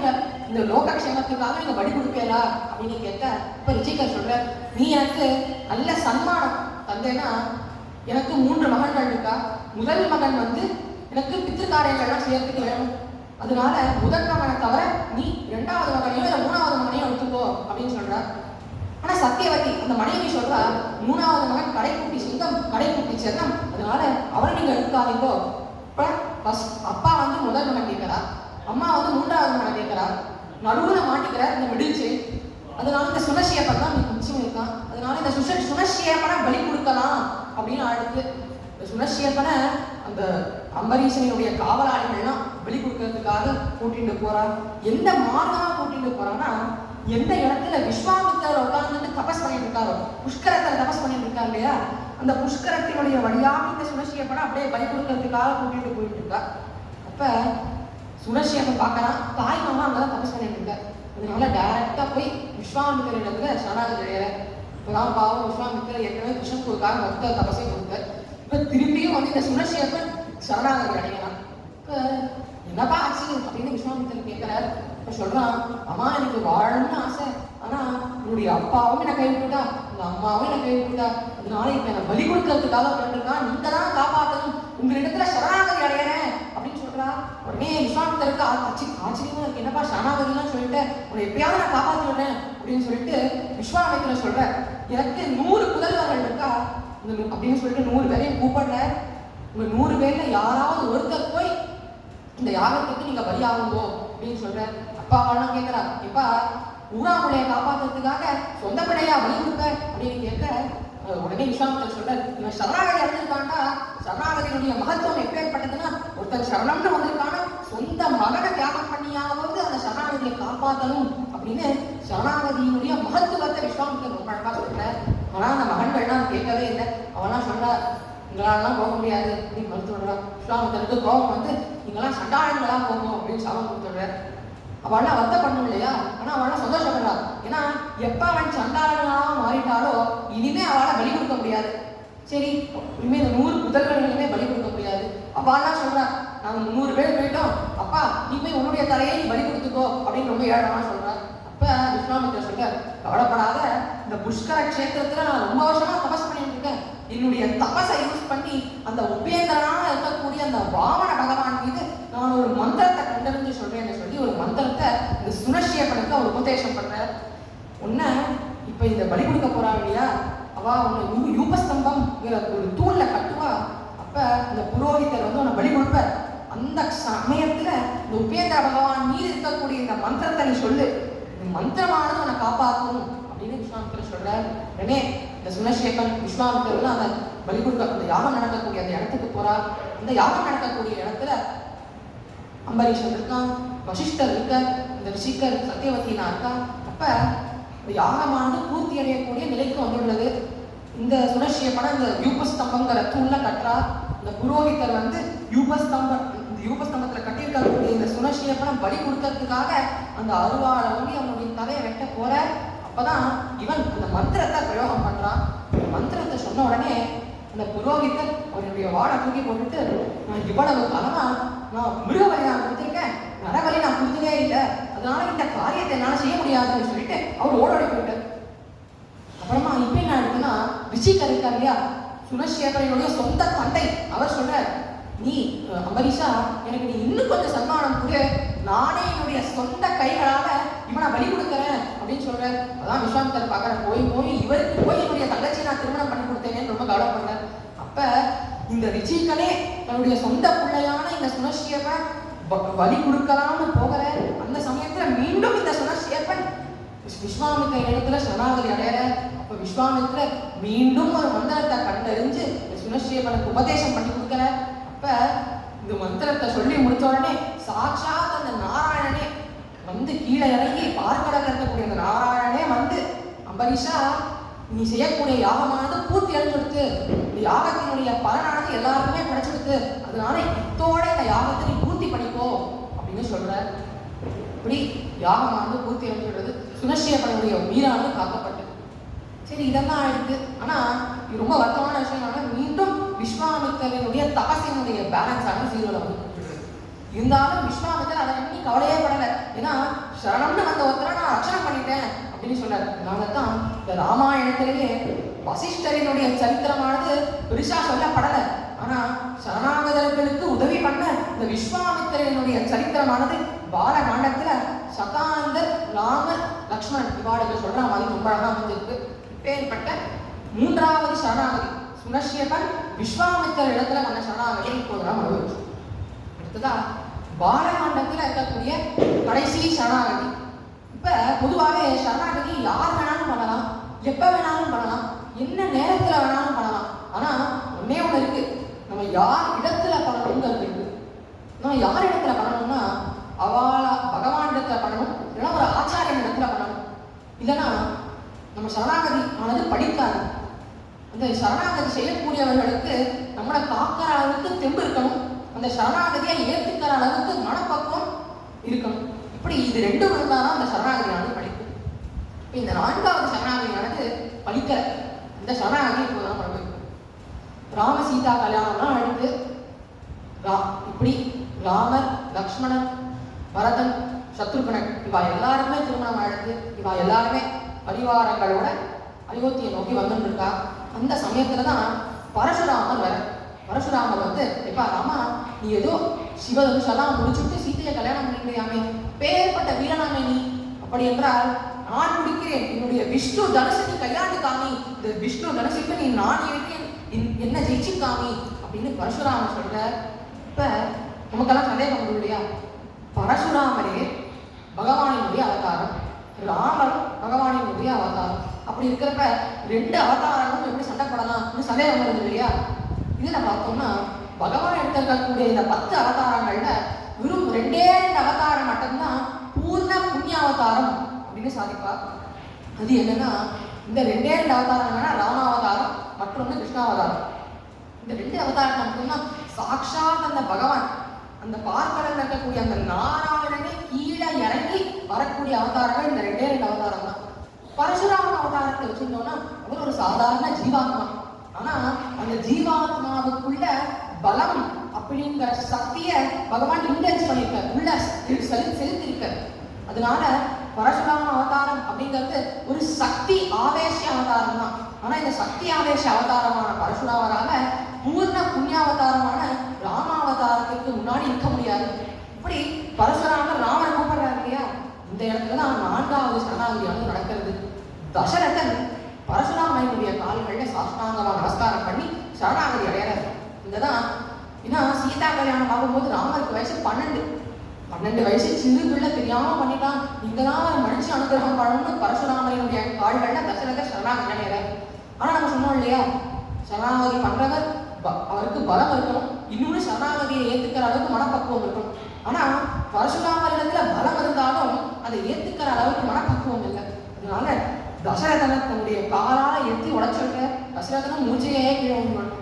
இந்த லோகக்ஷேமத்துக்காக நீங்க பலி கொடுப்பீங்களா அப்படின்னு கேட்க, இப்ப ரிச்சிகர் சொல்ற, நீ எனக்கு நல்ல சன்மானம் தந்தேன்னா எனக்கு 3 மகன்கள் இருக்கா. முதல் மகன் வந்து எனக்கு பித்திருக்காரியங்கள்லாம் செய்யறதுக்கு வேணும். அதனால முதல் மகனை தவிர நீ 2வது மகனையும் இல்லை 3வது மகனையும் எடுத்துக்கோ அப்படின்னு சொல்ற. ஆனா சத்தியவதி அந்த மனைவி சொல்றா, 3வது மகன் கடைக்குட்டி சிங்கம், கடைக்குட்டி செல்லம், அதனால அவரை நீங்க எடுக்காதீங்கோ. இப்ப அப்பா வந்து முதல் மகன் கேட்கிறா, அம்மா வந்து 3வது மகன் கேட்கிறா, நடுவுல மாட்டிக்கிற இந்த மிடில்ச்சு. அதனால இந்த சுனஷியப்பன் தான் நிச்சயம் இருக்கான். அதனால இந்த சுனஷியப்பனை பலி கொடுக்கலாம் அப்படின்னு ஆடுது. இந்த சுனஷியப்பனை அந்த அம்பரீஷனுடைய காவலாளிகள்லாம் வெளி கொடுக்கறதுக்காக கூட்டிட்டு போறா. எந்த மார்க்கமா கூட்டிட்டு போறான்னா, எந்த இடத்துல விஸ்வாமித்திரர் உட்கார்ந்துட்டு தபஸ் பண்ணிட்டு இருக்காரோ, புஷ்கரத்தில் தபஸ் பண்ணிட்டு இருக்காரு இல்லையா, அந்த புஷ்கரத்தினுடைய வழியாக இந்த சுனஷியப்பனை அப்படியே பலி கொடுக்கறதுக்காக கூட்டிட்டு போயிட்டு இருக்கா. அப்ப சுனஷியப்பன் பார்க்கறான், தாய் மாமா அங்கதான் தபஸ் பண்ணிட்டு இருக்காரு. அதனால டைரக்டா போய் விஸ்வாமித்திரத்துல சரணாகதி அடையிற. இப்பதான் பாவம் விஸ்வாமித்திரர் ஏற்கனவே கிருஷ்ணனுக்காக மொத்த தபஸை கொடுத்தார். இப்ப திரும்பியும் வந்து இந்த சுனஷியப்பன் சரணாகதி அடையலாம். என்னப்பா ஆச்சு அப்படின்னு விஸ்வாமித்திரர் கேட்கிறார். இப்ப சொல்றான், அம்மா எனக்கு வாழணும்னு ஆசை, ஆனா என்னுடைய அப்பாவும் என்னை கைவிட்டுட்டா, உங்க அம்மாவும் என்னை கைவிட்டுட்டா, அதனால இப்ப என்ன பலி கொடுக்கறதுக்காக பண்ணிருக்கான், நீங்க தான் காப்பாற்றணும், உங்களிடத்துல சரணாகதி அடையிறேன் அப்படின்னு சொல்றா. உடனே விஸ்வாமித்திரருக்கு ஆச்சரியமா இருக்கு, என்னப்பா சரணாகதிலாம் சொல்லிட்டு உன்னை எப்பயாவது நான் காப்பாற்றி விடுறேன் அப்படின்னு சொல்லிட்டு விஸ்வாமித்திரர் சொல்ற, எனக்கு 100 புதல்வர்கள் இருக்கா அப்படின்னு சொல்லிட்டு 100 பேரையும் கூப்பிடுற. உங்க 100 பேர்ல யாராவது ஒருத்தர் போய் இந்த யாகத்துக்கு நீங்க பலியாகுங்கோ அப்படின்னு சொல்ற. அப்பா அவெல்லாம் கேட்கிறா, இப்பா ஊராமுலையை காப்பாற்றுறதுக்காக சொந்த பிள்ளையா பலி கொடுப்ப அப்படின்னு கேட்க, உடனே விஸ்வாமித்திரர் சொல்ற, இவன் சரணாகதி அடைஞ்சிருக்காண்டா, சரணாகதியினுடைய மகத்துவம் எப்பேற்பட்டதுன்னா, ஒருத்தர் சரணம்னு வந்திருக்கானா சொந்த மகனை தியாகம் பண்ணியாவது அந்த சரணாகதியை காப்பாற்றணும் அப்படின்னு சரணாகதியினுடைய மகத்துவத்தை விஸ்வாமித்திரர் ரொம்ப அழகா சொல்ற. ஆனா அந்த மகன்கள்லாம் கேட்கவே இல்லை. அவெல்லாம் சொல்றா, உங்களாலாம் போக முடியாது அப்படின்னு மறுத்து விடுறான். விஸ்வாமித்திரருக்கு கோபம் வந்து, நீங்களாம் சண்டாளங்களா போகும் அப்படின்னு சாபம் கொடுத்துடுற. அவள்லாம் வருத்தம் பண்ணும் இல்லையா, ஆனா அவள்லாம் சந்தோஷப்படுறா. ஏன்னா எப்ப அவன் சண்டாளனாக மாறிட்டாலோ இனிமே அவளை பலி கொடுக்க முடியாது. சரி, இனிமே இந்த 100 புதல்வர்களுமே பலி கொடுக்க முடியாது. அவள்லாம் சொல்றா, நாங்க 100 பேர் போயிட்டோம், அப்பா இனிமே உன்னுடைய தலையை நீ பலி கொடுத்துக்கோ அப்படின்னு ரொம்ப ஏழமா சொல்றா. அப்ப விஸ்வாமித்திரர் சொல்ற, கவலைப்படாத, இந்த புஷ்கர கஷேத்திரத்துல நான் ரொம்ப வருஷமா தபஸ் பண்ணிட்டு இருக்கேன். என்னுடைய தபஸை யூஸ் பண்ணி அந்த உபேந்திரனாக இருக்கக்கூடிய அந்த வாமன பகவான் மீது நான் ஒரு மந்திரத்தை கண்டறிஞ்சு சொல்றேன்னு சொல்லி ஒரு மந்திரத்தை இந்த சுனஷியப்பனுக்கு அவர் உபதேசம் பண்ற. உன்ன இப்ப இந்த பலி கொடுக்க போறா இல்லையா, அவ உன்னை யூபஸ்தம்பம்ங்கிற ஒரு தூண்ல கட்டுவா. அப்ப இந்த புரோகிதர் வந்து உன்னை பலி கொடுப்ப. அந்த சமயத்துல இந்த உபேந்திர பகவான் மீது இருக்கக்கூடிய இந்த மந்திரத்தை நீ சொல்லு, இந்த மந்திரமானது உன்னை காப்பாற்றும் அப்படின்னு விஸ்வாமித்திரர் சொல்றார். உடனே இந்த சுனஷியப்பன் விஸ்வாமித்திரர் அந்த பலி கொடுக்க அந்த யாகம் நடக்கக்கூடிய அந்த இடத்துக்கு போறா. இந்த யாகம் நடக்கக்கூடிய இடத்துல அம்பரீஷன் இருக்கான், வசிஷ்டர் இருக்கார், இந்த ரிஷிகர் சத்தியவதினா இருக்கா. அப்ப யாகமானது பூர்த்தி அடையக்கூடிய நிலைக்கு வந்துள்ளது. இந்த சுனஷ்யப்பன இந்த யூபஸ்தம்பங்கிற தூண்ல கட்டுறா. இந்த புரோகிதர் வந்து யூபஸ்தம்பத்துல கட்டியிருக்கக்கூடிய இந்த சுனஷ்யப்பனம் பலி கொடுக்கறதுக்காக அந்த அருவாளை ஓடி அவனுடைய தலையை வெட்ட போற. அப்பதான் இவன் அந்த மந்திரத்தை பிரயோகம் பண்றான். மந்திரத்தை சொன்ன உடனே அந்த புரோகிதர் அவருடைய வாழை தூக்கி போட்டுட்டு, நான் இவ்வளவு காலமா நான் மிருகபலி நான் கொடுத்துருக்கேன், நரபலி நான் கொடுத்ததே இல்லை, அதனால இந்த காரியத்தை என்னால செய்ய முடியாதுன்னு சொல்லிட்டு அவர் ஓடோடி போயிட்டார். அப்புறமா இப்ப என்ன இருக்குன்னா, ரிஷிகர் இருக்கார் இல்லையா, சுனஷ்யேபனுடைய சொந்த தந்தை, அவர் சொல்றார், நீ அம்பரீஷா எனக்கு நீ இன்னும் கொஞ்சம் சன்மானம் கொடு, நானே என்னுடைய சொந்த கைகளால இவனை பலி கொடுக்குறேன் அப்படின்னு சொல்றார். அதான் விஸ்வாமித்தர் பார்க்கற, போய் இவருக்கு போய் என்னுடைய தங்கச்சியை நான் திருமணம் பண்ணி கொடுத்தேனேன்னு ரொம்ப கவலைப்படுறார். அப்ப இந்த ரிஷிகனே தன்னுடைய சொந்த பிள்ளையான இந்த சுனஷ்யேபன் பலி கொடுக்கலாம்னு போகிற அந்த சமயத்துல மீண்டும் இந்த சுனஷ்யேபன் விஸ்வாமித்திர இடத்துல சரணாகதி அடையிற. அப்ப விஸ்வாமித்திர மீண்டும் ஒரு மந்திரத்தை கண்டறிஞ்சு சுனஷ்யேபனுக்கு உபதேசம் பண்ணி கொடுக்கற. அப்ப இந்த மந்திரத்தை சொல்லி முடிச்ச உடனே சாட்சாத் அந்த நாராயணனே வந்து கீழே இறங்கி பார்க்கடல இருக்கக்கூடிய அந்த நாராயணனே வந்து, அம்பரீஷா நீ செய்யக்கூடிய யாகமானது பூர்த்தி அடைஞ்சுடுத்து, இந்த யாகத்தினுடைய பலனானது எல்லாருக்குமே கிடைச்சிடுத்து, அதனால இத்தோட இந்த யாகத்தை நீ பூர்த்தி பண்ணிக்கோ அப்படின்னு சொல்ற. இப்படி யாகமானது பூர்த்தி அடைஞ்சுடுறது, சுனஷ்யேபனுடைய உயிரானது காக்கப்பட்டது. சரி, இதெல்லாம் ஆயிடுது. ஆனா இது ரொம்ப வருத்தமான விஷயம். மீண்டும் விஸ்வாமித்திரனுடைய தபசினுடைய பேலன்ஸ் ஆனது ஜீரோல வந்து இருந்தாலும் விஸ்வாமித்திரர் அதை எண்ணி கவலையே படல. ஏன்னா சரணம்னு வந்த ஒருத்தரை நான் ரட்சணம் பண்ணிட்டேன் அப்படின்னு சொன்னார். அதனாலதான் இந்த ராமாயணத்திலேயே வசிஷ்டரினுடைய சரித்திரமானது பெருசா சொல்லப்படலை. ஆனா சரணாகதர்களுக்கு உதவி பண்ண இந்த விஸ்வாமித்திரனுடைய சரித்திரமானது பாலகாண்டத்துல சகாந்தர், ராமர், லக்ஷ்மணன் இவாளுக்கு சொல்ற மாதிரி ரொம்ப அழகா அமைஞ்சிருக்கு. இப்பேற்பட்ட மூன்றாவது சரணாகதி சுனஷ்யபன் விஸ்வாமித்திர இடத்துல பண்ண சரணாகதி இப்போது நாம் அனுபவிச்சோம். அடுத்ததா பாலகாண்டத்துல இருக்கக்கூடிய கடைசி சரணாகதி. இப்ப பொதுவாகவே சரணாகதி யார் வேணாலும் பண்ணலாம், எப்ப வேணாலும் பண்ணலாம், என்ன நேரத்துல வேணாலும் பண்ணலாம். ஆனா ஒன்னே ஒண்ணு இருக்கு, நம்ம யார் இடத்துல பண்ணணுங்கிறது இருக்கு. நம்ம யார் இடத்துல பண்ணணும்னா அவளா பகவான் இடத்துல பண்ணணும், இல்லைன்னா ஒரு ஆச்சாரியன் இடத்துல பண்ணணும். இல்லைன்னா நம்ம சரணாகதி ஆனது படிக்காது. அந்த சரணாகதி செய்யக்கூடியவர்களுக்கு நம்மளை காக்கிற அளவுக்கு தெம்பு இருக்கணும், அந்த சரணாகதியை ஏற்றுக்கிற அளவுக்கு மனப்பக்குவம் இருக்கணும். இப்படி இது ரெண்டும் இருந்தாலும் அந்த சரணாகதியானது படிக்கும். இப்போ இந்த நான்காவது சரணாகதியானது படிக்கிற இந்த சரணாகதி இப்போதான் படிக்கும். ராம சீதா கல்யாணம்லாம் அடுத்து இப்படி ராமர், லக்ஷ்மணன், பரதன், சத்ருகனன் இவா எல்லாருமே திருமணம் ஆயிடுது. இவா எல்லாருமே பரிவாரங்களோட அயோத்தியை நோக்கி வந்துட்டு இருக்கா. அந்த சமயத்துலதான் பரசுராமர் வர. பரசுராமர் வந்து, எப்பா ராமா, நீ ஏதோ சிவதனுஷெல்லாம் முடிச்சுட்டு சீத்தையை கல்யாணம் பண்ணிக்கிறியாமே, பேர்பட்ட வீரனாமே நீ, அப்படி என்றால் நான் முடிக்கிறேன், என்னுடைய விஷ்ணு தனுசு நீ கையாண்டு காமி, இந்த விஷ்ணு தனுசுக்கு நீ நான் என்ன ஜெயிச்சு காமி அப்படின்னு பரசுராமர் சொல்ற. இப்ப நமக்கெல்லாம் சந்தேகம் வந்து இல்லையா, பரசுராமரே பகவானினுடைய அவதாரம், ராமரும் பகவானினுடைய அவதாரம். அப்படி இருக்கிறப்ப ரெண்டு அவதாரங்களும் எப்படி சண்டைப்படலாம் சந்தேகம் வருது இல்லையா. இதுல பார்த்தோம்னா பகவான் எடுத்திருக்கக்கூடிய இந்த 10 அவதாரங்கள்ல வெறும் 2 அவதாரம் மட்டும்தான் பூர்ண புண்ணிய அவதாரம் அப்படின்னு சாதிப்பார். அது என்னன்னா, இந்த 2 அவதாரங்கள்னா ராமாவதாரம், மற்றொன்று கிருஷ்ணாவதாரம். இந்த 2 அவதாரம் மட்டும்தான் சாட்சாத் அந்த பகவான் அந்த பார்க்கடல் இருக்கக்கூடிய அந்த நாராயணனே கீழே இறங்கி வரக்கூடிய அவதாரங்கள் இந்த 2 அவதாரம் தான். பரசுராம அவதாரத்தை வச்சிருந்தோம்னா அவர் ஒரு சாதாரண ஜீவாத்மா. ஆனா அந்த ஜீவாத்மாவுக்குள்ள பலம் அப்படிங்கிற சக்திய பகவான் இன்டென்ஸ் பண்ணியிருக்கார், உள்ள செலுத்திருக்கார். அதனால பரசுராம அவதாரம் அப்படிங்கிறது ஒரு சக்தி ஆவேச அவதாரம் தான். ஆனா இந்த சக்தி ஆவேச அவதாரமான பரசுராமரால பூர்ண புண்ணியாவதாரமான ராமாவதாரத்துக்கு முன்னாடி இருக்க முடியாது. இப்படி பரசுராமர் ராமனை கூப்பிடுறாரு இல்லையா, இந்த இடத்துலதான் 4வது சரணாகதியானது நடக்கிறது. தசரதன் பரசுராமனுடைய கால்கள்ல சாஷ்டாங்கமா நமஸ்காரம் பண்ணி சரணாகதி அடையாரு. இங்கதான் ஏன்னா சீதா கல்யாணம் ஆகும்போது ராமருக்கு வயசு 12 வயசு சிறு பிள்ளை தெரியாம பண்ணிட்டான். இங்கதான் மனுஷன் அனுகிரகம் பண்ணணும்னு பரசுராமனுடைய கால்கள்ல தசரத சரணாகதி அடையாரு. ஆனா நம்ம சொன்னோம் இல்லையா, சரணாகதி பண்றவர் அவருக்கு பலம் இருக்கணும், இன்னொன்று சரணாகதியை ஏத்துக்கிற அளவுக்கு மனப்பக்குவம் இருக்கணும். ஆனா பரசுராமரிடத்துல பலம் இருந்தாலும் அதை ஏத்துக்கிற அளவுக்கு மனப்பக்குவம் இல்லை. அதனால தசரதனை தன்னுடைய காலால எத்தி உடைச்சுட்டு தசரதனும் மூச்சையே கீழே விடணும்.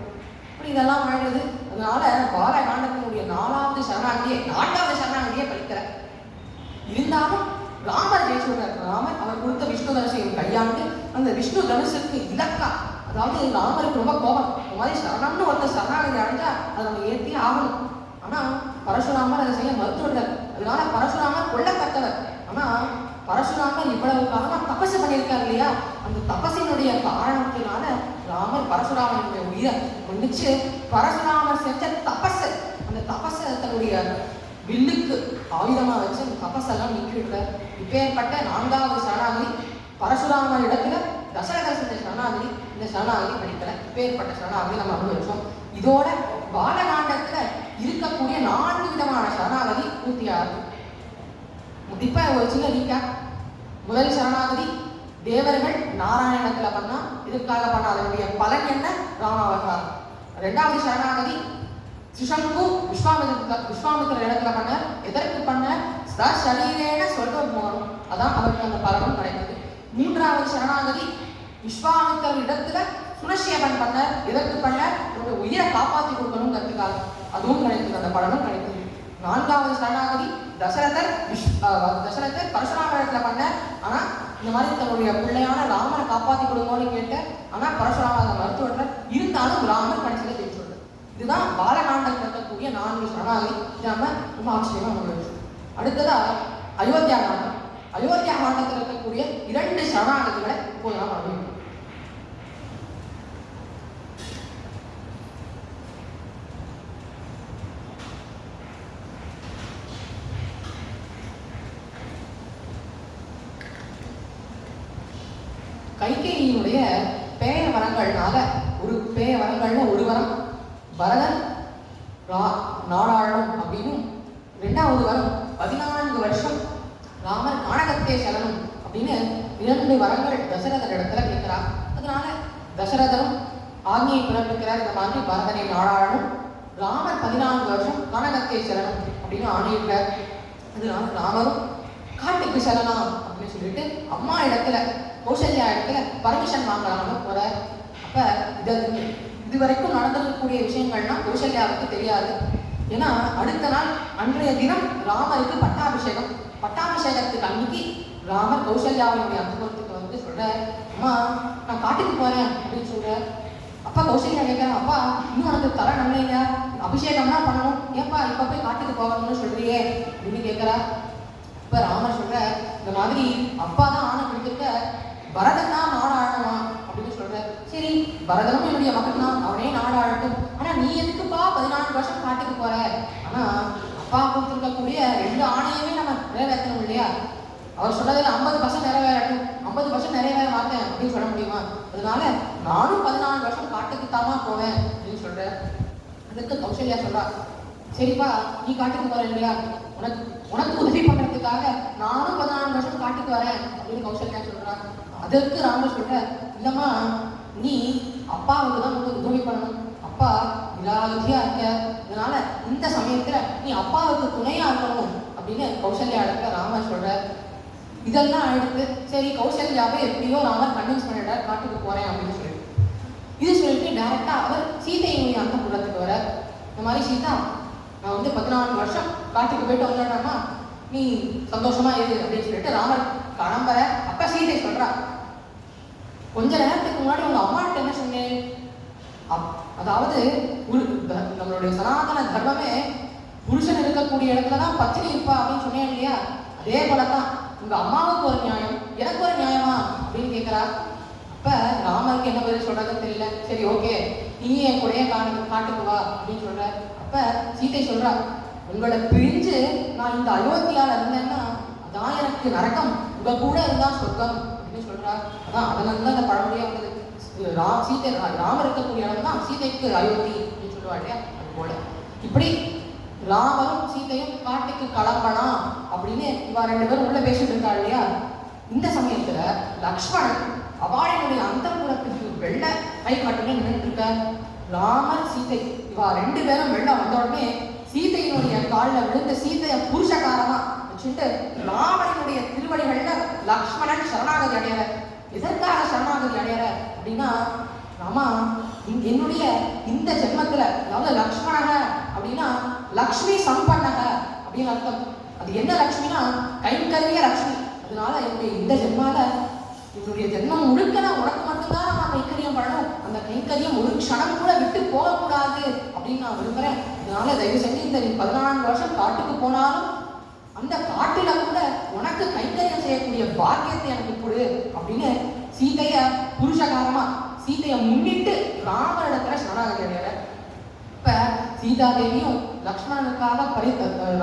இப்படி இதெல்லாம் ஆயிடுது. அதனால பாலகாண்டத்தினுடைய 4வது சரணாகதியை படிக்கிற. இருந்தாலும் ராமர் ஜெயிச்சுடுறார். ராமர் அவர் கொடுத்த விஷ்ணு தனுசையும் கையாண்டு அந்த விஷ்ணு தனுசுக்கு இலக்கா, அதாவது ராமருக்கு ரொம்ப கோபம், இந்த மாதிரி சரணம்னு ஒருத்தர் சரணாகதி அடைஞ்சா அதை நம்ம ஏற்றி ஆகணும். ஆனா பரசுராமர் அதை செய்ய மறுத்துவிட்டார். அதனால பரசுராமர் கொல்லத்தக்கவர். ஆனா பரசுராமர் இவ்வளவு காலமா தபசு பண்ணியிருக்காரு இல்லையா, அந்த தபசினுடைய காரணத்தினால ராமர் பரசுராமனுடைய உயிரை மன்னிச்சு பரசுராமர் செஞ்ச தபசு, அந்த தபசை தன்னுடைய வில்லுக்கு ஆயுதமா வச்சு அந்த தபசெல்லாம் நீக்கிவிட்டார். இப்பேற்பட்ட 4வது சரணாகதி பரசுராமர் இடத்துல தசரதர் செஞ்ச சரணாகதி. இந்த சரணாகதி படிக்கல. இப்பேற்பட்ட சரணாகதி நம்ம அனுபவிச்சோம். இதோட பாலகாண்டத்துல இருக்கக்கூடிய 4 விதமான சரணாகதி பூர்த்தியாகும். இப்ப ஒரு சின்ன ரீகேப். முதல் சரணாகதி தேவர்கள் நாராயணத்துல பண்ணா, இதுக்காக பண்ண அதனுடைய பலன் என்ன, ராமாவதாரம். 2வது சரணாகதி சுஷம்பு விஸ்வாமித்திர இடத்துல பண்ண, எதற்கு பண்ண, சரீரேன சொர்க்கம் போகணும், அதான் அவருக்கு அந்த பலனும் கிடைக்குது. 3வது சரணாகதி விஸ்வாமித்திர இடத்துல சுனசேபன் பண்ண, எதற்கு பண்ண, ஒரு உயிரை காப்பாற்றி கொடுக்கணும் கற்றுக்காக, அதுவும் கிடைக்குது, அந்த பலனும் கிடைக்குது. 4வது சரணாகதி தசரதர் பரசுராமரத்துல பண்ண, ஆனா இந்த மாதிரி தன்னுடைய பிள்ளையான ராமரை காப்பாற்றி கொடுங்கன்னு கேட்ட, ஆனா பரசுராம மருத்துவ இருந்தாலும் ராமர் கடைசியில ஜெயிச்சு. இதுதான் பாலகாண்டத்தில் இருக்கக்கூடிய 4 சரணாகதி. நம்ம ரொம்ப ஆச்சரியமா அனுபவிச்சோம். அடுத்ததா அயோத்தியா காண்டம். அயோத்தியா காண்டத்தில் இருக்கக்கூடிய 2 சரணாகதிகளை இப்போது நாம் அனுபவிக்கிறோம். கைகேயினுடைய பேய வரங்கள்னால ஒரு வரம் பரதன் நாடாளணும் அப்படின்னு, 2வது வரம் 14 வருஷம் ராமர் கானகத்தே செல்லணும் அப்படின்னு 2 வரங்கள் தசரதர் இடத்துல கேட்கிறார். அதனால தசரதரும் ஆக்னியை பிறப்பிக்கிறார், இந்த மாதிரி பரதனை நாடாளணும், ராமர் 14 வருஷம் கானகத்தே செல்லணும் அப்படின்னு ஆணையிட்டார். அதனால ராமரும் காட்டுக்கு செல்லலாம் அப்படின்னு சொல்லிட்டு அம்மா இடத்துல கௌசல்யா இடத்துல பர்மிஷன் வாங்கலாம்னு போறார். அப்ப இதுவரைக்கும் நடந்திருக்கக்கூடிய விஷயங்கள்லாம் கௌசல்யாவுக்கு தெரியாது. ஏன்னா அடுத்த நாள் அன்றைய தினம் ராமருக்கு பட்டாபிஷேகத்துக்கு அன்னைக்கு ராமர் கௌசல்யாவுடைய அனுபவத்துக்கு வந்து சொல்ற, அம்மா நான் காட்டுக்கு போறேன் அப்படின்னு சொல்ற. அப்பா கௌசல்யா கேட்கிறேன், அப்பா இன்னும் உனக்கு தர நல்லையா, அபிஷேகம்னா பண்ணணும், ஏப்பா இப்ப போய் காட்டுக்கு போகணும்னு சொல்றியே அப்படின்னு கேட்கிறா. இப்ப ராமர் சொல்ற, இந்த மாதிரி அப்பா தான் ஆணை கொடுத்துருக்க, பரதன் தான் நாடாளணுமா அப்படின்னு சொல்ற. சரி, பரதனும் என்னுடைய மகன் தான், அவனே நாடாளட்டும். ஆனா நீ எதுக்குப்பா 14 வருஷம் காட்டுக்கு போற? ஆனா அப்பா கொடுத்துருக்கக்கூடிய 2 ஆணையவே நம்ம நிறைவேற்றணும் இல்லையா? அவர் சொன்னதுல 50% நிறைவேறட்டும், 50% நிறைவேற மாட்டேன் அப்படின்னு சொல்ல முடியுமா? அதனால நானும் 14 வருஷம் காட்டுக்கு தாமா போவேன் அப்படின்னு சொல்ற. அதுக்கு கௌசல்யா சொல்றா, சரிப்பா நீ காட்டுக்கு போற இல்லையா, உனக்கு உதவி பண்றதுக்காக நானும் 14 வருஷம் காட்டுக்கு வரேன் அப்படின்னு கௌசல்யா சொல்றா. அதற்கு ராமர் சொல்ற, இல்லம்மா நீ அப்பாவுக்கு தான் வந்து உதவி பண்ணணும், அப்பா விராதியா இருக்க, அதனால இந்த சமயத்துல நீ அப்பாவுக்கு துணையா இருக்கணும் அப்படின்னு கௌசல்யா இடத்துல ராமர் சொல்ற. இதெல்லாம் எடுத்து சரி கௌசல்யாவை எப்படியோ ராமர் கன்வின்ஸ் பண்ணிட்டார், காட்டுக்கு போறேன் அப்படின்னு சொல்லிட்டு இது சொல்லிட்டு டைரக்டா அவர் சீதையினுடைய அந்த புறத்துக்கு வர. இந்த மாதிரி சீதா நான் வந்து 14 வருஷம் காட்டுக்கு போயிட்டு வந்துடலாமா, நீ சந்தோஷமா இரு அப்படின்னு சொல்லிட்டு ராமர் கிளம்புற. அப்ப சீதை சொல்றா, கொஞ்ச நேரத்துக்கு முன்னாடி உங்க அம்மாட்ட என்ன சொன்னேன், அதாவது நம்மளுடைய சனாதன தர்மமே புருஷன் இருக்கக்கூடிய இடத்துலதான் பத்தினி இருப்பா அப்படின்னு சொன்னேன் இல்லையா, அதே போலதான் உங்க அம்மாவுக்கு ஒரு நியாயம் எனக்கு ஒரு நியாயமா அப்படின்னு கேட்கிறா. அப்ப ராமருக்கு என்ன பதில் சொல்றதுன்னு தெரியல. சரி ஓகே நீ என் கூடயே காட்டுக்கு வா அப்படின்னு சொல்ற. அப்ப சீதை சொல்றா, உங்களை பிரிஞ்சு நான் இந்த அயோத்தியால இருந்தேன்னா அதான் எனக்கு நரகம், உங்க கூட இருந்தா சொர்க்கம் அப்படின்னு சொல்றா. அதான் அதனால அந்த பழமொழியா வந்தது, சீதை ராமர் இருக்கக்கூடிய இடம் தான் சீதைக்கு அயோத்தி அப்படின்னு சொல்லுவா இல்லையா. அது போல இப்படி ராமரும் சீதையும் காட்டுக்கு கிளம்பலாம் அப்படின்னு இவா 2 பேரும் உள்ள பேசிட்டு இருக்கா இல்லையா. இந்த சமயத்துல லக்ஷ்மணன் அவளுடைய அந்தப்புறத்துக்கு வெள்ள கை காட்டுங்க நின்றுட்டு இருக்க. ராமர் சீதை இவா ரெண்டு பேரும் வெளில வந்த உடனே சீதையினுடைய காலில் விழுந்த சீதைய புருஷகாரமா வச்சுட்டு ராமனுடைய திருவடிகள்ல லக்ஷ்மணன் சரணாகதி அடையற. எதற்காக சரணாகதி அடையற அப்படின்னா, ராமா என்னுடைய இந்த ஜென்மத்துல, அதாவது லக்ஷ்மணக அப்படின்னா லக்ஷ்மி சம்பன்னக அப்படின்னு அர்த்தம். அது என்ன லக்ஷ்மினா கைங்கரிய லக்ஷ்மி. அதனால என்னுடைய இந்த ஜென்மால என்னுடைய ஜென்மம் முழுக்க நான் உனக்கு மட்டும்தான் நான் கைங்கரியம் பண்ணணும், அந்த கைங்கரியம் ஒரு க்ஷணம் கூட விட்டு போகக்கூடாது அப்படின்னு நான் விரும்புறேன். அதனால தயவு செஞ்சு இந்த 14 வருஷம் காட்டுக்கு போனாலும் அந்த காட்டில கூட உனக்கு கைங்கரியம் செய்யக்கூடிய பாக்கியத்தை எனக்கு கொடு அப்படின்னு சீதைய புருஷகாரமா சீதையை முன்னிட்டு ராமரிடத்துல சரணாகதி அடையற. இப்ப சீதாதேவியும் லக்ஷ்மணனுக்காக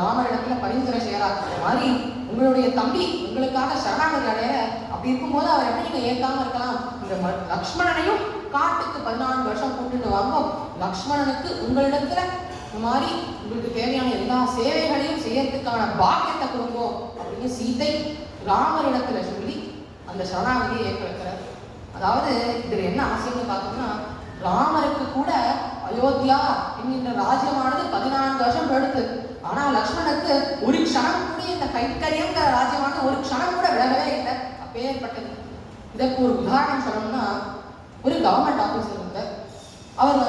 ராமரிடத்துல பரிந்துரை செய்யறா. மாதிரி உங்களுடைய தம்பி உங்களுக்காக சரணாகதி அடையற. அப்படி இருக்கும்போது அவர் எப்படி நீங்க ஏற்காம இருக்கலாம்? இந்த லக்ஷ்மணனையும் காட்டுக்கு 14 வருஷம் கூட்டிட்டு வாங்கும். லக்ஷ்மணனுக்கு உங்களிடத்துல இந்த மாதிரி உங்களுக்கு தேவையான எல்லா சேவைகளையும் செய்யறதுக்கான பாக்கியத்தை கொடுக்கும் அப்படின்னு சீதை ராமரிடத்துல சொல்லி அந்த சரணாகதியை ஏற்க வைக்கிறார். அதாவது இதுல என்ன ஆசைன்னு பார்த்தோம்னா, ராமருக்கு கூட அயோத்தியா என்கின்ற ராஜ்யமானது 14 வருஷம் எடுத்து. ஆனா லக்ஷ்மணனுக்கு ஒரு க்ஷணம் கூட இந்த கைக்கரியங்கிற ராஜ்யமானது ஒரு க்ஷணம் கூட விலகவே இல்லை. அப்பேற்பட்டது. இதற்கு ஒரு உதாரணம் சொல்லணும்னா, ஒரு கவர்மெண்ட் ஆஃபீஸர் இருந்தார். அவர்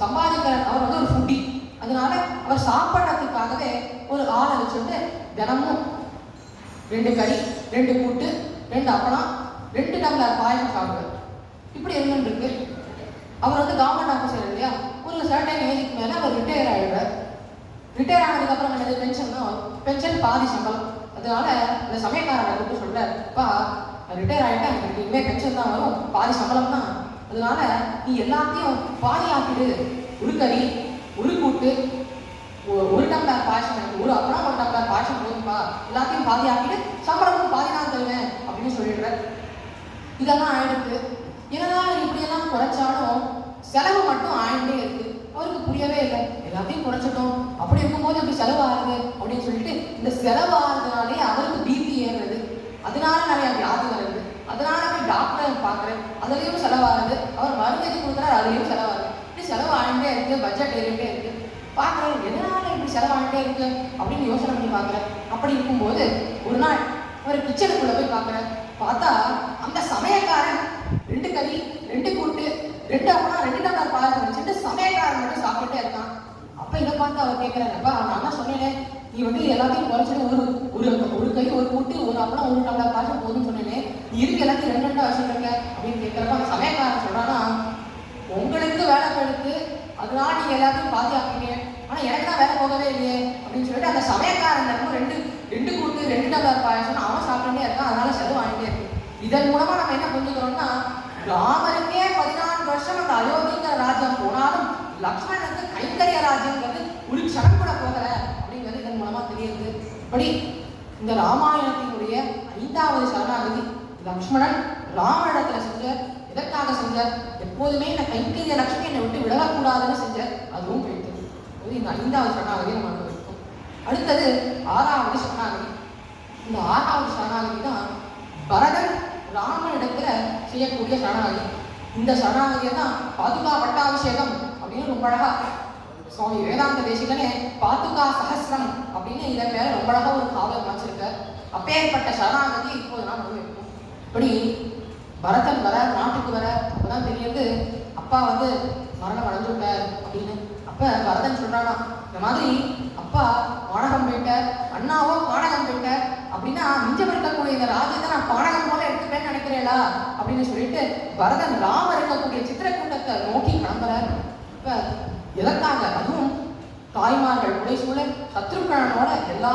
சம்பாதிக்கிற அவர் ஒரு ஃபுட்டி. அதனால அவர் சாப்பிட்றதுக்காகவே ஒரு ஆளை வச்சுட்டு தினமும் 2 கறி 2 கூட்டு 2 அப்பளம் 2 டம்ளர் பாயசம் சாப்பிடுவார். இப்படி இருந்துருக்கு. அவர் கவர்மெண்ட் ஆஃபீஸர் இல்லையா, ஒரு சர்டன் ஏஜுக்கு மேலே அவர் ரிட்டையர் ஆகிடுவார். ரிட்டையர் ஆனதுக்கப்புறம் என்னது பென்ஷன் தான். பென்ஷன் பாதி சம்பளம். அதனால அந்த சமயக்காரனை கூப்பிட்டு சொல்றாருப்பா, ரிட்டையர் ஆகிட்டேன், எனக்கு இனிமேல் பென்ஷன் தான் வரும், பாதி சம்பளம் தான். அதனால நீ எல்லாத்தையும் பாதி ஆக்கிடு. ஒரு கறி 1 கூட்டு 1 டம்ளர் பாயசம், எனக்கு 1 அப்பளம் 1 டம்ளர் பாயசம் போதும்பா, எல்லாத்தையும் பாதி ஆக்கிட்டு சம்பளமும் பாதி தான் தருவேன் அப்படின்னு சொல்லிடுறாரு. இதெல்லாம் ஆயிடுது. என்னதான் இப்படியெல்லாம் குறைச்சாலும் செலவு மட்டும் ஆயிட்டே இருக்கு. அவருக்கு புரியவே இல்லை. எல்லாத்தையும் குறைச்சிட்டோம், அப்படி இருக்கும்போது இப்படி செலவு ஆகுது அப்படின்னு சொல்லிட்டு இந்த செலவு ஆகுறதுனாலே அவருக்கு பிபி ஏறுறது, அதனால நிறைய வியாதி வருது, அதனால போய் டாக்டர் பார்க்குறேன், அதுலேயும் செலவாகுது. அவர் மருந்து கொடுக்குறாரு, அதுலேயும் செலவாகுது. இப்படி செலவு ஆகிட்டே இருக்கு, பட்ஜெட் ஏறிட்டே இருக்கு. பார்க்குறேன் எதனால இப்படி செலவாகிட்டே இருக்கு அப்படின்னு யோசனை பண்ணி பார்க்குறேன். அப்படி இருக்கும்போது ஒரு நாள் அவர் கிச்சனுக்குள்ள போய் பார்க்குறேன். பார்த்தா அந்த சமயக்காரன் 2 கறி 2 கூட்டு 2 அப்பளம் 2 டம்ளர் பாயசம் வச்சுட்டு சமயக்காரன் மட்டும் சாப்பிட்டுட்டே இருக்கான். அப்ப இதை பார்த்து அவர் கேட்கிறாருப்பா, நான் தான் சொன்னேன் நீ எல்லாத்தையும் குறைச்சிட்டு ஒரு கறி 1 கூட்டு 1 அப்பளம் 1 டம்ளர் பாயசம் போதுன்னு சொன்னேன், நீ இருக்கு எல்லாத்தையும் 2 வச்சுருக்க அப்படின்னு கேட்கிறப்ப அந்த சமயக்காரன் சொல்றானா, உங்களுக்கு வேலை போயிடுது, அதனால நீங்க எல்லாத்தையும் பாதுகாப்பீங்க, ஆனா எனக்கு தான் வேலை போகவே இல்லையே அப்படின்னு சொல்லிட்டு அந்த சமயக்காரன் 2 கூட்டு 2 டம்ளர் பாயசம் அவன் சாப்பிட்டுட்டே இருக்கான், அதனால செலவு வாங்கிட்டே இருக்கு. இதன் மூலமா நம்ம என்ன புரிஞ்சுக்கிறோம்னா, ராமருக்கே 14 வருஷம் அந்த அயோத்திங்கிற ராஜ்யம் போனாலும் லக்ஷ்மணனுக்கு கைங்கரிய ராஜ்யங்கிறது ஒரு க்ஷணம் கூட போகல அப்படிங்கிறது இதன் மூலமா தெரியுது. இப்படி இந்த ராமாயணத்தினுடைய 5வது சரணாகதி லக்ஷ்மணன் ராமனிடத்துல செஞ்சார். எதற்காக செஞ்சார்? எப்போதுமே இந்த கைங்கரிய லட்சுமி என்னை விட்டு விலகக்கூடாதுன்னு செஞ்சார். அதுவும் கிடைத்தது. இந்த 5வது சரணாகதி நம்ம இருக்கும். அடுத்தது 6வது சரணாகதி. இந்த 6வது சரணாகதி தான் பரதன் ராமனிடத்துல செய்யக்கூடிய சரணாகதி. இந்த சரணாகதியை தான் பாதுகா பட்டாபிஷேகம் அப்படின்னு ரொம்ப அழகா சுவாமி வேதாந்த தேசிகனே பாதுகா சஹஸ்ரம் அப்படின்னு இதன் மேல ரொம்ப அழகா ஒரு காவல் வச்சிருக்க. அப்பேற்பட்ட சரணாகதி இப்போது நான் வைப்போம். இப்படி பரதன் வர நாட்டுக்கு வர அப்பதான் தெரியுது அப்பா மரணம் அடைஞ்சுட்டார் அப்படின்னு. அப்ப பரதன் சொல்றானா, இந்த மாதிரி அப்பா பானகம் போயிட்டார், அண்ணாவோ பானகம் போயிட்டார் அப்படின்னா மிஞ்சம் இருக்கக்கூடிய இந்த ராஜ்யத்தை நான் பானகம் போல எடுத்துப்பேன்னு நினைக்கிறேளா அப்படின்னு சொல்லிட்டு பரதன் ராமர் இருக்கக்கூடிய சித்திரக்கூட்டத்தை நோக்கி கிளம்புறார். இப்ப எதற்காக? அதுவும் தாய்மார்கள் உடை சூழ சத்ருகனோட எல்லா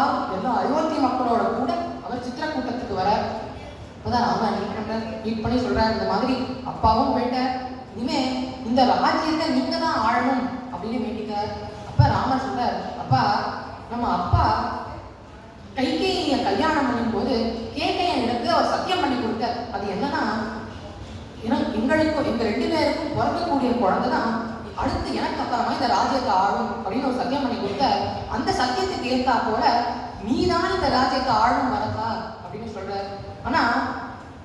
அயோத்தி மக்களோட கூட அவர் சித்திரக்கூட்டத்துக்கு வர. அப்பதான் ராமர் மீட் பண்ணி சொல்றாரு, இந்த மாதிரி அப்பாவும் போயிட்டார், இனிமே இந்த ராஜ்யத்தை நீங்க தான் ஆளணும் அப்படின்னு வேண்டிக்கார். அப்ப ராமர் சொல்றார், அப்பா நம்ம அப்பா கைகேயிய கல்யாணம் பண்ணும் போது கேகேயன் இடத்துல அவர் சத்தியம் பண்ணி கொடுத்தார். அது என்னன்னா, எங்களுக்கும் எங்க 2 பேருக்கும் பிறக்கக்கூடிய குழந்தை தான் அடுத்து எனக்கு அப்புறமா இந்த ராஜ்யத்தை ஆளும் அப்படின்னு ஒரு சத்தியம் பண்ணி கொடுத்த. அந்த சத்தியத்துக்கு ஏற்றா போல நீதான் இந்த ராஜ்யத்தை ஆளும் வரதா அப்படின்னு சொல்றாரு. ஆனா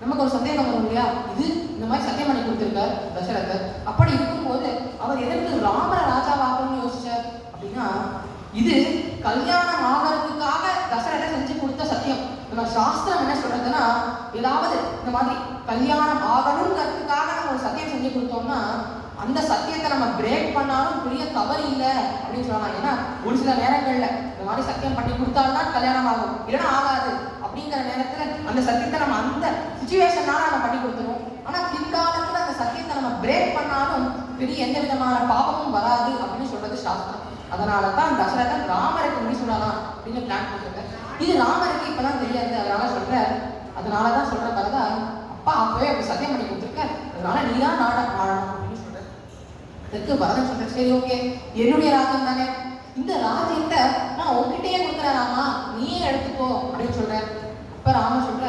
நமக்கு ஒரு சந்தேகம் வரும் இல்லையா? இது இந்த மாதிரி சத்தியம் பண்ணி கொடுத்திருக்கார் தசரதர். அப்படி இருக்கும்போது அவர் எதற்கு ராமரை ராஜாவாகணும்னு யோசிச்சார் அப்படின்னா, இது கல்யாணம் ஆகிறதுக்காக தசரதர் செஞ்சு கொடுத்த சத்தியம். நம்ம சாஸ்திரம் என்ன சொல்றதுன்னா, ஏதாவது இந்த மாதிரி கல்யாணம் ஆகணுங்கிறதுக்காக நம்ம ஒரு சத்தியம் செஞ்சு கொடுத்தோம்னா அந்த சத்தியத்தை நம்ம பிரேக் பண்ணாலும் பெரிய தவறு இல்லை அப்படின்னு சொல்லலாம். ஏன்னா ஒரு சில நேரங்கள்ல இந்த மாதிரி சத்தியம் பண்ணி கொடுத்தால்தான் கல்யாணம் ஆகும், இல்லைன்னா ஆகாது அப்படிங்கிற நேரத்துல அந்த சத்தியத்தை நம்ம அந்த சிச்சுவேஷனால நம்ம பண்ணி கொடுத்துருவோம். ஆனா பிற்காலத்துல அந்த சத்தியத்தை நம்ம பிரேக் பண்ணாலும் பெரிய எந்த விதமான பாபமும் வராது அப்படின்னு சொல்றது சாஸ்திரம். அதனாலதான் தசரதன் ராமருக்கு முடி சொல்லலாம் அப்படின்னு பிளான் பண்ணிருக்காரு. இது ராமருக்கு இப்பதான் தெரியாது, அதனால சொல்ற, அதனாலதான் சொல்ற பரதா அப்பா அப்பவே அப்படி சத்தியம் பண்ணி கொடுத்துருக்க, அதனால நீதான் நாடகம் ஆடணும் அப்படின்னு சொல்ற. அதுக்கு பரதன் சொல்ற, சரி ஓகே, என்னுடைய ராஜ்யம் தானே, இந்த ராஜ்யத்தை நான் உங்ககிட்டயே கொடுக்குறேன் ராமா, நீயே எடுத்துக்கோ அப்படின்னு சொல்றேன். அப்ப ராம சொல்ற,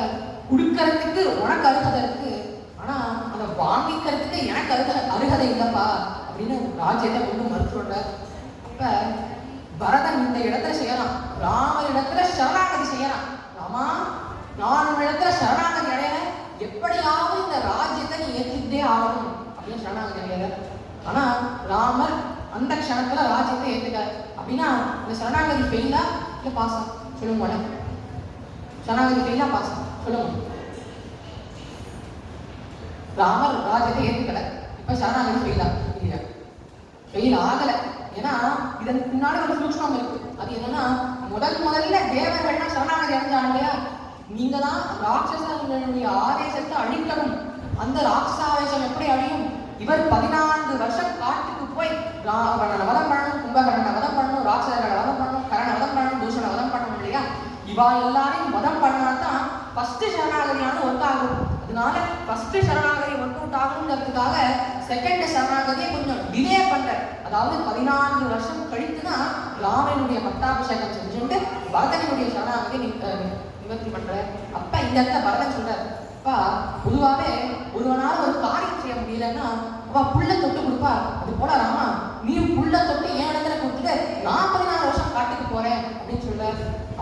கொடுக்கறதுக்கு உனக்கு அருகதை இருக்கு, ஆனா அதை வாங்கிக்கிறதுக்கு எனக்கு அருகதை இல்லப்பா அப்படின்னு ராஜ்யத்தை கொண்டு மறுத்து சொல்ற. அப்ப பரதன் இந்த இடத்துல செய்யலாம், ராம இடத்துல சரணாகதி செய்யலாம். ராமா, நான் உன் இடத்துல சரணாகதி அடையல, எப்படியாவது இந்த ராஜ்யத்தை நீ ஏற்றுக்கிட்டே ஆகணும் அப்படின்னு சரணாகதி அடையல. ஆனா ராமர் அந்த க்ஷணத்துல ராஜ்யத்தை ஏத்துக்க. அப்படின்னா இந்த சரணாகதி ஃபெயிலா இல்ல பாஸா சொல்லுங்க. சரணாகதி ஃபெயிலா பாஸா சொல்லுங்க. ராமர் ராஜ்யத்தை ஏத்துக்கல, இப்ப சரணாகதி ஃபெயிலா? இல்ல, ஃபெயில் ஆகல. ஏன்னா இதற்கு முன்னாடி ஒரு சூக்ஷ்மம் இருக்கு. அது என்னன்னா, முதல்ல தேவர்கள்னா சரணாகதி அடைஞ்சாங்க இல்லையா, நீங்க தான் ராட்சசர்களுடைய ஆவேசத்தை அழிக்கணும். அந்த ராட்சாவேசம் எப்படி அழியும்? இவர் 14 வருஷம் காட்டுக்கு போய் ராவணனை வதம் பண்ணணும், கும்பகர்ணனை வதம் பண்ணணும், ராட்சசர்களை வதம் பண்ணணும், கரண வதம் பண்ணணும், தூஷண வதம் பண்ணணும் இல்லையா? இவா எல்லாரையும் வதம் பண்ணாதான் ஃபர்ஸ்ட் சரணாகதியான ஒர்க் ஆகும். அதனால ஃபர்ஸ்ட் சரணாகதி ஒர்க் அவுட் ஆகணுங்கிறதுக்காக செகண்ட் சரணாகதியை கொஞ்சம் டிலே பண்ற. அதாவது 14 வருஷம் கழித்துதான் ராமனுடைய பட்டாபிஷேகம் செஞ்சுட்டு பரதனுடைய சரணாகதி நிவர்த்தி பண்ற. அப்ப இந்த இடத்துல பரதன் சொல்றாரு, அப்பா பொதுவாவே ஒருவனால ஒரு காரியம் செய்ய முடியலன்னா அவ புள்ள தொட்டு கொடுப்பா, அது போல ராமா நீ புள்ள தொட்டு என் இடத்துல கொடுத்துட்டு நான் 14 வருஷம் காட்டுக்கு போறேன் அப்படின்னு சொல்ற.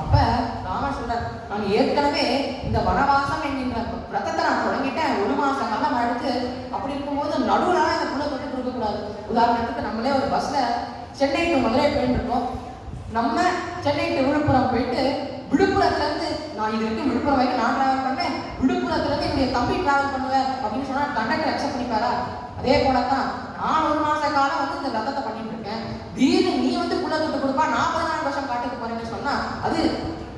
அப்ப ராமன் சொல்ற, நான் ஏற்கனவே இந்த வனவாசம் என்கின்ற விரதத்தை நான் தொடங்கிட்டேன், 1 மாச காலம் ஆயிடுச்சு. அப்படி இருக்கும்போது நடுவுல இந்த புள்ள தொட்டு கொடுக்க கூடாது. உதாரணத்துக்கு நம்மளே ஒரு பஸ்ல சென்னை டு மதுரை போயிட்டு இருக்கோம். நம்ம சென்னை டு விழுப்புரம் போயிட்டு விழுப்புரத்துல இருந்து நான் இது வரைக்கும் விழுப்புரம் வரைக்கும் நான் டிராவல் பண்ணேன், விழுப்புரத்துல இருந்து என்னுடைய தம்பி டிராவல் பண்ணுவேன் அப்படின்னு சொன்னா கண்டக்டர் அக்செப்ட் பண்ணிப்பாரா? அதே போலதான் நான் 1 மாச காலம் வந்து இந்த ரத்தத்தை பண்ணிட்டு இருக்கேன், திடீர்னு நீ வந்து புள்ள தொட்டு கொடுப்பா, நான் 14 வருஷம் காட்டுக்கு போறேன்னு சொன்னா அது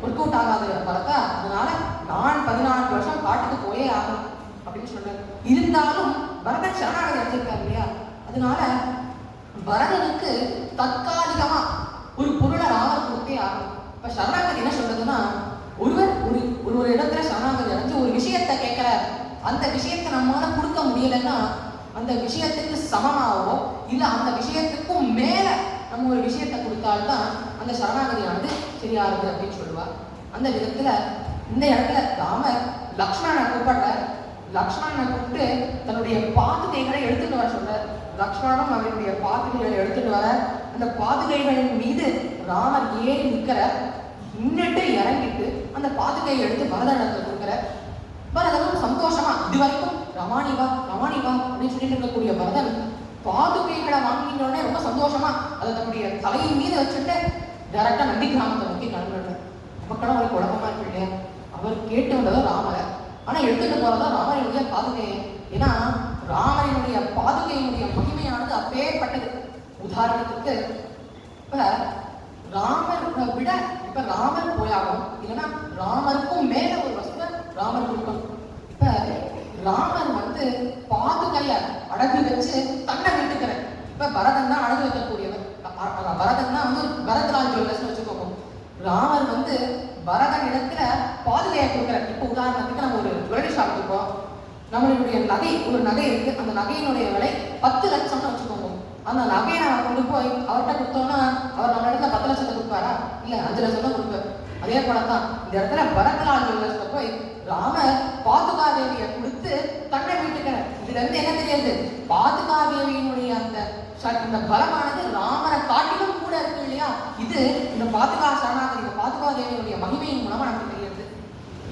ஒர்க் அவுட் ஆகாது பரதா. அதனால நான் 14 வருஷம் காட்டுக்கு போயே ஆகணும் அப்படின்னு சொல்றேன். இருந்தாலும் பரதன் சரணாகதி அடைஞ்சிருக்காரு இல்லையா, அதனால பரதனுக்கு தற்காலிகமா ஒரு பொருளை ராமர் கொடுத்தே ஆகணும். இப்ப சரணாகதி என்ன சொல்றதுன்னா, ஒரு இடத்துல சரணாகதி அடைஞ்சு ஒரு விஷயத்தை கேட்கிற, அந்த விஷயத்தை நம்மளால கொடுக்க முடியலன்னா அந்த விஷயத்துக்கு சமமாவோ இல்ல அந்த விஷயத்துக்கும் மேல நம்ம ஒரு விஷயத்தை கொடுத்தால்தான் அந்த சரணாகதியானது சரியா இருக்கு அப்படின்னு சொல்லுவார். அந்த விதத்துல இந்த இடத்துல ராமர் லக்ஷ்மணனை கூப்பிடுற, லக்ஷ்மணனை கூப்பிட்டு தன்னுடைய பாதுகைகளை எடுத்துட்டு வர சொல்றார். லக்ஷ்மணனும் அவருடைய பாதுகைகளை எடுத்துட்டு வர, அந்த பாதுகைகளின் மீது ராமர் ஏறி நிற்கிற, நின்றுட்டு இறங்கிட்டு அந்த பாதுகையை எடுத்து பரதனிடத்துல கொடுக்குற. பரதனும் சந்தோஷமா இது வரைக்கும் ரமாணிவா ரமாணிவா அப்படின்னு சொல்லிட்டு இருக்கக்கூடிய பரதன் பாதுகைகளை வாங்கினோடனே ரொம்ப சந்தோஷமா அதை தன்னுடைய தலையின் மீது வச்சுட்டு டைரக்டா நந்தி கிராமத்தை நோக்கி கிளம்புறாரு. மக்களும் அவருக்கு குழப்பமா இருக்கு இல்லையா, அவர் கேட்டு வந்ததும் ராமரை, ஆனா எடுத்துட்டு போறதும் ராமனுடைய பாதுகையை. ஏன்னா ராமனுடைய பாதுகையினுடைய மகிமையானது அப்பேற்பட்டது. உதாரணத்துக்கு இப்ப ராமரை விட இப்ப ராமர் போயாகும், இல்லைன்னா ராமருக்கும் மேல ஒரு வஸ்துவை ராமர் கொடுக்கணும். இப்ப ராமர் வந்து பாதுகைய அடகு வச்சு தன்னை விட்டுக்கிற. இப்ப பரதன் தான் அடகு வைக்கக்கூடியவர், பரதன் தான் வந்து பரத்ராஜ் ஜுவல்லர்ஸ் வச்சுக்கோங்க. ராமர் வந்து பரதன் இடத்துல பாதுகையை கொடுக்குறார். இப்ப உதாரணத்துக்கு நம்ம ஒரு ஜுவல்லரி ஷாப் இருக்கோம், நம்மளுடைய நகை ஒரு நகை இருக்கு, அந்த நகையினுடைய விலை 10 லட்சம்னு வச்சுக்கோங்க. அந்த நகையை நம்ம கொண்டு போய் அவர்கிட்ட கொடுத்தோம்னா அவர் நம்ம இடத்துல 10 லட்சத்தை கொடுப்பாரா? இல்ல 5 லட்சம் தான் கொடுப்பார். அதே போலதான் இந்த இடத்துல பரத்ராஜ் ஜுவல்லர்ஸ்ல போய் ராமர் பாதுகாதேவியை கொடுத்து தன்னை வீட்டுக்கிறார். இதுல இருந்து என்ன தெரியாது, பாதுகாதேவியினுடைய அந்த பலமானது ராமரை காட்டிலும் கூட இருக்கு இல்லையா. இது இந்த பாதுகா சரணாகதி, இந்த பாதுகாதேவியுடைய மகிமையின் மூலமா நமக்கு தெரியுது.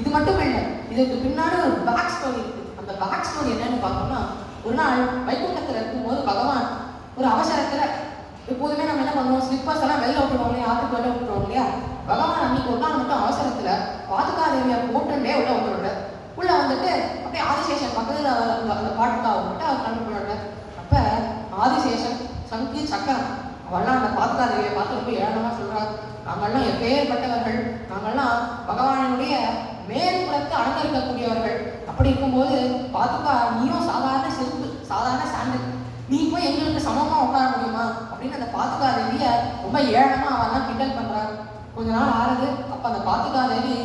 இது மட்டும் இல்லை, இதுக்கு பின்னாடி ஒரு பேக் ஸ்டோரி இருக்கு. அந்த பேக் ஸ்டோரி என்னன்னு பார்த்தோம்னா, ஒரு நாள் வைகுண்டத்தில் இருக்கும்போது பகவான் ஒரு அவசரத்துல, எப்போதுமே நம்ம என்ன பண்ணுவோம், ஸ்லிப்பர்ஸ் எல்லாம் வெளில விட்டுருவோம் இல்லையா, ஆத்துக்கு வெளில விட்டுருவோம் இல்லையா, பகவான் அன்னைக்கு ஒரு நாள் மட்டும் அவசரத்துல பாதுகாதேவியை போட்டுட்டே உள்ள வந்துடுறாரு. உள்ள வந்துட்டு அப்படியே ஆதிசேஷன் பக்கத்துல அந்த பாட்டுக்காவை விட்டு அவர் கண்டு போடுறாரு. அப்ப ஆதிசேஷன் சங்கு சக்கரம் அவெல்லாம் அந்த பாதுகாதேவியை பார்த்து ரொம்ப ஏழனமா சொல்றாரு, நாங்கள்லாம் எப்பேற்பட்டவர்கள், நாங்கள்லாம் பகவானுடைய மேற்புறத்து அலங்கரிக்கக்கூடியவர்கள். அப்படி இருக்கும்போது பாதுகா நீயும் சாதாரண செருப்பு, சாதாரண சாண்டில், நீ போய் எங்களுக்கு சமமா உட்கார முடியுமா அப்படின்னு அந்த பாதுகாதேவிய ரொம்ப ஏழனமா அவெல்லாம் கிண்டல் பண்றாரு. கொஞ்ச நாள் ஆறுது. அப்ப அந்த பாதுகாதேவி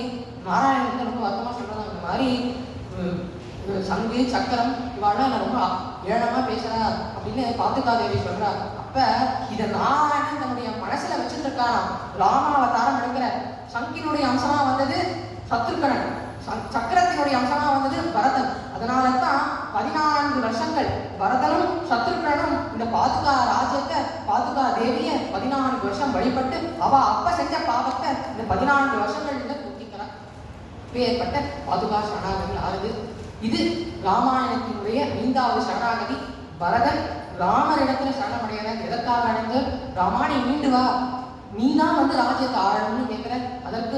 நாராயணன் ரொம்ப வருத்தமா சொல்றாங்க, இந்த மாதிரி சங்கு சக்கரம் இவாள்லாம் என்ன ரொம்ப ஏழனமா பேசுறா அப்படின்னு பாதுகாதேவி சொல்றா. அப்ப இதை நாராயணன் தன்னுடைய மனசுல வச்சுட்டு இருக்கானா. ராமாவதாரம் எடுக்கிற சங்கினுடைய அம்சமா வந்தது சத்ருக்கணன், சக்கரத்தினுடைய அம்சமா வந்தது பரதன். அதனாலதான் 14 வருஷங்கள் பரதனும் சத்ருக்கனும் இந்த பாதுகா ராஜ்யத்தை, பாதுகா தேவிய 14 வருஷம் வழிபட்டு அவ அப்ப செஞ்ச பாவத்தை இந்த 14 வருஷங்கள் தூக்கிக்கிறார். பேர்பட்ட பாதுகா சரணாகதி ஆறுது. இது ராமாயணத்தினுடைய 5வது சரணாகதி. பரதன் ராமரிடத்துல சரணமடைகிற எதற்காக அடைந்து, ராமானி மீண்டு வா, நீ தான் வந்து ராஜ்யத்தை ஆழணும்னு கேட்கிற. அதற்கு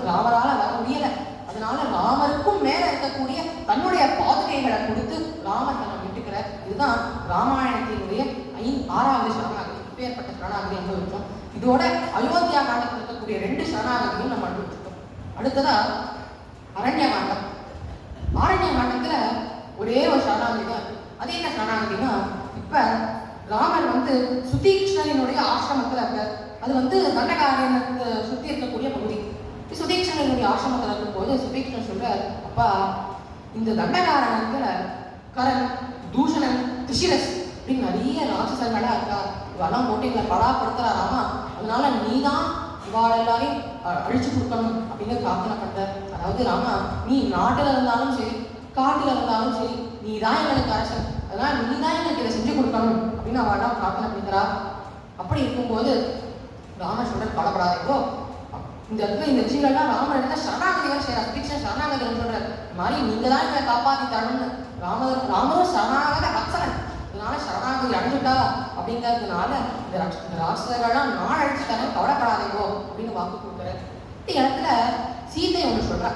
ராமரால வர முடியல. அதனால ராமருக்கும் மேல இருக்கக்கூடிய தன்னுடைய பாதுகைகளை கொடுத்து ராமர் தன்னை விட்டுக்கிற. இதுதான் ராமாயணத்தினுடைய 6வது சரணாகதி. பேர்பட்ட சரணாகதி அனுபவிச்சோம். இதோட அயோத்தியா காண்டத்தில் இருக்கக்கூடிய 2 சரணாகதியும் நம்ம அனுபவிச்சிட்டோம். அடுத்ததா அரண்ய காண்டம். ஆரண்ய காண்டத்துல ஒரே ஒரு சரணாகதி தான். அது என்ன சரணாகதினா, இப்ப ராமர் வந்து சுதீக்ஷ்ணனுடைய ஆசிரமத்துல இருக்கார். அது வந்து தண்டகாரண்யத்தை சுத்தி இருக்கக்கூடிய பகுதி. சுதீக்ஷ்ணனுடைய ஆசிரமத்தில் இருக்கும்போது சுதீக்ஷ்ணன் சொல்றார், அப்பா இந்த தண்டகாரண்யத்துல கரண், தூஷணன், திஷிரஸ் அப்படின்னு நிறைய ராட்சசங்களா இருக்கா, இவெல்லாம் போட்டு இவங்களை படாப்படுத்துறாராமா, அதனால நீதான் இவாள் எல்லாரையும் அழிச்சு கொடுக்கணும் அப்படின்னு பிரார்த்தனை பண்ற. அதாவது ராமா, நீ நாட்டுல இருந்தாலும் சரி காட்டுல இருந்தாலும் சரி நீ தான் எங்களுக்கு அரசன், அதனால நீ தான் எனக்கு இதை செஞ்சு கொடுக்கணும் அப்படின்னு அவள் தான் பிரார்த்தனை பண்ணிக்கிறா. அப்படி இருக்கும்போது ராமர் சொல்ற, கவலைப்படாதீங்கோ, இந்த இடத்துல இந்த விஷயங்கள்லாம் ராமர் இடத்துல சரணாகதிகள் செய்யறார். சுதீக்ஷன் சரணாகதிகள் சொல்றாரு, இந்த மாதிரி நீங்க தான் எங்களை காப்பாத்தி தரணும்னு. ராமரும் சரணாகத ரக்ஷகன், அதனால சரணாகதி அடைஞ்சுட்டா அப்படிங்கிறதுனால இந்த ராட்சசர்கள்லாம் நான் அழிச்சு தரேன், கவலைப்படாதீங்கோ அப்படின்னு வாக்கு கொடுக்குறாரு. இந்த இடத்துல சீதை ஒன்று சொல்றா,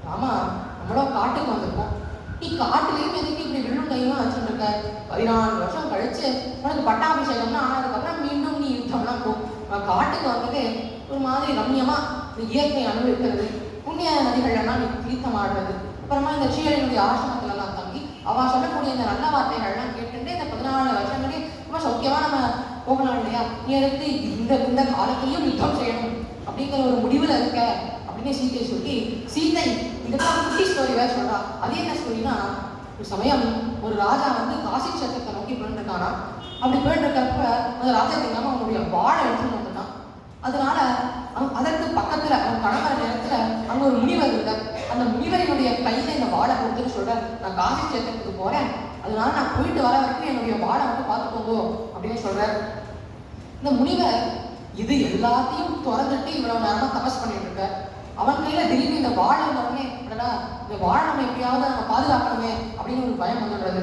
ராமா நம்மளோ காட்டுக்கு வந்திருக்கோம், நீ காட்டுலையும் எதுக்கு இப்படி வில்லும் கையுமா வச்சுட்டு இருக்க, 14 வருஷம் கழிச்சு உனக்கு பட்டாபிஷேகம்னா ஆனதுக்கப்புறம் மீண்டும் நீ யுத்தம்லாம் போ, காட்டுக்கு வந்ததே ஒரு மாதிரி ரம்யமா இந்த இயற்கை அனுபவிக்கிறது, புண்ணிய நதிகள்லாம் நீ தீர்த்தமாடுறது, அப்புறமா இந்த சீரனுடைய ஆசிரமத்துலலாம் தங்கி அவ சொல்லக்கூடிய இந்த நல்ல வார்த்தைகள்லாம் கேட்டுட்டு இந்த 14 வருஷங்களே ரொம்ப சௌக்கியமா நம்ம போகலாம் இல்லையா, நீ எடுத்து இந்த காலத்திலையும் யுத்தம் செய்யணும் அப்படிங்கிற ஒரு முடிவுல இருக்க அப்படின்னு சீதை சொல்லி, சீதை இதுக்காக குட்டி ஸ்டோரி வேற சொல்றா. அது என்ன ஸ்டோரினா, ஒரு சமயம் ஒரு ராஜா வந்து காசி கஷேத்திரத்தை நோக்கி போயிட்டு இருக்கானா. அப்படி போயிட்டு இருக்கப்ப அந்த ராஜா தெரியாம அவனுடைய வாழை எடுத்துட்டு வந்துட்டான். அதனால அதற்கு பக்கத்துல அவன் கடம்பர நேரத்துல அங்க ஒரு முனிவர் இருந்தார். அந்த முனிவரினுடைய கையில இந்த வாழை கொடுத்துட்டு சொல்ற, நான் காசி கஷேத்திரத்துக்கு போறேன், அதனால நான் போயிட்டு வர வரைக்கும் என்னுடைய வாழை வந்து பார்த்துக்கோங்க அப்படின்னு சொல்ற. இந்த முனிவர் இது எல்லாத்தையும் திறந்துட்டு இவ்வளவு நேரமா தபஸ் பண்ணிட்டு இருக்க. அவன் கையில திடீர்னு இந்த வாழை உடனே, இந்த வாழை நம்ம எப்படியாவது நம்ம பாதுகாக்கணுமே அப்படின்னு ஒரு பயம் வந்துடுறது.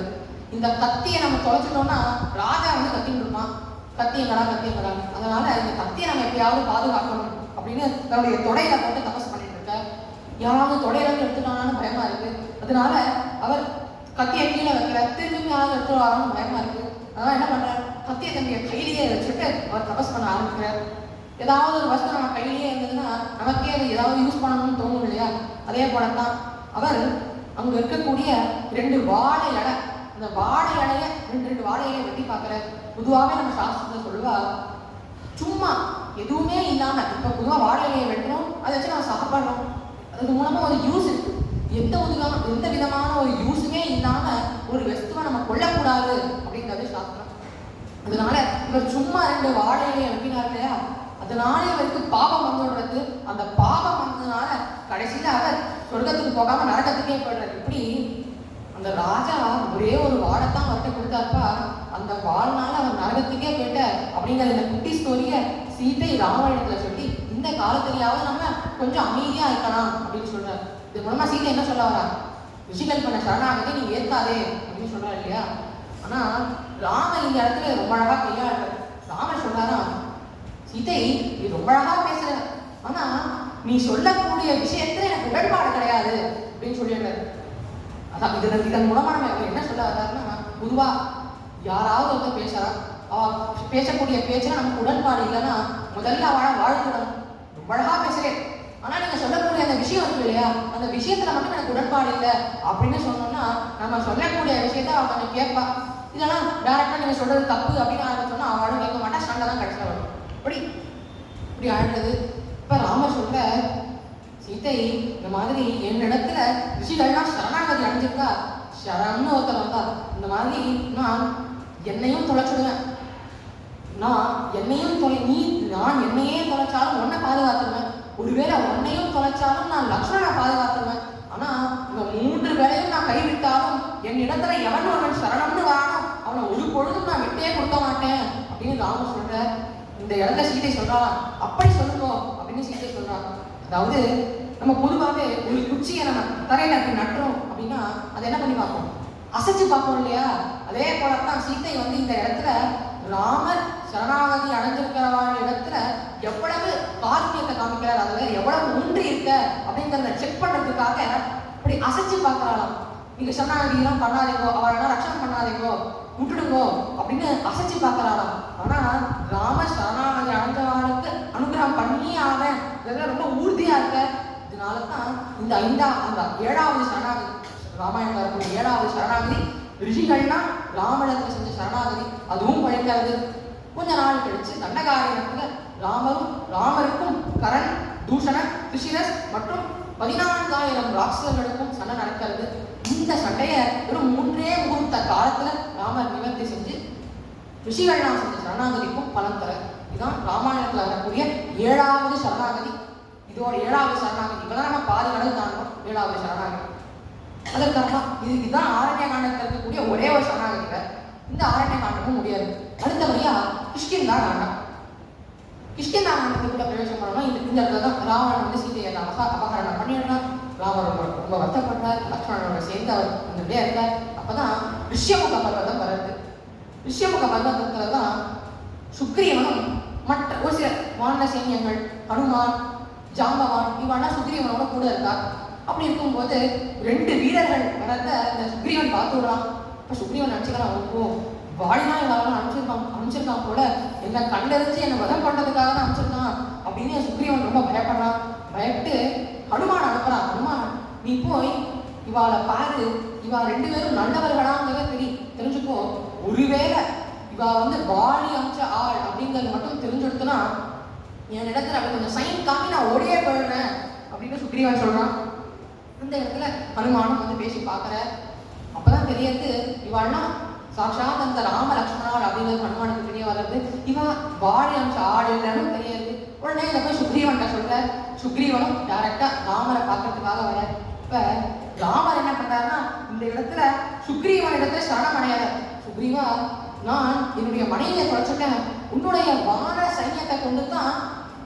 இந்த கத்தியை நம்ம தொலைச்சிட்டோம்னா ராஜா வந்து கத்திட்டு இருப்பான், கத்தியங்களா கத்தியங்களா, அதனால இந்த கத்தியை நம்ம எப்படியாவது பாதுகாக்கணும் அப்படின்னு தன்னுடைய தொடையில போட்டு தபஸ் பண்ணிட்டு இருக்க. யாராவது தொடையில இருந்து எடுத்துட்டாங்கன்னு பயமா இருக்கு. அதனால அவர் கத்தியை கீழே வைக்கிற, திரும்பி யாராவது எடுத்துவாங்கன்னு பயமா இருக்கு. அதனால என்ன பண்ற, கத்தியை தன்னுடைய கையிலேயே வச்சுட்டு அவர் தபஸ் பண்ண ஆரம்பிக்கிறார். ஏதாவது ஒரு வஸ்து நம்ம கையிலேயே இருந்ததுன்னா நமக்கே அது ஏதாவது யூஸ் பண்ணணும்னு தோணும் இல்லையா, அதே போலத்தான் அவர் அங்க இருக்கக்கூடிய 2 வாழை இலை, அந்த வாழை இலைய 2 வாழையை வெட்டி பார்க்கிற. பொதுவாகவே நம்ம சாஸ்திரத்துல சொல்லுவா, சும்மா எதுவுமே இல்லாம, இப்ப பொதுவா வாழை இலையை வெட்டுறோம், அதை வச்சு நம்ம சாப்பிடுறோம், அது மூலமா ஒரு யூஸ் இருக்கு, எந்த விதமான ஒரு யூஸுமே இல்லாம ஒரு வஸ்துவை நம்ம கொல்லக்கூடாது அப்படிங்கிறது சாஸ்திரம். அதனால இவர் சும்மா 2 வாழை இலையை வெட்டினார் இல்லையா, அதனால இவருக்கு பாபம் வந்துடுறது. அந்த பாபம் வந்ததுனால கடைசியில அவர் சொர்க்கத்துக்கு போகாம நரகத்துக்கே போயிடுறாரு. இப்படி அந்த ராஜா ஒரே ஒரு வாழைத்தான் அவர்கிட்ட கொடுத்தாருப்பா, அந்த வாழ்நாள் அவர் நரகத்துக்கே போயிட்ட அப்படிங்கிற இந்த குட்டி ஸ்டோரிய சீதை ராமாயணத்துல சொல்லி இந்த காலத்திலேயாவது நம்ம கொஞ்சம் அமைதியா இருக்கலாம் அப்படின்னு சொல்றாரு. இது மூலமா சீதை என்ன சொல்ல வரா? ரிஷிகள் பண்ண சரணாகதி நீ ஏற்காதே அப்படின்னு சொல்றாரு இல்லையா? ஆனா ராமர் இந்த இடத்துல ரொம்ப அழகா கையாளுறாரு. ராமர் சொல்றாரா, சீதை நீ ரொம்ப அழகா பேசுற, ஆனா நீ சொல்லக்கூடிய விஷயத்துல எனக்கு உடன்பாடு கிடையாது அப்படின்னு சொல்லிடுறாரு. அதான் இதன் மூலமா நம்ம என்ன சொல்ல வர்றாருன்னா, பொதுவா யாராவது ஒருத்தர் பேசுறா, பேசக்கூடிய பேச்சுல நமக்கு உடன்பாடு இல்லைன்னா முதல்ல அவளை வாழ்த்துடணும். ரொம்ப அழகா பேசுறேன், ஆனா நீங்க சொல்லக்கூடிய அந்த விஷயம் இருக்கு இல்லையா, அந்த விஷயத்துல மட்டும் எனக்கு உடன்பாடு இல்லை அப்படின்னு சொன்னோம்னா நம்ம சொல்லக்கூடிய விஷயத்த அவ கொஞ்சம் கேட்பா. இதெல்லாம் டேரக்டா நீங்க சொல்றது தப்பு அப்படின்னு ஆரம்பிச்சோம்னா அவளும் கேட்க மாட்டா, சண்டை தான் கடைசியில் வரும். இப்படி ஆடுறது. இப்ப ராமர் சொல்ற, சீதை இந்த மாதிரி என்னிடத்துல ரிஷிகள்லாம் சரணாகதி அடைஞ்சிருக்கா, சரம்னு ஒருத்தர் வந்தா, இந்த மாதிரி நான் என்னையும் தொலைச்சிடுவேன், நான் என்னையே தொலைச்சாலும் உன்னை பாதுகாத்துருவேன், ஒருவேளை உன்னையும் தொலைச்சாலும் நான் லக்ஷ்மணனை பாதுகாத்துருவேன், ஆனா இந்த 3 பேரையும் நான் கைவிட்டாலும் என்னிடத்துல எவன் ஒருவன் சரணம்னு வரானோ அவனை ஒரு பொழுதும் நான் விட்டே கொடுக்க மாட்டேன் அப்படின்னு ராமர் சொல்ற. இந்த இடத்துல சீதை சொல்றான், அப்படி சொல்லுங்க அப்படின்னு சீதை சொல்றான். அதாவது நம்ம பொதுவாகவே ஒரு குச்சியை நம்ம தரையில அப்படி நட்டுறோம் அப்படின்னா அதை என்ன பண்ணி பார்ப்போம்? அசைச்சு பார்ப்போம் இல்லையா? அதே போலத்தான் சீதை வந்து இந்த இடத்துல ராமர் சரணாகதி அடைஞ்சிருக்கிறவான இடத்துல எவ்வளவு காரணியத்தை காமிக்கிறார், அதுல எவ்வளவு ஊன்றி இருக்க அப்படிங்கிறத செக் பண்றதுக்காக இப்படி அசைச்சு பார்க்கறாளாம். நீங்க சரணாகதி எல்லாம் பண்ணாதீங்கோ, அவரெல்லாம் ரட்சணம் பண்ணாதீங்கோ, விட்டுடுங்கோ அப்படின்னு அசைச்சு பார்க்கறாளாம். ஆனா ராமர் சரணாகதி அடைஞ்சவாளுக்கு அனுகிரகம் பண்ணியே ஆவேன், இதெல்லாம் ரொம்ப ஊர்தியா இருக்க. இதனாலதான் இந்த 7வது சரணாகதி, ராமாயணம் வரக்கூடிய 7வது சரணாகதி ரிஷிகள்னா ராமனிடத்துல செஞ்ச சரணாகதி அதுவும் பழிக்கிறது. கொஞ்ச நாள் கழிச்சு தண்டகாரண்யத்துல ராமருக்கும் கரண், தூஷணன், திஷிரஸ் மற்றும் 14,000 ராட்சசர்களுக்கும் சண்டை நடக்கிறது. இந்த சண்டையை வெறும் 3 முகூர்த்த காலத்துல ராமர் நிவர்த்தி செஞ்சு ரிஷிகள்லாம் செஞ்ச சரணாகதிக்கும் பலன் தர. இதுதான் ராமாயணத்துல வரக்கூடிய 7வது சரணாகதி. இதோட 7வது சரணாகதி. இப்பதான் நம்ம பாதி கடல் தாண்டோம். 7வது சரணாகதி அதற்காக இதுதான் ஆரண்ய காண்டத்தில் இருக்கக்கூடிய ஒரே ஒரு சரணாகதியில இந்த ஆரண்ய காண்டமும் முடியாது. அடுத்தபடியா கிஷ்கிந்தா காண்டம். கிஷ்கிந்தா காண்டத்துக்கு கூட பிரவேசம் பண்ணணும். இந்த இடத்துல தான் ராவணன் வந்து சீதையை அபகரணம் பண்ணிடுறான். ராமர் ரொம்ப வருத்தப்படுறார். லக்ஷ்மணனோட சேர்ந்து அவர் வந்துட்டே இருக்கார். அப்பதான் ரிஷ்யமுக பர்வதம் வருது. ரிஷ்யமுக பர்வதத்துலதான் சுக்ரீவனும் மற்ற ஒரு சில வானர சைன்யங்கள், ஹனுமான், ஜாம்பவான் இவெல்லாம் சுக்ரீவனோட கூட இருக்கார். அப்படி இருக்கும்போது 2 வீரர்கள் வரத இந்த சுக்ரீவன் பார்த்து விடுறான். இப்ப சுக்ரீவன் நினைச்சுக்கிறான், ஓ வாழினா இவெல்லாம் அனுப்பிச்சிருக்கான் போல, என்ன கண்டறிஞ்சு என்னை வதம் பண்றதுக்காக தான் அனுப்பிச்சிருக்கான் அப்படின்னு சுக்ரீவன் ரொம்ப பயப்படுறான். பயப்பட்டு ஹனுமான் அனுப்புறான். ஹனுமான் நீ போய் இவாளை பாரு, இவா 2 பேரும் நல்லவர்களாங்கிறத தெரிஞ்சுக்கோ, ஒருவேளை இவா வந்து வாழி அமிச்ச ஆள் அப்படிங்கிறது மட்டும் தெரிஞ்சுடுத்துனா என் இடத்துல அப்படி கொஞ்சம் சைன் காமி நான் ஓடியே போயிடுறேன் அப்படின்னு சுக்ரீவன் சொல்றான். இந்த இடத்துல ஹனுமானும் வந்து பேசி பார்க்கற. அப்பதான் தெரியாது இவாள்னா சாட்சாத் அந்த ராம லக்ஷ்மணாள் அப்படிங்கிறது ஹனுமானுக்கு தெரிய வர்றது. இவா வாழி அமிச்ச ஆள் இல்லைன்னு தெரியாது. உடனே இதை போய் சுக்ரீவன்கிட்ட சொல்ற. சுக்ரீவனும் டைரக்டா ராமரை பார்க்கறதுக்காக வர. இப்ப ராமர் என்ன பண்றாருன்னா இந்த இடத்துல சுக்ரீவன் இடத்துல சரணம் அடையாத. சுக்ரீவா, நான் என்னுடைய மனைவியை தொலைச்சுட்டேன், உன்னுடைய வானர சைன்யத்தை கொண்டு தான்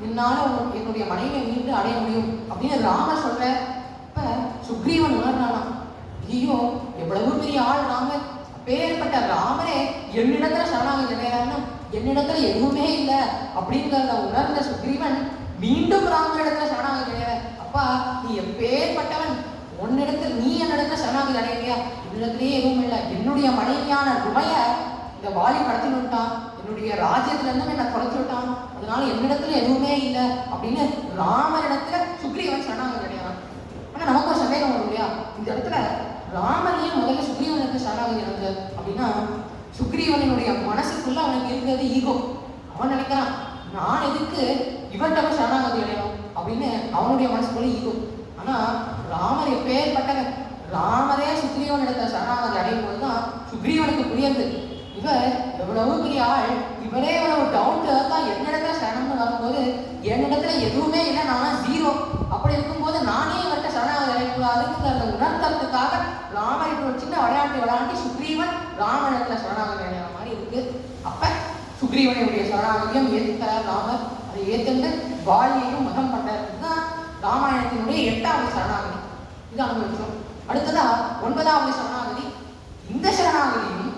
என்னால என்னுடைய மனைவியை மீண்டு அடைய முடியும் அப்படின்னு ராமர் சொல்ற. இப்ப சுக்ரீவன் உணர்றானாம், ஐயோ எவ்வளவு பெரிய ஆள் ராமர், அப்பேற்பட்ட ராமரே என்னிடத்துல சரணாகதி அடைகிறாருன்னா என்னிடத்துல எதுவுமே இல்லை அப்படிங்கிறத உணர்ந்த சுக்ரீவன் மீண்டும் ராமரிடத்துல சரணாகதி அடைகிற. அப்பா நீ எப்பேற்பட்டவன், உன்னிடத்தில் நீ என்னிடத்துல சரணாகதி அடையிறியா? என்னிடத்திலேயே எதுவும் இல்லை, என்னுடைய மனைவியான ருமைய இந்த வாலி கடத்தி விட்டான், என்னுடைய ராஜ்யத்துல இருந்து என்னை குறைச்சி விட்டான், அதனால என்னிடத்துல எதுவுமே இல்லை அப்படின்னு ராமரிடத்துல சுக்ரீவன் சரணாகதி அடையான். ஆனா நமக்கு ஒரு சந்தேகம் வரும் இல்லையா, இந்த இடத்துல ராமரையே முதல்ல சுக்ரீவனுக்கு சரணாகதி அடைஞ்சார் அப்படின்னா சுக்ரீவனுடைய மனசுக்குள்ள அவனுக்கு இருக்கிறது ஈகோ. அவன் நினைக்கிறான், நான் எதுக்கு இவர்கிட்ட சரணாகதி அடையணும் அப்படின்னு அவனுடைய மனசுக்குள்ள ஈகோ. ஆனா ராமர் எப்பேற்பட்டவன், ராமரே சுக்ரீவன் இடத்துல சரணாகதி அடையும் போதுதான் சுக்ரீவனுக்கு புரியுது, இவர் எவ்வளவு பெரிய ஆள், இவரே எவ்வளவு டவுன் டு எர்த்தா என்னிடத்துல சரணம்னு வரும்போது என்னிடத்துல எதுவுமே இல்லை, நானா 0. அப்படி இருக்கும்போது நானே இவர்கிட்ட சரணாகதி அடையக்கூடாதுங்கிறத உணர்த்துறதுக்காக ராமர் இப்ப ஒரு சின்ன விளையாட்டி சுக்ரீவன் ராமனிடத்துல சரணாகதி அடைகிற மாதிரி இருக்கு. அப்ப சுக்ரீவனுடைய சரணாகதியும் ஏற்றுக்கிறார் ராமர். அதை ஏத்துண்டு வாலியையும் மதம் பண்றதுதான் ராமாயணத்தினுடைய 8வது சரணாகதி. இது அனுபவிச்சோம். அடுத்ததா 9வது சரணாகதி. இந்த சரணாகதியும்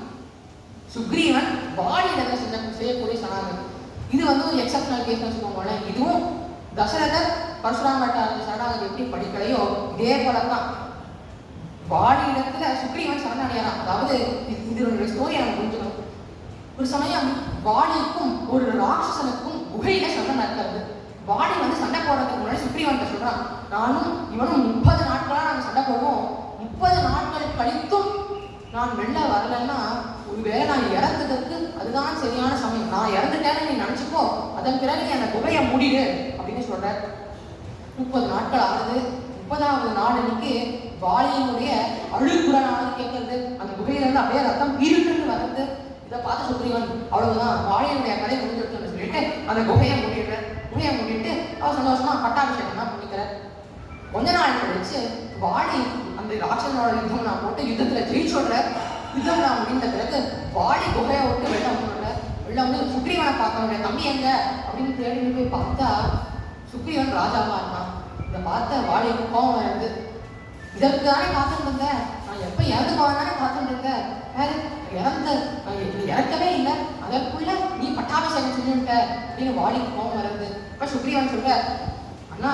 சுக்ரீவன் வாலியிடத்துல செய்யக்கூடிய சரணாகதி. இது ஒரு எக்ஸப்ஷனல் கேஸ் வச்சுக்கோங்கள. இதுவும் தசரதர் பரசுராமட்ட அந்த சரணாகதி எப்படி படிக்கலையோ இதே போலதான் வாலியிடத்துல சுக்ரீவன் சரணடையாராம். அதாவது இதனுடைய ஸ்டோரியை நம்ம புரிஞ்சுக்கணும். ஒரு சமயம் வாலிக்கும் ஒரு ராட்சசனுக்கும் குகையில சண்டை நடக்கிறது. வாலி சண்டை போடுறதுக்கு முன்னாடி சுக்ரீவன் சொல்றான், நானும் இவனும் 30 நாட்களா நாங்க சண்டை போடுவோம். 30 நாட்கள் கழித்தும் நான் வெளில வரலன்னா ஒருவேளை நான் இறந்ததுக்கு அதுதான் சரியான சமயம். நான் இறந்துட்டேன்னு நீ நினைச்சுக்கோ, அதன் பிறகு நீ அந்த குகையை மூடிடு அப்படின்னு சொல்ற. 30 நாட்கள் ஆகுது. 30வது நாள் அன்னைக்கு வாலியினுடைய அழுகுரனானது கேட்கறது. அந்த குகையில இருந்து அப்படியே ரத்தம் பீரிட்டு வர்றது. இதை பார்த்து சுக்ரீவன் அவ்வளவுதான் வாலியினுடைய கதை முடிஞ்சிருக்குன்னு சொல்லிட்டு அந்த குகையை மூடிடுற. குகையை மூடிட்டு அவர் சந்தோஷமா பட்டாபிஷேகம் தான் பண்ணிக்கிற. கொஞ்ச நாள் கழிச்சு வாலி அந்த ராட்சசனோட யுத்தம் நான் போட்டு யுத்தத்துல ஜெயிச்சோடுற. யுத்தம் நான் முடிந்த பிறகு வாலி குகையை விட்டு வெளில வந்துடுற. வெளில சுக்ரீவனை பார்க்கணுடைய தம்பி எங்க அப்படின்னு தேடிட்டு போய் பார்த்தா சுக்ரீவன் ராஜாவா இருந்தான். இதை பார்த்த வாலிக்கு கோபம் வருது. இதற்கு தானே காத்துட்டு இருந்தேன், நான் எப்ப இறந்து போவேன் காத்துட்டு இருந்தேன், இறக்கவே இல்லை, அதற்குள்ள நீ பட்டாபிஷேகம் செஞ்சுட்ட அப்படின்னு வாலிக்கு கோபம் வருது. இப்ப சுக்ரீவன் சொல்ற, அண்ணா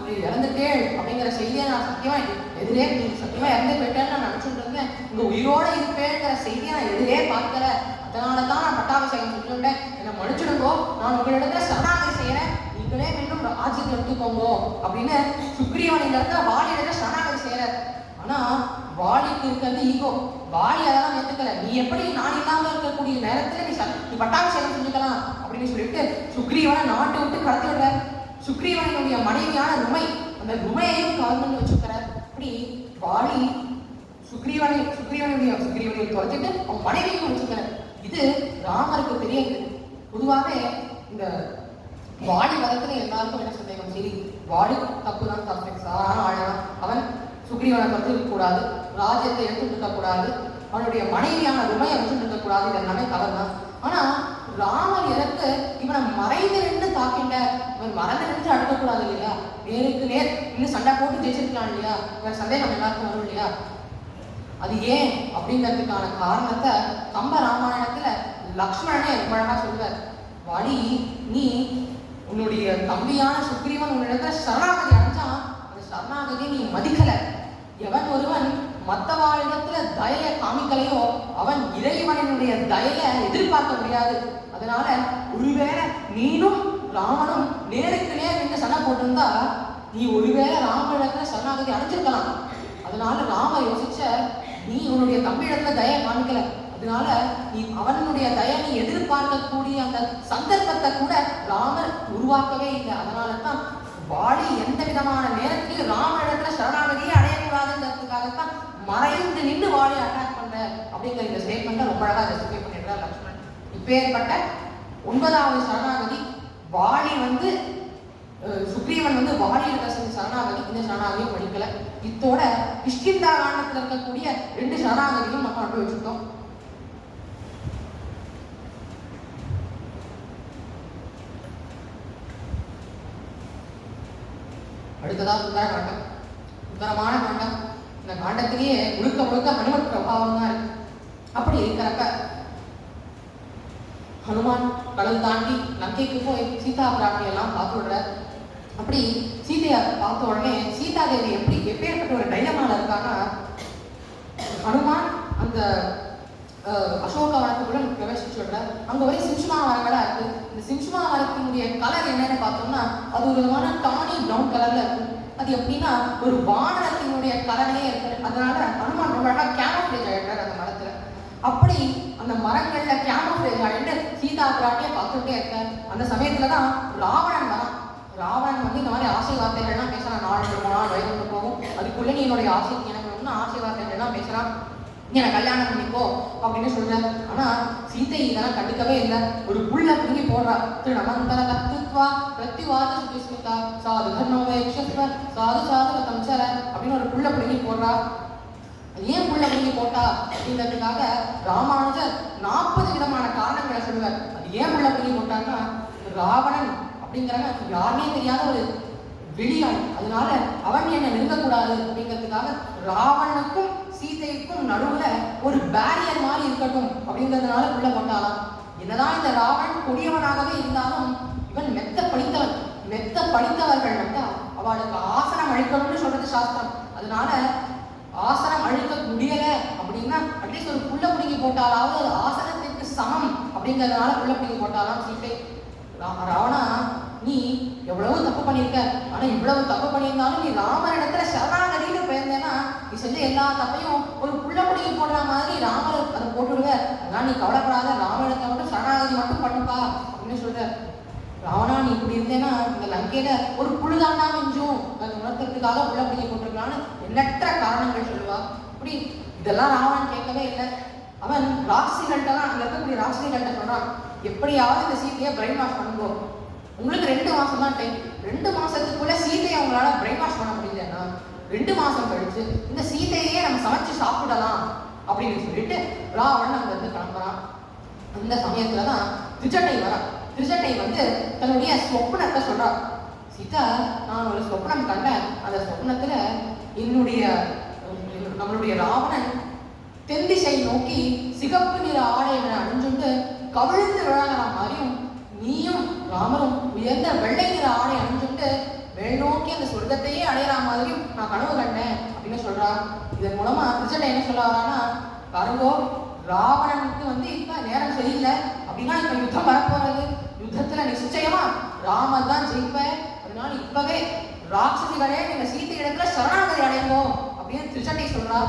நீ இறந்துட்டே அப்படிங்கிற செய்தியை நான் சத்தியமா எதிரே சத்தியமா இறந்து போயிட்டேன்னு நான் நினைச்சுட்டு இருந்தேன். உங்க உயிரோட இருப்பேங்கிற செய்தியை நான் எதிரே பார்க்கல, அதனாலதான் நான் பட்டாபிஷேகம் செஞ்சுட்டேன், என்னை மன்னிச்சுடுங்கோ, நான் உங்களிடத்துல சரணாகதி செய்யறேன், நீங்களே மீண்டும் ராஜ்யத்தை எடுத்துக்கோங்க அப்படின்னு சுக்ரீவன் இடத்துல வாலியிடத்துல சரணாகதி செய்யற. ஆனா வாலிக்கு இருக்கிறது ஈகோ. வாலி அதெல்லாம் ஏத்துக்கல. நீ எப்படி நான் இல்லாம இருக்கக்கூடிய நேரத்துல நீ பட்டாபிஷேகம் செஞ்சுக்கலாம் அப்படின்னு சொல்லிட்டு சுக்ரீவனை நாட்டை விட்டு கடத்தி விடுற. சுக்ரீவனுடைய மனைவியான ருமை, அந்த ருமையையும் கவர்மெண்ட் வச்சுக்கிறார். அப்படி வாலி சுக்ரீவனுடைய துரத்திட்டு அவன் மனைவியும் வச்சுக்கிறார். இது ராமருக்கு தெரியாது. பொதுவாகவே இந்த வாலி வதத்துல எல்லாருக்கும் என்ன சந்தேகம், சரி வாலி தப்புதான், தப்பு சாரான ஆழலாம், அவன் சுக்ரீவனை கருத்து கூடாது, ராஜ்யத்தை எடுத்துட்டு இருக்க கூடாது, அவனுடைய மனைவியான ருமையை வச்சுட்டு இருக்க கூடாது, இது எல்லாமே தவறு தான். ஆனா ராமர் எனக்கு இவனை மறைந்து நின்று தாக்கின்ற, இவன் மறைந்து நின்று அடுக்கக்கூடாது இல்லையா, நேருக்கு நேர் இன்னும் சண்டை போட்டு ஜெயிச்சிருக்கலாம் இல்லையா, இவன் சந்தேகம் எல்லாருக்கும் வரும் இல்லையா. அது ஏன் அப்படிங்கிறதுக்கான காரணத்தை கம்ப ராமாயணத்துல லக்ஷ்மணனே ரொம்ப அழகா சொல்லுவார். வாலி, நீ உன்னுடைய தம்பியான சுக்ரீவன் உன்னிடத்துல சரணாகதி அடைஞ்சான், அந்த சரணாகதியை நீ மதிக்கல. எவன் ஒருவன் மற்றவாளிடத்துல தயையை காமிக்கலையோ அவன் இறைவனுடைய தயையை எதிர்பார்க்க முடியாது. அதனால ஒருவேளை நீனும் ராமனும் நேருக்கு நேர் நின்று சண்டை போட்டிருந்தா நீ ஒருவேளை ராமனிடத்துல சரணாகதி அடைஞ்சிருக்கலாம். அதனால ராம யோசிச்ச, நீ உன்னுடைய தம்பியிடத்துல தயை காமிக்கல, அதனால நீ அவனுடைய தயை நீ எதிர்பார்க்கக்கூடிய அந்த சந்தர்ப்பத்தை கூட ராமர் உருவாக்கவே இல்லை. அதனாலதான் வாலி எந்த விதமான நேரத்திலும் ராமனிடத்துல சரணாகதியை அடையக்கூடாதுங்கிறதுக்காகத்தான் மறைந்து நின்று வாலி அட்டாக் பண்ற அப்படிங்கிற இந்த ஸ்டேட்மெண்ட்டை ரொம்ப அழகா ஜஸ்டிஃபை பண்ணிடுறார் லக்ஷ்மணன். இப்பேற்பட்ட 9வது சரணாகதி வாலி சுக்ரீவன் வாலியில செஞ்ச சரணாகதி. இந்த சரணாகதியும் படிக்கல. இத்தோட கிஷ்கிந்தா காண்டத்துல இருக்கக்கூடிய 2 சரணாகதியும் நம்ம அனுபவிச்சிருக்கோம். அடுத்ததா சுந்தர காண்டம். சுந்தரமான காண்டம். இந்த காண்டத்திலேயே முழுக்க முழுக்க ஹனுமன் பிரபாவம் தான் இருக்கு. அப்படி இருக்கிறப்ப ஹனுமான் கடல் தாண்டி லங்கைக்கு போய் சீதா பிராட்டி எல்லாம் பார்த்து விடுற. அப்படி சீதையை பார்த்த உடனே சீதா தேவி எப்பேற்பட்ட ஒரு டைலமால இருக்காங்கன்னா, ஹனுமான் அந்த அசோக வனத்துக்குள்ள பிரவேசிச்சு விடுற. அங்க ஒரே சிம்சுமா மரங்களா இருக்கு. இந்த சிம்சுமா மரத்தினுடைய கலர் என்னன்னு பார்த்தோம்னா அது ஒரு விதமான டானி ப்ரௌன் கலர்ல இருக்கு. அது எப்படின்னா ஒரு வானரத்தினுடைய கலர்லயே இருக்கு. அதனால ஹனுமான் ரொம்ப அழகா கேமோஃப்ளேஜ் ஆயிட்டார் அந்த மரத்துல. அப்படி அந்த மரங்கள்ல கேமோஃப்ளேஜ் ஆயிட்டு சீதா பிராட்டியை பார்த்துட்டே இருக்க. அந்த சமயத்துலதான் ராவணன் வரான். ராவணன் இந்த மாதிரி ஆசை வார்த்தைகள்லாம் பேசுறான். 4 நாள் வயது போகும், அதுக்குள்ள நீ என்னுடைய ஆசைக்கு எனக்கு ஆசை வார்த்தைகள்லாம் பேசுறான், நீ எனக்கு கல்யாணம் பண்ணிக்கோ அப்படின்னு சொல்ற. ஆனா சீதை இதெல்லாம் கண்டுக்கவே இல்லை. ஒரு புள்ள புடுங்கி போடுறா. திருநமந்தர தத்துவா பிரத்யுவாத சுகிஸ்மிதா சாது தர்மோவேக்ஷஸ்வ சாது சாது தம்சர அப்படின்னு ஒரு புள்ள புடுங்கி போடுறா. ஏன் புள்ள புடுங்கி போட்டா அப்படிங்கிறதுக்காக ராமானுஜர் 40 விதமான காரணங்களை சொல்லுவார். அது ஏன் புள்ள புடுங்கி போட்டான்னா, ராவணன் அப்படிங்கிறாங்க. யாருமே தெரியாத ஒரு வெளியாள், அதனால அவன் என்னை நெருங்கக்கூடாது அப்படிங்கிறதுக்காக ராவணனுக்கும் சீதைக்கும் நடுவுல ஒரு பேரியர் மாதிரி இருக்கட்டும் அப்படிங்கிறதுனால உள்ள கொண்டாலாம். என்னதான் இந்த ராவணன் கொடியவனாகவே இருந்தாலும் இவன் மெத்த படித்தவர்கள் வந்தா அவளுக்கு ஆசனம் அழிக்கணும்னு சொல்றது சாஸ்திரம். அதனால ஆசனம் அழிக்க முடியல அப்படின்னா அட்லீஸ்ட் ஒரு புள்ள பிடிங்கி போட்டாலாவது அது ஆசனத்திற்கு சமம் அப்படிங்கிறதுனால புள்ள பிடிங்கி போட்டாலாம் சீட்டை. ராவணா, நீ எவ்வளவு தப்பு பண்ணியிருக்க, ஆனா இவ்வளவு தப்பு பண்ணியிருந்தாலும் நீ ராமரிடத்துல சரணாகதின்னு போயிருந்தேன்னா நீ செஞ்ச எல்லா தப்பையும் ஒரு புள்ள பிடிங்கி போடுற மாதிரி ராமர் அதை போட்டுடுவ. அதனால நீ கவலைப்படாத, ராமரிடத்தை மட்டும் சரணாகதி மட்டும் பண்ணுப்பா அப்படின்னு சொல்ற. ராவணா, நீ இப்படி இருந்தேன்னா இந்த லங்கையில ஒரு புழுதாண்டா மிஞ்சும் அதை உணர்த்துறதுக்காக புள்ள பிடிங்கி போட்டிருக்கலான்னு எண்ணற்ற காரணங்கள் சொல்லுவா. இப்படி இதெல்லாம் ராவணன் கேட்கவே இல்லை. அவன் ராட்சிகள்கிட்டலாம் அங்க இருக்கக்கூடிய ராட்சிகள்கிட்ட சொல்றான், எப்படியாவது இந்த சீதையை பிரெயின் வாஷ் பண்ணுங்கோ. உங்களுக்கு 2 மாசம் தான் டைம். 2 மாசத்துக்குள்ள சீதையை அவங்களால பிரெயின் வாஷ் பண்ண முடியலன்னா 2 மாசம் கழிச்சு இந்த சீதையே நம்ம சமைச்சு சாப்பிடலாம் அப்படின்னு சொல்லிட்டு ராவணன் அங்க இருந்து கிளம்புறான். அந்த சமயத்துலதான் திரிஜட்டை வரான். திரிஜட்டை வந்து தன்னுடைய சொப்னத்தை சொல்றா. சீதா, நான் ஒரு சொப்னம் கண்டேன். அந்த சொப்னத்துல நம்மளுடைய ராவணன் தென் திசை நோக்கி சிகப்பு நிற ஆடைகளை அணிஞ்சுட்டு கவிழ்ந்து விழாகிற மாதிரியும், நீயும் ராமரும் உயர்ந்த வெள்ளை நிற ஆடை அணிஞ்சுட்டு மேல் நோக்கி அந்த சொர்க்கத்தையே அடையிற மாதிரியும் நான் கனவு கண்டேன் அப்படின்னு சொல்றா. இதன் மூலமா திரிஜட்டை என்ன சொல்ல வரான்னா, பாருங்கோ, ராவணனுக்கு வந்து இப்ப நேரம் சரியில்லை அப்படின்னா இப்ப யுத்தம் வரப்போறது. யுத்தத்துல நிச்சயமா ராமன் தான் ஜெயிப்ப. அதனால இப்பவே ராட்சசிகளே நீங்க சீத்தை இடத்துல சரணாகதி அடைவோம் அப்படின்னு திரிஜட்டை சொல்றா.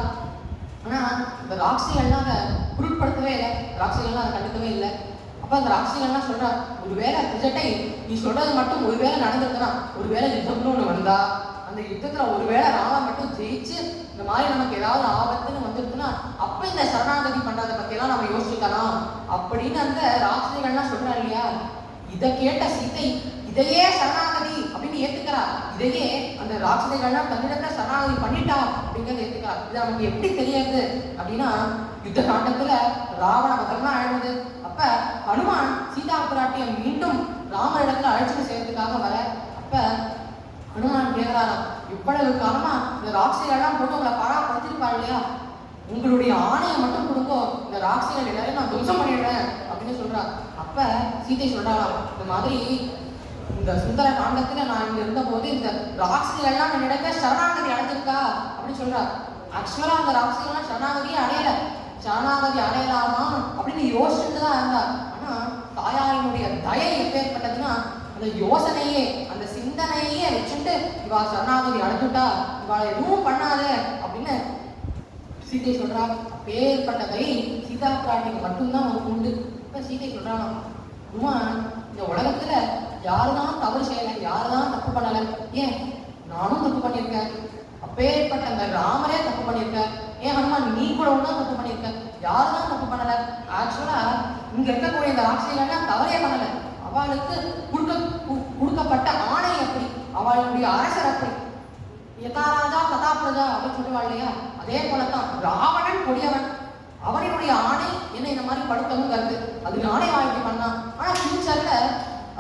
ஆனா இந்த ராட்சிகள்லாம் அதை பொருட்படுத்தவே இல்லை, ராட்சிகள்லாம் அதை கண்டுக்கவே இல்லை. அப்ப அந்த ராட்சிகள்லாம் சொல்றா, ஒருவேளை திரிஜட்டை நீ சொல்றது மட்டும் ஒருவேளை நடந்திருக்குன்னா, ஒருவேளை யுத்தம்னு ஒண்ணு வந்தா அந்த யுத்தத்துல ஒருவேளை ராமன் மட்டும் ஜெயிச்சு இந்த மாதிரி நமக்கு ஏதாவது ஆபத்துன்னு வந்திருக்குன்னா அப்ப இந்த சரணாகதி பண்றதை பத்தி எல்லாம் நம்ம யோசிக்கலாம் அப்படின்னு அந்த ராட்சிகள்லாம் சொல்றா இல்லையா. இதை கேட்ட சீதை இதையே சரணாகதி அப்படின்னு ஏத்துக்கிறா. இதையே அந்த ராட்சதைகள்லாம் தன்னிடத்துல சரணாகதி பண்ணிட்டா அப்படிங்கிறத ஏத்துக்கிறா. இது நமக்கு எப்படி தெரியாது அப்படின்னா, யுத்த காண்டத்துல ராவண பத்திரமா அழுது. அப்ப ஹனுமான் சீதா பிராட்டியை மீண்டும் ராமரிடத்துல அழைச்சிட்டு செய்யறதுக்காக வர. அப்ப ஹனுமான் கேட்கிறாராம், இவ்வளவு காலமா இந்த ராட்சதைகள்லாம் போட்டு உங்களை பராப்படுத்திருப்பா இல்லையா, உங்களுடைய ஆணையை மட்டும் கொடுங்கோ, இந்த ராட்சதைகள் எல்லாரையும் நான் துவம்சம் பண்ணிடுறேன் அப்படின்னு சொல்றா. அப்ப சீதை சொல்றாளாம், இந்த மாதிரி இந்த சுந்தர காண்டத்துல நான் இங்க இருந்த போது இந்த ராட்சசிகள்லாம் என்னிடத்துல சரணாகதி அடைஞ்சிருக்கா அப்படின்னு சொல்றா. ஆக்சுவலா அந்த ராட்சசிகள்லாம் சரணாகதியே அடையல. சரணாகதி அடையலாமா அப்படின்னு யோசிச்சுட்டு தான் இருந்தா. ஆனா தாயாரினுடைய தயை எப்பேற்பட்டதுன்னா, அந்த யோசனையே அந்த சிந்தனையே வச்சுட்டு இவா சரணாகதி அடைஞ்சுட்டா, இவாளை எதுவும் பண்ணாத அப்படின்னு சீதை சொல்றா. அப்பேற்பட்ட தயை சீதா பிராட்டிக்கு மட்டும்தான் அவனுக்கு உண்டு. இப்ப சீதை சொல்றான், ஹனுமான், இந்த உலகத்துல யாருதான் தவறு செய்யல, யாருதான் தப்பு பண்ணல, ஏன் நானும் தப்பு பண்ணியிருக்கேன். அப்பேற்பட்ட அந்த ராமரே தப்பு பண்ணியிருக்கேன். ஏன் ஹனுமான், நீ கூட ஒன்றும் தப்பு பண்ணியிருக்க, யாருதான் தப்பு பண்ணல. ஆக்சுவலா இங்க இருக்கக்கூடிய இந்த ராட்சசிகள்லாம் தவறே பண்ணல. அவளுக்கு கொடுக்கப்பட்ட ஆணை அப்படி, அவளுடைய அரசர் அப்படி, யதாராஜா ததா பிரஜா அப்படின்னு சொல்லுவாள் இல்லையா, அதே போலத்தான் ராவணன் கொடியவன். அவனுடைய ஆணை என்ன இந்த மாதிரி படுத்தவும் கருது, அது ஆணை வாங்கி பண்ணான். ஆனா ஃபியூச்சர்ல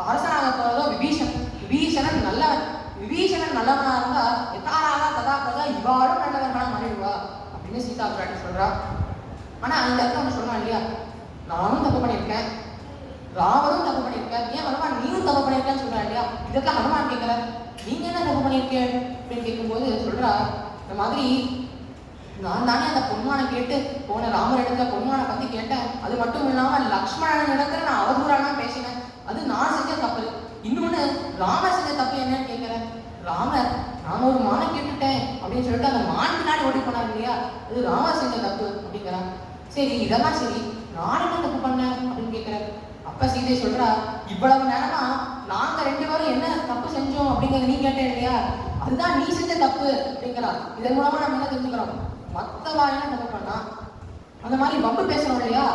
அரசனாக போறதோ விபீஷணன் நல்லவன். விபீஷணன் நல்லவனா இருந்தா யதாராஜா ததா பிரஜா இவாளும் நல்லவர்களா மாறிடுவா அப்படின்னு சீதா பிராட்டி சொல்றா. ஆனா அந்த இடத்துல ஒன்று சொல்லுவான் இல்லையா, நானும் தப்பு பண்ணியிருக்கேன், ராமனும் தப்பு பண்ணியிருக்கேன், ஏன் ஹனுமான் நீயும் தப்பு பண்ணியிருக்கேன்னு சொல்றா இல்லையா. இதெல்லாம் ஹனுமான் கேட்கல, நீங்க என்ன தப்பு பண்ணியிருக்கேன் அப்படின்னு கேட்கும்போது சொல்றா, இந்த மாதிரி நான் தானே அந்த பொன்மானை கேட்டு போன ராமர் இடத்துல பொன்மானை பத்தி கேட்டேன். அது மட்டும் இல்லாம லக்ஷ்மணன் இடத்துல நான் அவதூறாலாம் பேசினேன், அது நான் செஞ்ச தப்பு. இன்னொன்னு ராமர் செஞ்ச தப்பு என்னன்னு கேட்கிறேன். ராமர் நான் ஒரு மானை கேட்டுட்டேன் அப்படின்னு சொல்லிட்டு அந்த மான் பின்னாடி ஓடி போனார் இல்லையா, அது ராமர் செஞ்ச தப்பு அப்படிங்கிறான். சரி, இதெல்லாம் சரி, நான் என்ன தப்பு பண்ணேன் அப்படின்னு கேட்கிறேன். அப்ப சீதை சொல்றா, இவ்வளவு நேரமா நாங்க 2 பேரும் என்ன தப்பு செஞ்சோம் அப்படிங்கிறத நீ கேட்டேன் இல்லையா, அதுதான் நீ செஞ்ச தப்பு அப்படிங்கிறா. இதன் மூலமா நம்ம என்ன தெரிஞ்சுக்கிறோம், மத்தவா என்ன தப்பு பண்ணா அந்த மாதிரி வம்பு பேசணும் இல்லையா,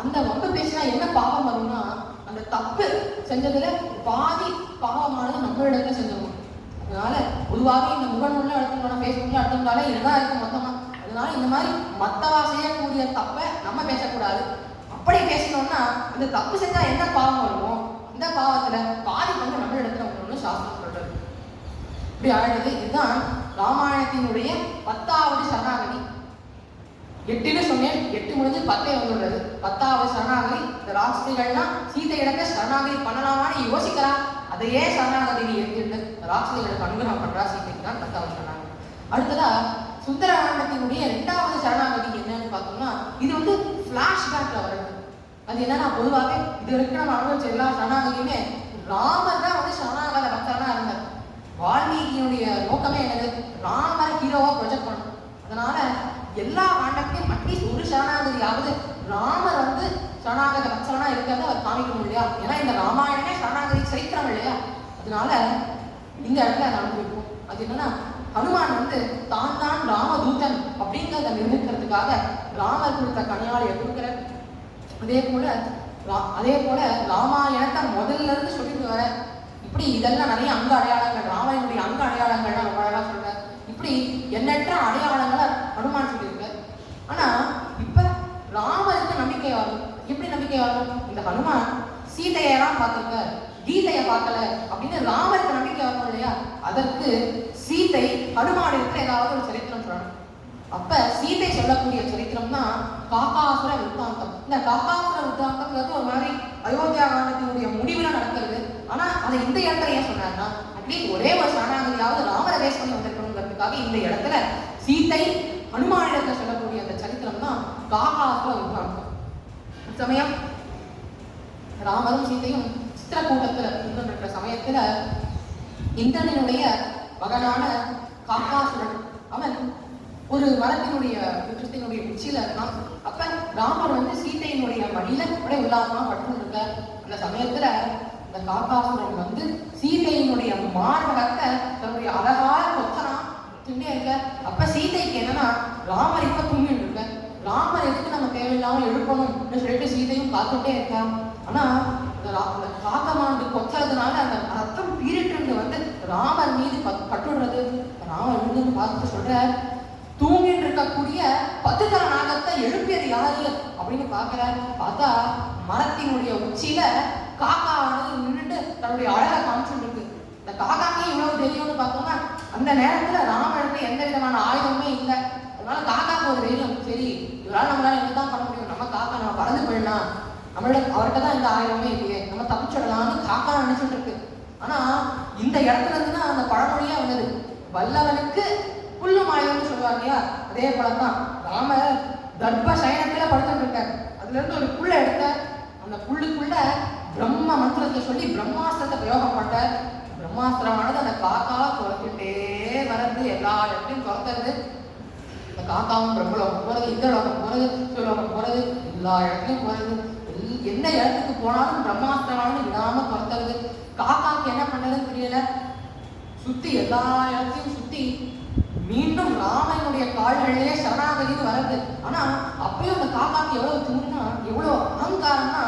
அந்த வம்பு பேசினா என்ன பாவம் வரும்னா, அந்த தப்பு செஞ்சதுல பாதி பாவமானது நம்மளிடத்துல செஞ்சிருவோம். அதனால பொதுவாக இந்த முகநூல்ல எடுத்துக்கோனா, ஃபேஸ்புக்ல எடுத்துக்கிட்டாலே இதுதான் இருக்கு மொத்தமா. அதனால இந்த மாதிரி மத்தவா செய்யக்கூடிய தப்பை நம்ம பேசக்கூடாது. அப்படி பேசணும்னா அந்த தப்பு செஞ்சா என்ன பாவம் வருமோ அந்த அந்த பாவத்துல பாதி பங்கு நம்ம இடத்துல ஒன்று சாஸ்திரம் சொல்றது. இப்படி ஆயிடுது. இதுதான் ராமாயணத்தினுடைய 10வது சரணாகதி. 8ன்னு சொன்னேன், 8 முடிஞ்சு 10 வந்துள்ளது. 10வது சரணாகதி. இந்த ராட்சசிகள்லாம் சீதை இடத்தை சரணாகதி பண்ணலாமான்னு யோசிக்கலாம். அதையே சரணாகதி எடுத்துட்டு ராட்சசிகளுக்கு அனுகிரகம் பண்றா சீதைக்கு தான் 10வது சரணாகதி. அடுத்ததா சுந்தரகாண்டத்தினுடைய 2வது சரணாகதி என்னன்னு பார்த்தோம்னா, இது வந்து பிளாஷ்பேக்ல வருது. அது என்னன்னா, பொதுவாகவே இது வரைக்கும் நம்ம அனுபவிச்ச எல்லா சரணாகதியுமே ராமர் தான் வந்து சரணாகத பக்தனா இருந்தார். வால்மீகியினுடைய நோக்கமே என்னது? ராமரை ஹீரோவா ப்ரொஜெக்ட் பண்ணணும். அதனால எல்லா காண்டத்தையும் அட்லீஸ்ட் ஒரு சரணாகதியாவது ராமர் வந்து சரணாகத பக்தனா இருக்கிறத அவர் காமிக்கணும் இல்லையா? ஏன்னா இந்த ராமாயணமே சரணாகதி சரித்திரம் இல்லையா? அதனால இந்த இடத்துல அதை அனுபவிப்போம். அது என்னன்னா, ஹனுமான் வந்து தான் தான் ராமதூதன் அப்படிங்கிறத நிரூபிக்கிறதுக்காக ராமர் கொடுத்த கனியாளியை கொடுக்குற. அதே போல ராமாயணத்தை முதல்ல இருந்து சொல்லிட்டு வர. இப்படி இதெல்லாம் நிறைய அங்க அடையாளங்கள், ராமாயணுடைய அங்க அடையாளங்கள்லாம் ரொம்ப அழகா சொல்ற. இப்படி எண்ணற்ற அடையாளங்களை ஹனுமான் சொல்லியிருக்காரு. ஆனா இப்ப ராமருக்கு நம்பிக்கை வரும். எப்படி நம்பிக்கை வரும்? இந்த ஹனுமான் சீதையெல்லாம் பார்த்துருக்க, கீதையை பார்க்கல அப்படின்னு ராமருக்கு நம்பிக்கை வரணும் இல்லையா? அதற்கு சீதை ஹனுமான் இருக்கிற ஏதாவது ஒரு சரித்திரம் சொல்லணும். அப்ப சீதை சொல்லக்கூடிய சரித்திரம் தான் காகாசுர விருத்தாந்தம். இந்த காகாசுர விருத்தாந்தம்ங்கிறது ஒரு மாதிரி அயோத்தியா காண்டத்தினுடைய முடிவுல நடக்கிறது. ஆனா அதை இந்த இடத்துல ஏன் சொன்னார்னா, அட்லீஸ்ட் ஒரே ஒரு சரணாகதியாவது ராமரை பேஸ் பண்ணி வந்திருக்கணுங்கிறதுக்காக இந்த இடத்துல சீதை ஹனுமானிடத்தை சொல்லக்கூடிய அந்த சரித்திரம் தான் காகாசுர விருத்தாந்தம். சமயம் ராமரும் சீதையும் சித்திரக்கூட்டத்துல இருக்கின்ற சமயத்துல இந்திரனுடைய மகனான காகாசுரன் அவன் ஒரு மரத்தினுடைய விருட்சத்தினுடைய உச்சியில இருக்கான். அப்ப ராமர் வந்து சீதையினுடைய மடியில கூட உல்லாசமா பட்டு இருக்க. அந்த சமயத்துல இந்த காகாசுரன் வந்து சீதையினுடைய மார்பகத்தை தன்னுடைய அழகான கொத்தனா திண்டே இருக்க. அப்ப சீதைக்கு என்னன்னா, ராமர் இப்ப தூங்கிட்டு இருக்க, ராமர் எதுக்கு நம்ம தேவையில்லாம எழுப்பணும்னு சொல்லிட்டு சீதையும் காத்துட்டே இருக்கா. ஆனா அந்த காக்கமாண்டு கொத்துறதுனால அந்த ரத்தம் பீரிட்டு வந்து ராமர் மீது பட்டுடுறது. ராமர் இருந்து பார்த்துட்டு சொல்ற, தூங்கிட்டு இருக்கக்கூடிய 10 தர நாகத்தை எழுப்பியது யாரு அப்படின்னு பாக்குற. பார்த்தா மரத்தினுடைய உச்சியில காக்கா நின்றுட்டு தன்னுடைய அழகை காமிச்சுட்டு இருக்கு. இந்த காக்காக்கே இவ்வளவு தெரியும்னு பார்த்தோம்னா, அந்த நேரத்துல ராமனுக்கு எந்த விதமான ஆயுதமே இல்லை. அதனால காக்காக்கு ஒரு தைரியம், சரி இவரால் நம்மளால என்னதான் பண்ண முடியும், நம்ம காக்கா நம்ம பறந்து போயிடலாம், நம்மளோட அவர்கிட்ட தான் எந்த ஆயுதமே இல்லையே, நம்ம தப்பிச்சிடலாம்னு காக்கா நினைச்சிட்டு இருக்கு. ஆனா இந்த இடத்துல இருந்துதான் அந்த பழமொழியா வந்தது, வல்லவனுக்கு புல்லும் ஆயுதம்னு சொல்லுவாங்க இல்லையா? அதே போலதான் ராமர் தர்ப்ப சயனத்துல படுத்துட்டு இருக்கார். அதுல இருந்து ஒரு புல்லை எடுத்த, அந்த புல்லுக்குள்ள பிரம்ம மந்திரத்தை சொல்லி பிரம்மாஸ்திரத்தை பிரயோகம் பண்ண. பிரம்மாஸ்திரமானது அந்த காக்காவை துரத்துட்டே வர்றது, எல்லா இடத்தையும் துரத்துறது. இந்த காக்காவும் பிரம்மலோகம் போறது, இந்திரலோகம் போறது, சிவலோகம் போறது, எல்லா இடத்துலையும் போறது. எந்த இடத்துக்கு போனாலும் பிரம்மாஸ்திரமானது விடாம துரத்துறது. காக்காக்கு என்ன பண்ணதுன்னு தெரியல, சுத்தி எல்லா இடத்தையும் சுத்தி மீண்டும் ராமனுடைய கால்களிலே சரணாகதின்னு வருது. ஆனா அப்பயும் அந்த காக்காக்கு எவ்வளவு தூணுனா, எவ்வளவு அகங்காரம்னா,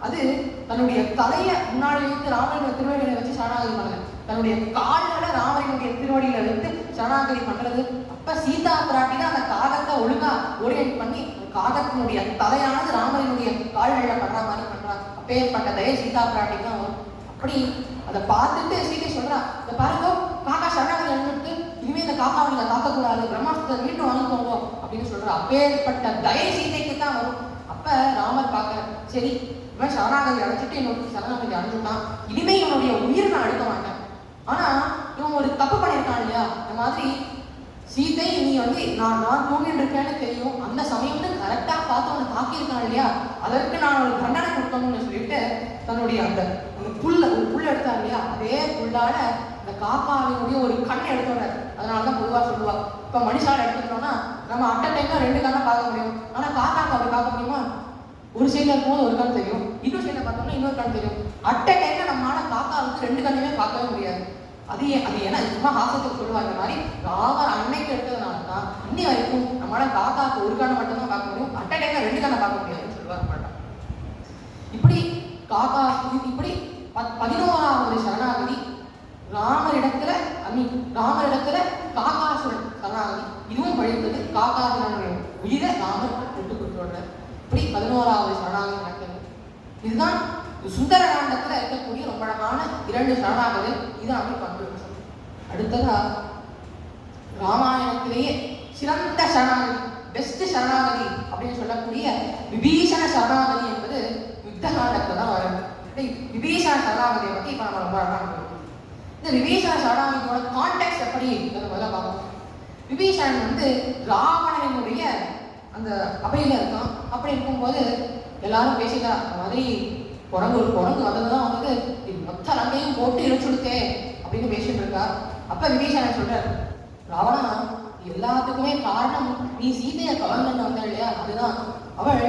அது தன்னுடைய தலைய முன்னாடி வைத்து ராமனுடைய திருவடியில வச்சு சரணாகதி பண்ணல, தன்னுடைய கால்களை ராமனுடைய திருவடியில வைத்து சரணாகதி பண்றது. அப்ப சீதா பிராட்டி தான் அந்த காகத்தை ஒழுங்கா ஓரியன்ட் பண்ணி காகத்தினுடைய தலையானது ராமனுடைய கால்களில பண்ற மாதிரி பண்றாங்க. அப்பேற்பட்டதையே சீதா பிராட்டி தான் வரும். அப்படி அதை பார்த்துட்டு சீதை சொல்றா, இதை பாருங்க காக்கா சரணாகதி எழுந்துட்டு, இனிமே இந்த காக்காவை நீங்க காக்கக்கூடாது, பிரம்மாஸ்திரத்தை மீண்டும் வாங்கிக்கோங்க அப்படின்னு சொல்றா. அப்பேற்பட்ட தயை சீதைக்கு தான் வரும். அப்ப ராமர் பார்க்கற, சரி இவன் சரணாகதி அடைச்சிட்டு என்னோட சரணாகதி அடைஞ்சுட்டான், இனிமே இவனுடைய உயிர் நான் எடுக்க மாட்டேன். ஆனா இவன் ஒரு தப்பு பண்ணியிருக்கான் இல்லையா? இந்த மாதிரி சீதை நீ வந்து நான் தூங்கிட்டு இருக்கேன்னு தெரியும், அந்த சமயம்னு கரெக்டா பார்த்து அவனை தாக்கியிருக்கான் இல்லையா, அதற்கு நான் ஒரு தண்டனை கொடுக்கணும்னு சொல்லிட்டு தன்னுடைய அந்த புல் எடுத்தா இல்லையா, அதே புல்லால அந்த காக்காவினுடைய ஒரு கண் எடுத்தோட. அதனாலதான் பொதுவா சொல்லுவா, இப்ப மனுஷால எடுத்துட்டோம்னா நம்ம அட்ட டைம்ல 2 கண்ணை பார்க்க முடியும். ஆனா காக்காக்கு அப்படி பார்க்க முடியுமா? ஒரு சைட்ல இருக்கும்போது ஒரு கண் தெரியும், இன்னொரு சைட்ல பார்த்தோம்னா இன்னொரு கண் தெரியும். அட்ட டைம்ல நம்மளால காக்காவுக்கு 2 கண்ணுமே பார்க்கவே முடியாது. அது ஏன்னா சும்மா ஹாசத்துக்கு சொல்லுவாங்க. இந்த மாதிரி ராமர் அன்னைக்கு எடுத்ததுனால தான் இன்னி வரைக்கும் நம்மளால காக்காவுக்கு ஒரு கண்ணை மட்டும்தான் பார்க்க முடியும், அட்ட டைம்ல 2 கண்ணை பார்க்க முடியாதுன்னு சொல்லுவாங்க மாட்டான். இப்படி காக்கா இப்படி 11வது சரணாகதி ராமரிடத்துல காகாசுரன் சரணாகதி. இதுவும் பழித்தது. காகாசுரனுடைய உயிரை ராமர் விட்டு கொடுத்துடுறார். இப்படி 11வது சரணாகதி நடக்கிறது. இதுதான் சுந்தரகாண்டத்துல இருக்கக்கூடிய ரொம்ப அழகான 2 சரணாகதிகள் இதை அப்படி பார்த்து. அடுத்ததா ராமாயணத்திலேயே சிறந்த சரணாகதி, பெஸ்ட் சரணாகதி அப்படின்னு சொல்லக்கூடிய விபீஷண சரணாகதி என்பது யுத்த காண்டத்துல தான் வரும். விபீஷண சரணாகதியை பத்தி இப்ப நம்ம ரொம்ப அழகாக இந்த விபீஷண சரணாகதியோட கான்டெக்ட் எப்படி முதல்ல பார்ப்போம். விபீஷணன் வந்து ராவணனுடைய அந்த அவையில இருக்கான். அப்படி இருக்கும்போது எல்லாரும் பேசிட்டா அந்த மாதிரி குரங்கு வந்ததுதான் வந்து மொத்த லங்கையும் போட்டு இறைச்சுடுத்தே அப்படின்னு பேசிட்டு இருக்கா. அப்ப விபீஷணன் சொல்றாரு, ராவணா எல்லாத்துக்குமே காரணம் நீ சீதையை கவர்ந்து வந்த இல்லையா, அதுதான். அவள்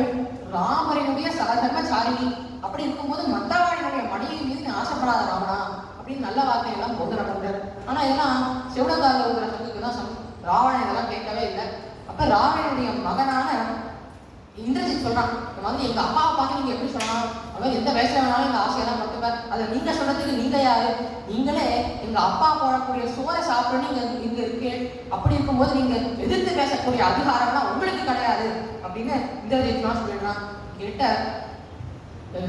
ராமரினுடைய சகதர்மச்சாரிணி. அப்படி இருக்கும்போது மற்றவாளினுடைய மனைவி மீது நீ ஆசைப்படாத ராவணா அப்படின்னு நல்ல வார்த்தையெல்லாம் போதனை பண்றாரு. ஆனா இதெல்லாம் செவிடங்கால இருக்கிற சங்குக்கு தான் ராவணன் இதெல்லாம் கேட்கவே இல்லை. அப்ப ராவணனுடைய மகனான இந்திரஜித் சொல்றான், இந்த மாதிரி எங்க அப்பாவை பார்த்து நீங்க எப்படி சொல்லலாம், அவர் எந்த வயசுல வேணாலும் இந்த ஆசையெல்லாம் பட்டுப்பார், அதை நீங்க சொல்றதுக்கு நீங்க யாரு, நீங்களே எங்க அப்பா போடக்கூடிய சோறை சாப்பிட்டு நீங்க இங்க இருக்கே, அப்படி இருக்கும்போது நீங்க எதிர்த்து பேசக்கூடிய அதிகாரம்லாம் உங்களுக்கு கிடையாது அப்படின்னு இந்திரஜித்லாம் சொல்லிடுறான். கேட்ட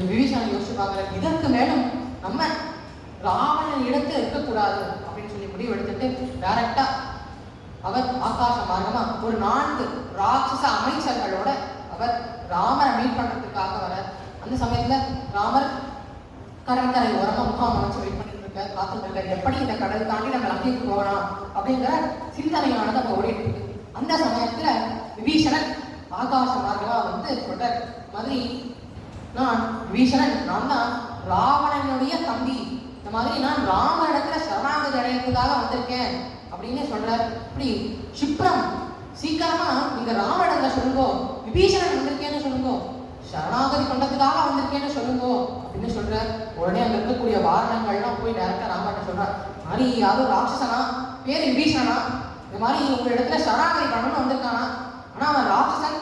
விபீஷணன் யோசிச்சு பார்க்கற, இதற்கு மேலும் நம்ம ராவணன் இடத்துல இருக்கக்கூடாது அப்படின்னு சொல்லி முடிவு எடுத்துட்டு டைரக்டா அவர் ஆகாச மார்க்கமா ஒரு 4 ராட்சச அமைச்சர்களோட அவர் ராமரை மீட் பண்றதுக்காக வர. அந்த சமயத்துல ராமர் கடற்கரை ஓரமா முகாம் அமைச்சு வெயிட் பண்ணிட்டு இருக்க, காத்துட்டு இருக்க, எப்படி இந்த கடல் தாண்டி நம்ம லங்கைக்கு போகலாம் அப்படிங்கிற சிந்தனையானது அங்க ஓடிட்டு இருக்கு. அந்த சமயத்துல விபீஷணன் ஆகாச மார்க்கமா வந்து சொல்ற மாதிரி, நான் தான் ராவணனுடைய தம்பி, இந்த மாதிரி நான் ராம இடத்துல சரணாகதி அடையறதுக்காக வந்திருக்கேன் அப்படின்னு சொல்றார். இப்படி சிப்ரம் சீக்கிரமா நீங்க ராம இடத்துல சொல்லுங்க, விபீஷணன் வந்திருக்கேன்னு சொல்லுங்க, சரணாகதி பண்றதுக்காக வந்திருக்கேன்னு சொல்லுங்க அப்படின்னு சொல்ற. உடனே அங்க இருக்கக்கூடிய வாரணங்கள்லாம் போய் டைரக்டா ராமகிட்ட சொல்றார், மாதிரி யாரும் ராட்சசனா பேரு விபீஷணனா, இந்த மாதிரி உங்க இடத்துல சரணாகதி பண்ணணும்னு வந்திருக்கானா, ஆனா அவன் ராட்சசன்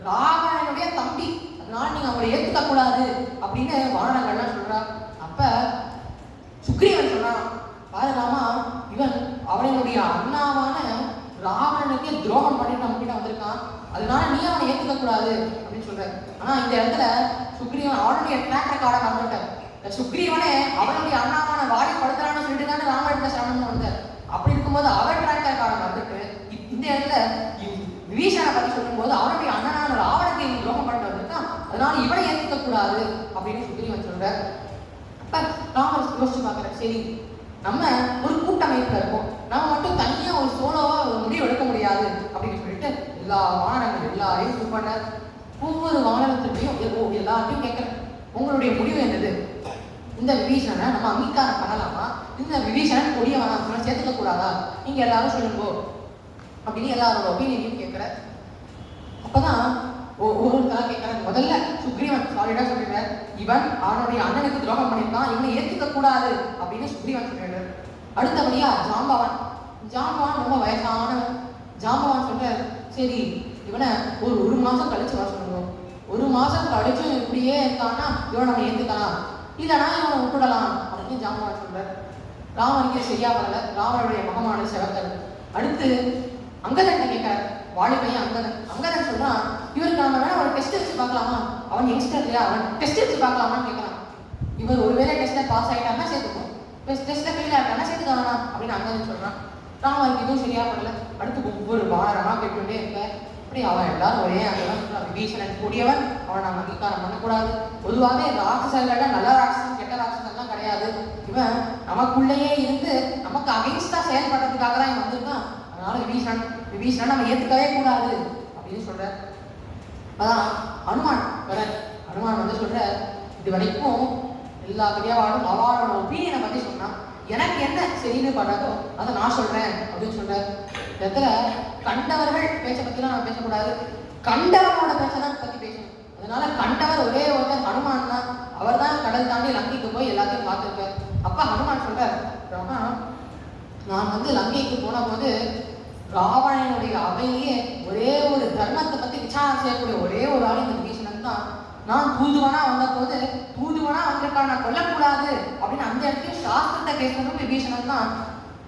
ராவணனுடைய தம்பி, அதனால நீங்க அவங்களை ஏத்துக்க கூடாது அப்படின்னு வாரணங்கள்லாம் சொல்றா. அப்ப சுக்ரீவன் சொன்னான், பாரு ராமா, இவன் அவனுடைய அண்ணாவான ராவணனுக்கு துரோகம் பண்ணிட்டு நம்ம கிட்ட வந்திருக்கான், அதனால நீ அவனை ஏத்துக்க கூடாது அப்படின்னு சொல்ற. ஆனா இந்த இடத்துல சுக்ரீவன் அவனுடைய ட்ராக் ரெக்கார்டை மறந்துட்டார். சுக்ரீவனே அவனுடைய அண்ணாவான வாடி படுத்துறான்னு சொல்லிட்டு தானே ராமகிட்ட சரணம் வந்தார். அப்படி இருக்கும்போது அவர் ட்ராக் ரெக்கார்டை மறந்துட்டு இந்த இடத்துல விபீஷணனை பத்தி சொல்லும் போது அவனுடைய அண்ணனான ராவணத்தை துரோகம் பண்ணிட்டு வந்திருக்கான், அதனால இவனை ஏத்துக்க கூடாது அப்படின்னு சுக்ரீவன் சொல்ற. அப்ப ராமர் யோசிச்சு பார்க்கற, சரி நம்ம ஒரு கூட்டமைப்புல இருக்கோம், நம்ம மட்டும் தனியா ஒரு சோலோவா ஒரு முடிவு எடுக்க முடியாது அப்படின்னு சொல்லிட்டு எல்லா வானரங்கள் எல்லாரையும் கூப்பிட, ஒவ்வொரு வானரத்திலையும் எல்லாத்தையும் கேட்கிறேன், உங்களுடைய முடிவு என்னது, இந்த விபீஷணனை நம்ம அங்கீகாரம் பண்ணலாமா, இந்த விபீஷணன் கொடிய வானரங்களை சேர்த்துக்க கூடாதா, நீங்க எல்லாரும் சொல்லுங்கோ அப்படின்னு எல்லாரோட ஒப்பீனியனையும் கேட்கிற. அப்பதான் ஒவ்வொருத்தரா கேட்கிறார். முதல்ல சுக்ரீவன் சாலிடா சொல்லிடுறார், இவன் அவனுடைய அண்ணனுக்கு துரோகம் பண்ணியிருக்கான், இவனை ஏத்துக்க கூடாது அப்படின்னு சுக்ரீவன் சொல்லிடுறார். அடுத்தபடியா ஜாம்பவான் ரொம்ப வயசானவன். ஜாம்பவான் சொல்றார், சரி இவனை ஒரு மாசம் கழிச்சு வர சொல்லுவோம், 1 மாசம் கழிச்சு இப்படியே இருக்கான்னா இவன் நம்ம ஏத்துக்கலாம், இல்லைன்னா இவனை விட்டுடலாம் அப்படின்னு ஜாம்பவான் சொல்றார். ராமனுக்கு சரியா வரல, ராமனுடைய மகமான செவக்கர். அடுத்து அங்கதன் கேட்கிறார், வாலி பையன் அங்கதன் சொல்றான், இவருக்கு நம்ம வேணா ஒரு டெஸ்ட் வச்சு பார்க்கலாமா, அவன் யங்ஸ்டர் இல்லையா, அவன் டெஸ்ட் வச்சு பார்க்கலாமான்னு கேட்கறான். இவர் ஒருவேளை டெஸ்ட்ல பாஸ் ஆகிட்டாருன்னா சேர்த்துக்கும், டெஸ்ட்ல ஃபெயில் ஆகிட்டாருன்னா சேர்த்துக்க வேணாம் அப்படின்னு அங்கதன் சொல்றான். ராமருக்கு இதுவும் சரியா பண்ணல. அடுத்து ஒவ்வொரு வாரமா கேட்டுட்டே இருக்க. அப்படி அவன் எல்லாரும் ஒரே அங்கதான் சொல்றான், விபீஷணன் கூடியவன், அவன் நம்ம அங்கீகாரம் பண்ணக்கூடாது. பொதுவாகவே ராட்சசர்கள்ல நல்ல ராட்சசன் கெட்ட ராட்சசன்லாம் கிடையாது, இவன் நமக்குள்ளேயே இருந்து நமக்கு அகைன்ஸ்டா செயல்படுறதுக்காக தான் இவன் வந்திருக்கான், அதனால விபீஷணன் நம்ம ஏத்துக்கவே கூடாது அப்படின்னு சொல்ற. அதான் அனுமான் வந்து சொல்ற, இது வரைக்கும் எல்லா பெரியவாளும் அவளோட ஒப்பீனியனை பத்தி சொன்னான், எனக்கு என்ன சரின்னு பண்றதோ அதை நான் சொல்றேன் அப்படின்னு சொல்ற. இடத்துல கண்டவர்கள் பேச்சை பத்திலாம் நம்ம பேசக்கூடாது, கண்டவனோட பேச்சதான் பத்தி பேசணும். அதனால கண்டவர் ஒரே ஒருத்தர் ஹனுமான் தான், அவர் தான் கடல் தாண்டி லங்கைக்கு போய் எல்லாத்தையும் பார்த்துருக்கார். அப்ப ஹனுமான் சொல்றார், நான் வந்து லங்கைக்கு போன போது ராவணனுடைய அவையிலேயே ஒரே ஒரு தர்மத்தை பத்தி விசாரணை செய்யக்கூடிய ஒரே ஒரு ஆள் இந்த விபீஷணன் தான். நான் தூதுவனா வந்த போது தூதுவனா வந்திருக்கா, நான் கொல்லக்கூடாது அப்படின்னு அந்த இடத்துல சாஸ்திரத்தை பேசுறதும் விபீஷணன் தான்.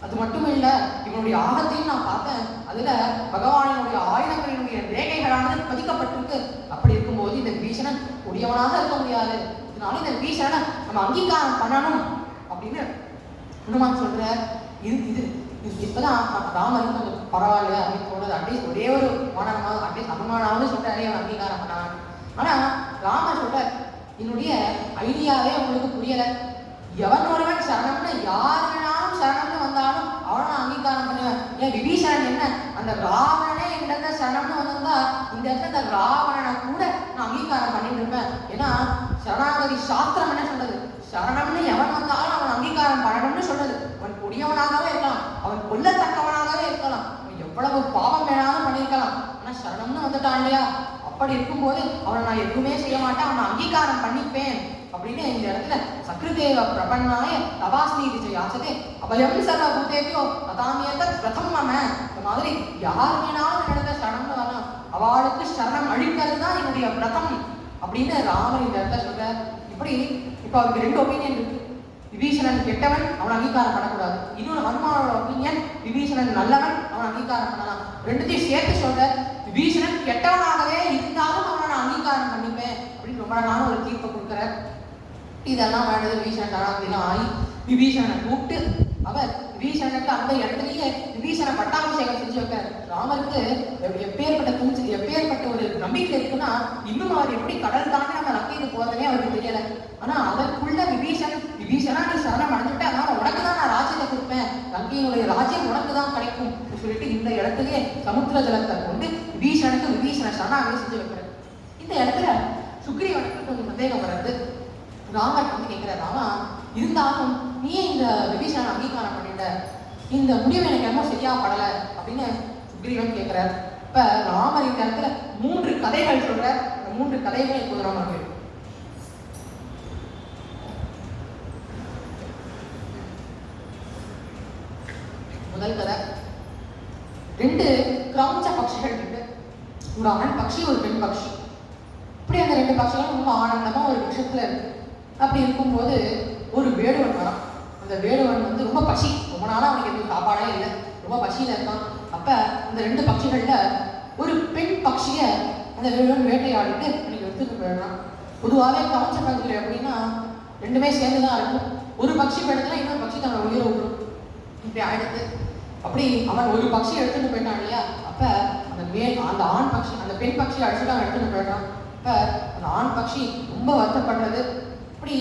அது மட்டும் இல்ல, இவனுடைய ஆகத்தையும் நான் பார்த்தேன், அதுல பகவானினுடைய ஆயுதங்களினுடைய ரேகைகளானது பதிக்கப்பட்டிருக்கு. அப்படி இருக்கும்போது இந்த விபீஷணன் உடையவனாக இருக்க முடியாது, அதனால இந்த விபீஷணனை நம்ம அங்கீகாரம் பண்ணணும் அப்படின்னு ஹனுமான் சொல்ற. இது இப்பதான் ராமருக்கு கொஞ்சம் பரவாயில்ல அப்படின்னு சொல்றது. அட்லீஸ்ட் ஒரே ஒரு மாணவனாவது அட்லீஸ்ட் அனுமானாவது சொல்றாரு அவன் அங்கீகாரம் பண்ணான். ஆனா ராமர் சொல்ற என்னுடைய ஐடியாவே உங்களுக்கு புரியல. எவன் ஒருவன் சரணம்னு யார் வேணாலும் சரணம்னு வந்தாலும் அவனை நான் அங்கீகாரம் பண்ணுவேன். ஏன் விபீஷணன் என்ன அந்த ராவணனே இந்த சரணம்னு வந்திருந்தா இந்த இடத்துல இந்த ராவணனை கூட நான் அங்கீகாரம் பண்ணிட்டு இருப்பேன். ஏன்னா சரணாகதி சாஸ்திரம் என்ன சொல்றது? சரணம்னு எவன் வந்தாலும் அவன் அங்கீகாரம் பண்ணணும்னு சொல்றது. அவன் கொடியவனாகவே இருக்கலாம், அவன் கொல்லத்தக்கவனாகவே இருக்கலாம், அவன் எவ்வளவு பாவம் வேணாலும் பண்ணியிருக்கலாம். ஆனா சரணம்னு வந்துட்டான் இல்லையா, அப்படி இருக்கும்போது அவனை நான் எதுவுமே செய்ய மாட்டேன், அவனை அங்கீகாரம் பண்ணிப்பேன் அப்படின்னு இந்த இடத்துல சக்ருதேவ பிரபன்னாய தபாஸ்மி விஜயாசதே அபயம் சர்வ பூதேபியோ ததாமியத பிரதமம. இந்த மாதிரி யார் வேணாலும் நடந்த சரணம்னு வரலாம், அவளுக்கு சரணம் அழிக்கிறது தான் என்னுடைய விரதம் அப்படின்னு ராமர் இந்த இடத்துல சொல்ற. இப்படி இப்ப அவருக்கு ரெண்டு ஒப்பீனியன் இருக்கு. விபீஷணன் கெட்டவன், அவன் அங்கீகாரம் பண்ணக்கூடாது. இன்னொரு ஹனுமானோட ஒப்பீனியன் விபீஷணன் நல்லவன், அவன் அங்கீகாரம் பண்ணலாம். ரெண்டுத்தையும் சேர்த்து சொல்ற. விபீஷணன் கெட்டவனாகவே இருந்தாலும் அவனை நான் அங்கீகாரம் பண்ணிப்பேன் அப்படின்னு ரொம்ப நாளும் ஒரு தீர்ப்பை கொடுக்குற. இதெல்லாம் வேண்டது விபீஷணன் சரணாகதிலாம் ஆகி விபீஷணனை கூப்பிட்டு அவர் விபீஷணனுக்கு அந்த இடத்துலயே விபீஷண பட்டாபிஷேகம் செஞ்சு வைக்கிறார். ராமருக்கு எப்பேற்பட்ட ஒரு நம்பிக்கை இருக்குன்னா, இன்னும் அவர் எப்படி கடல் தாண்டி நம்ம லங்கைக்கு போறதுனே அவருக்கு தெரியல. ஆனா அதற்குள்ள விபீஷணா நீ சரணம் அடைஞ்சுட்டு அதனால உனக்கு தான் நான் ராஜ்யத்தை கொடுப்பேன், லங்கையினுடைய ராஜ்யம் உனக்கு தான் கிடைக்கும் சொல்லிட்டு இந்த இடத்துலயே சமுத்திர ஜலத்தை கொண்டு விபீஷண சரணாகதி செஞ்சு வைக்கிறார். இந்த இடத்துல சுக்ரீவனுக்கு கொஞ்சம் சந்தேகம் வர்றது. ராமர் வந்து கேட்கிற, ராமா இருந்தாலும் நீ இந்த விபீஷணனை அங்கீகாரம் பண்ணிட்ட, இந்த முடிவு எனக்கு என்னமோ சரியா படல அப்படின்னு சுக்ரீவன் கேட்கிறார். இப்ப ராமர் இந்த இடத்துல 3 கதைகள் சொல்ற. அந்த 3 கதைகள் இப்போது ராமர் கேட்கும். முதல் கதை, 2 கிரௌஞ்ச பட்சிகள் இருக்கு. ஒரு ஆண் பட்சி, ஒரு பெண் பட்சி. இப்படி அந்த 2 பட்சிகளும் ரொம்ப ஆனந்தமா ஒரு விஷயத்துல இருக்கு. அப்படி இருக்கும்போது ஒரு வேடுவன் வரான். அந்த வேடுவன் வந்து ரொம்ப பசி, ரொம்ப நாளா அவனுக்கு எதுவும் சாப்பாடே இல்லை, ரொம்ப பசியில இருக்கான். அப்ப அந்த 2 பட்சிகள்ல ஒரு பெண் பட்சிய அந்த வேடுவன் வேட்டையாடிட்டு அன்னைக்கு எடுத்துட்டு போயிடுறான். பொதுவாகவே கவச்ச பகுதியில் எப்படின்னா 2மே சேர்ந்துதான் இருக்கும். ஒரு பட்சி போயிடுதுன்னா இன்னொரு பட்சி தன்னோட உயிரை விட்டுரும். இப்படி ஆயிடுது. அப்படி அவன் ஒரு பட்சி எடுத்துட்டு போயிட்டான் இல்லையா, அப்ப அந்த ஆண் பட்சி அந்த பெண் பட்சியை அடிச்சுட்டு அவன் எடுத்துட்டு போயிட்டான். அப்ப அந்த ஆண் பட்சி ரொம்ப வருத்தப்படுறது. அப்படி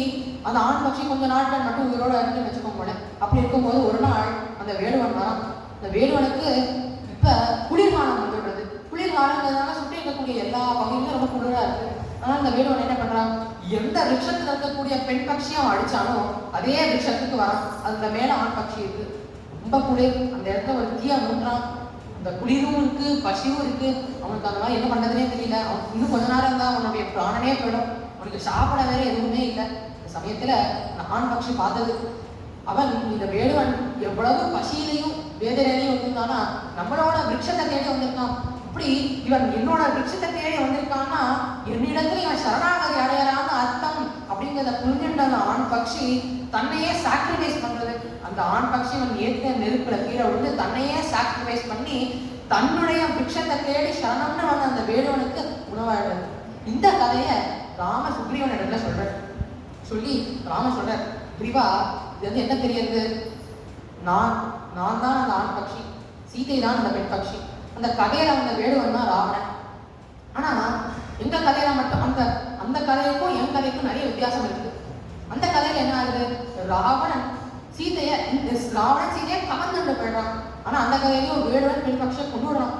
அந்த ஆண் பட்சி கொஞ்ச நாட்கள் மட்டும் உயிரோட இருக்குன்னு வச்சுக்கோங்க. அப்படி இருக்கும்போது ஒரு நாள் அந்த வேடுவன் வரான். அந்த வேடுவனுக்கு இப்ப குளிர்காலம் வந்துடுறது. குளிர்காலங்கிறதுனால சுற்றி இருக்கக்கூடிய எல்லா பகுதியிலும் ரொம்ப குளிரா இருக்கு. ஆனா அந்த வேடுவன் என்ன பண்றான், எந்த விருட்சத்துல இருக்கக்கூடிய பெண் பட்சியும் அடிச்சாலும் அதே விருட்சத்துக்கு வரான். அந்த மேல ஆண் பட்சி இருக்கு, ரொம்ப குளிர். அந்த இடத்துல ஒரு தீய மூன்றான். அந்த குளிரும் இருக்கு, பசியும் இருக்கு. அவனுக்கு அந்த மாதிரி என்ன பண்றதுனே தெரியல. அவன் இன்னும் கொஞ்ச நேரம் இருந்தா அவனுடைய பிராணனே போயிடும். அவனுக்கு சாப்பிட வேற எதுவுமே இல்லை. இந்த சமயத்துல அந்த ஆண் பட்சி பார்த்தது, அவன் இந்த வேடுவன் எவ்வளவு பசியிலையும் வேதனையிலையும் வந்திருந்தானா நம்மளோட விருட்சத்தை தேடி வந்திருக்கான். இப்படி இவன் என்னோட விருட்சத்தை தேடி வந்திருக்கான்னா என்னிடத்துல இவன் சரணாகதி அடையலான்னு அர்த்தம் அப்படிங்கிறத புரிஞ்சுட்ட அந்த ஆண் பட்சி தன்னையே சாக்ரிஃபைஸ் பண்றது. அந்த ஆண் பட்சி அவன் ஏற்க நெருப்புல கீழே விழுந்து தன்னையே சாக்ரிஃபைஸ் பண்ணி தன்னுடைய விருட்சத்தை தேடி சரணம்னு வந்த அந்த வேடுவனுக்கு உணவாயிடுறது. இந்த கதையை ராம சுக்ரீவன் இடத்துல சொல்லி ராம சொல்ற, சுக்ரீவா இது வந்து என்ன தெரியுது, நான் தான் அந்த ஆண் பட்சி, சீதை தான் அந்த பெண் பட்சி. அந்த கதையில அந்த வேடுவன் தான் ராவணன். ஆனா எங்க கதையில மட்டும் அந்த கதைக்கும் என் கதைக்கும் நிறைய வித்தியாசம் இருக்கு. அந்த கதையில என்ன ஆகுது, ராவணன் சீதையை கவர்ந்துட்டு போயிடுறான். ஆனா அந்த கதையிலையும் வேடுவன் பெண் பட்சியை கொண்டு வரான்.